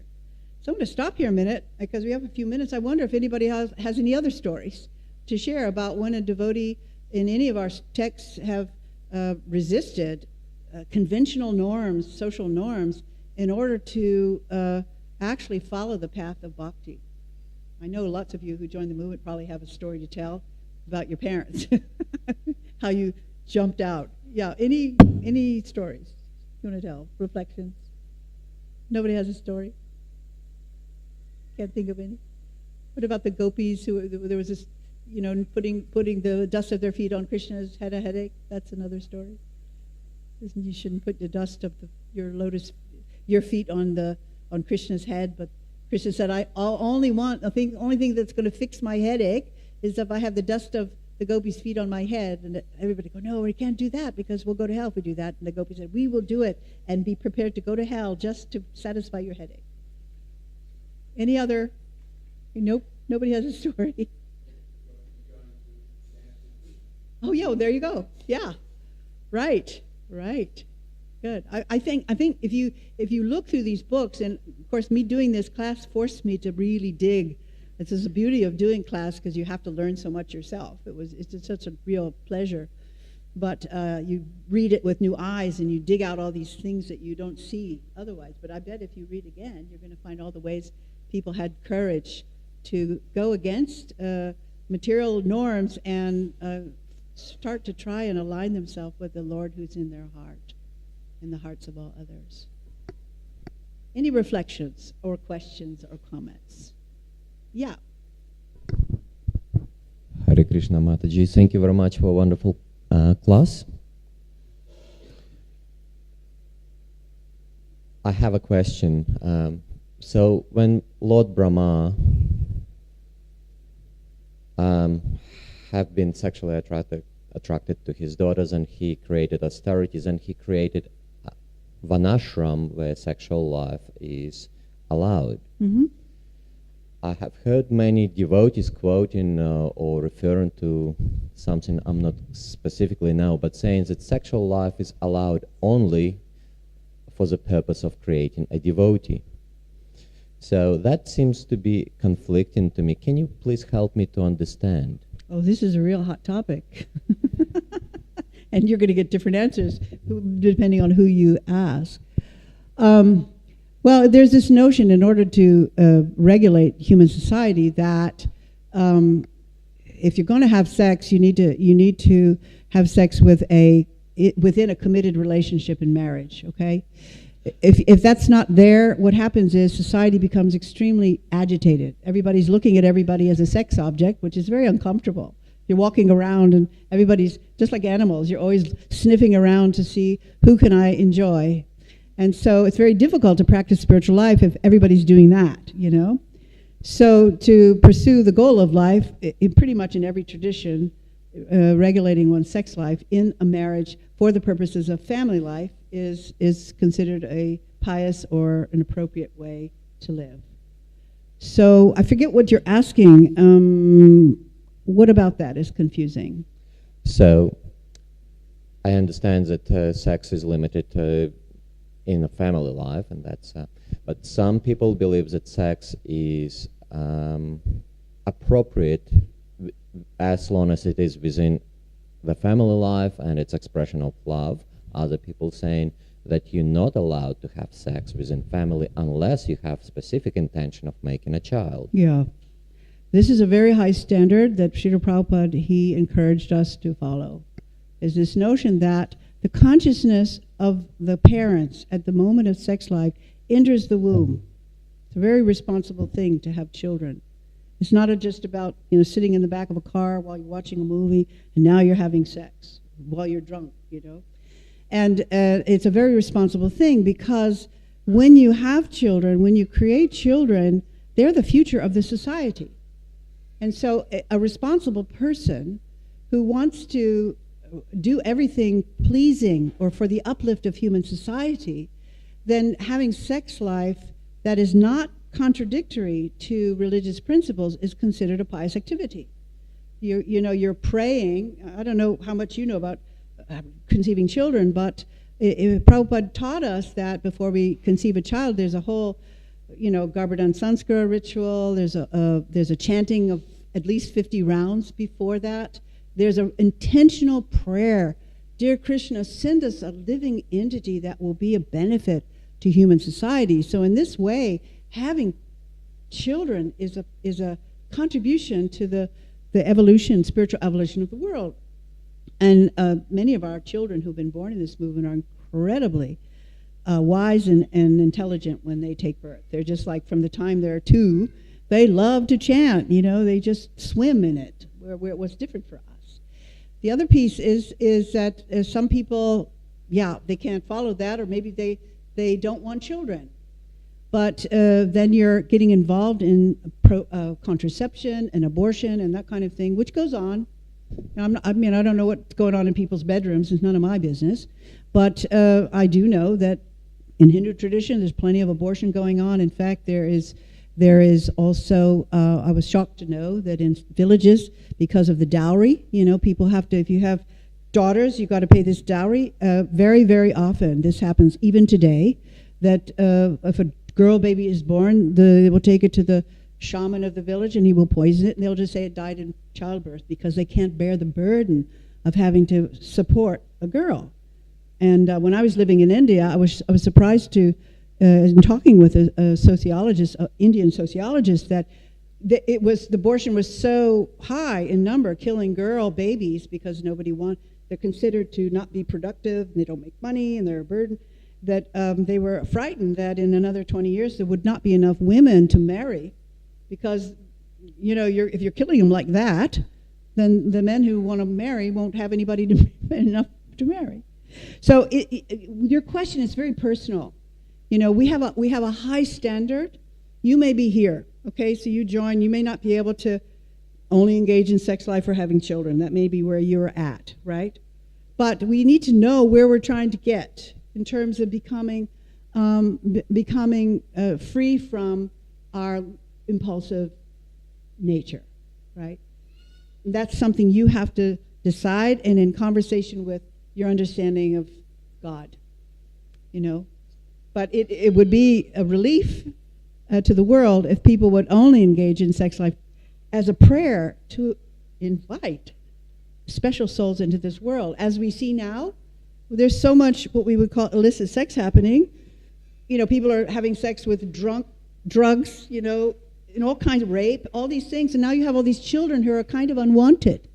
So I'm going to stop here a minute, because we have a few minutes. I wonder if anybody has any other stories to share about when a devotee in any of our texts have resisted conventional norms, social norms, in order to actually follow the path of bhakti. I know lots of you who joined the movement probably have a story to tell about your parents, how you jumped out. Yeah, any stories you want to tell? Reflections? Nobody has a story? Can't think of any? What about the gopis who, there was this, putting the dust of their feet on Krishna's had a headache? That's another story. You shouldn't put the dust of your feet on Krishna's head, but Krishna said, I'll only the only thing that's going to fix my headache is if I have the dust of the gopis' feet on my head. And everybody go, no, we can't do that because we'll go to hell if we do that. And the gopis said, we will do it and be prepared to go to hell just to satisfy your headache. Any other? Nope, nobody has a story. Oh, yeah, there you go. Yeah, right. Good. I think if you look through these books, and of course me doing this class forced me to really dig. This is the beauty of doing class, because you have to learn so much yourself. It's just such a real pleasure. but you read it with new eyes and you dig out all these things that you don't see otherwise. But I bet if you read again, you're going to find all the ways people had courage to go against material norms and start to try and align themselves with the Lord who's in their heart, in the hearts of all others. Any reflections or questions or comments? Yeah. Hare Krishna Mataji, thank you very much for a wonderful class. I have a question. So when Lord Brahma have been sexually attracted to his daughters, and he created austerities, and he created Vanashram where sexual life is allowed. Mm-hmm. I have heard many devotees quoting or referring to something I'm not specifically now, but saying that sexual life is allowed only for the purpose of creating a devotee. So that seems to be conflicting to me. Can you please help me to understand? Oh, this is a real hot topic. And you're going to get different answers depending on who you ask. Well, there's this notion in order to regulate human society that if you're going to have sex, you need to have sex within a committed relationship in marriage, okay? If that's not there, what happens is society becomes extremely agitated. Everybody's looking at everybody as a sex object, which is very uncomfortable. You're walking around and everybody's just like animals. You're always sniffing around to see who can I enjoy. And so it's very difficult to practice spiritual life if everybody's doing that, you know? So to pursue the goal of life, pretty much in every tradition, regulating one's sex life in a marriage for the purposes of family life is considered a pious or an appropriate way to live. So I forget what you're asking. What about that is confusing? So I understand that sex is limited in a family life, and that's. But some people believe that sex is appropriate as long as it is within the family life and its expression of love. Other people saying that you're not allowed to have sex within family unless you have specific intention of making a child. Yeah. This is a very high standard that Srila Prabhupada, he encouraged us to follow, is this notion that the consciousness of the parents at the moment of sex life enters the womb. It's a very responsible thing to have children. It's not just about, sitting in the back of a car while you're watching a movie and now you're having sex while you're drunk, And it's a very responsible thing because when you have children, when you create children, they're the future of the society. And so a responsible person who wants to do everything pleasing or for the uplift of human society, then having sex life that is not contradictory to religious principles is considered a pious activity. You're praying. I don't know how much you know about conceiving children, but Prabhupada taught us that before we conceive a child, there's a whole, Govardhana Sanskara ritual. There's a chanting of at least 50 rounds before that. There's an intentional prayer. Dear Krishna, send us a living entity that will be a benefit to human society. So in this way, having children is a contribution to the spiritual evolution of the world. And many of our children who've been born in this movement are incredibly wise and intelligent when they take birth. They're just like from the time they're 2, they love to chant, they just swim in it, where it was different for us. The other piece is that some people, they can't follow that, or maybe they don't want children. But then you're getting involved in contraception and abortion and that kind of thing, which goes on. I don't know what's going on in people's bedrooms. It's none of my business. But I do know that in Hindu tradition, there's plenty of abortion going on. In fact, there is also, I was shocked to know that in villages, because of the dowry, people have to, if you have daughters, you've got to pay this dowry. Very, very often, this happens even today, that if a girl baby is born, they will take it to the shaman of the village and he will poison it, and they'll just say it died in childbirth because they can't bear the burden of having to support a girl. And when I was living in India, I was surprised to, in talking with a sociologist, Indian sociologist, that the abortion was so high in number, killing girl babies because they're considered to not be productive, and they don't make money, and they're a burden, that they were frightened that in another 20 years there would not be enough women to marry, because if you're killing them like that, then the men who want to marry won't have anybody enough to marry. So your question is very personal. We have a high standard. You may be here, okay? So you join. You may not be able to only engage in sex life or having children. That may be where you're at, right? But we need to know where we're trying to get in terms of becoming free from our impulsive nature, right? That's something you have to decide, and in conversation with your understanding of God, But it would be a relief to the world if people would only engage in sex life as a prayer to invite special souls into this world. As we see now, there's so much what we would call illicit sex happening. People are having sex with drugs, and all kinds of rape, all these things. And now you have all these children who are kind of unwanted.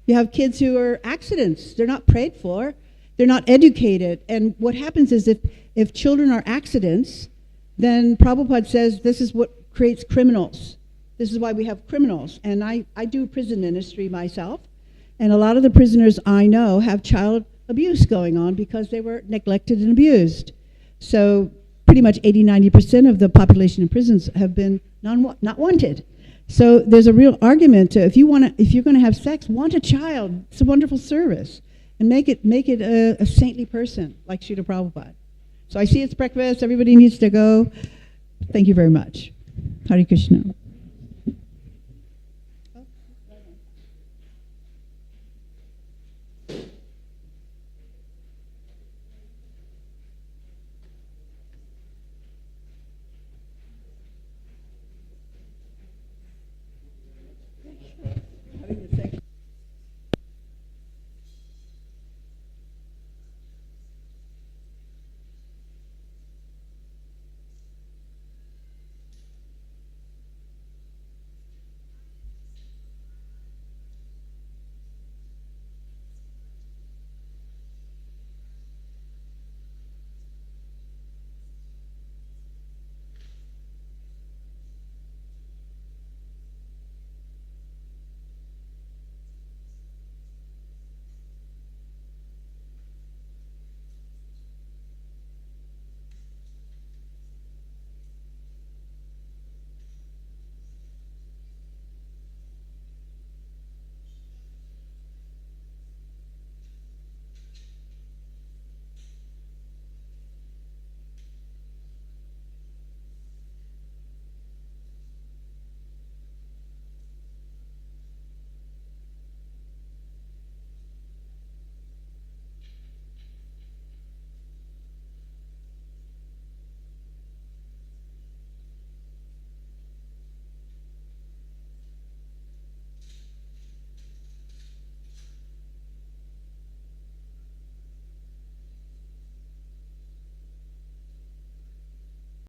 You have kids who are accidents. They're not prayed for. They're not educated. And what happens is if children are accidents, then Prabhupada says this is what creates criminals. This is why we have criminals. And I do prison ministry myself. And a lot of the prisoners I know have child abuse going on because they were neglected and abused. So pretty much 80-90% of the population in prisons have been not wanted. So there's a real argument to if you're going to have sex, want a child. It's a wonderful service, and make it a saintly person like Srila Prabhupada. So I see it's breakfast. Everybody needs to go. Thank you very much. Hare Krishna.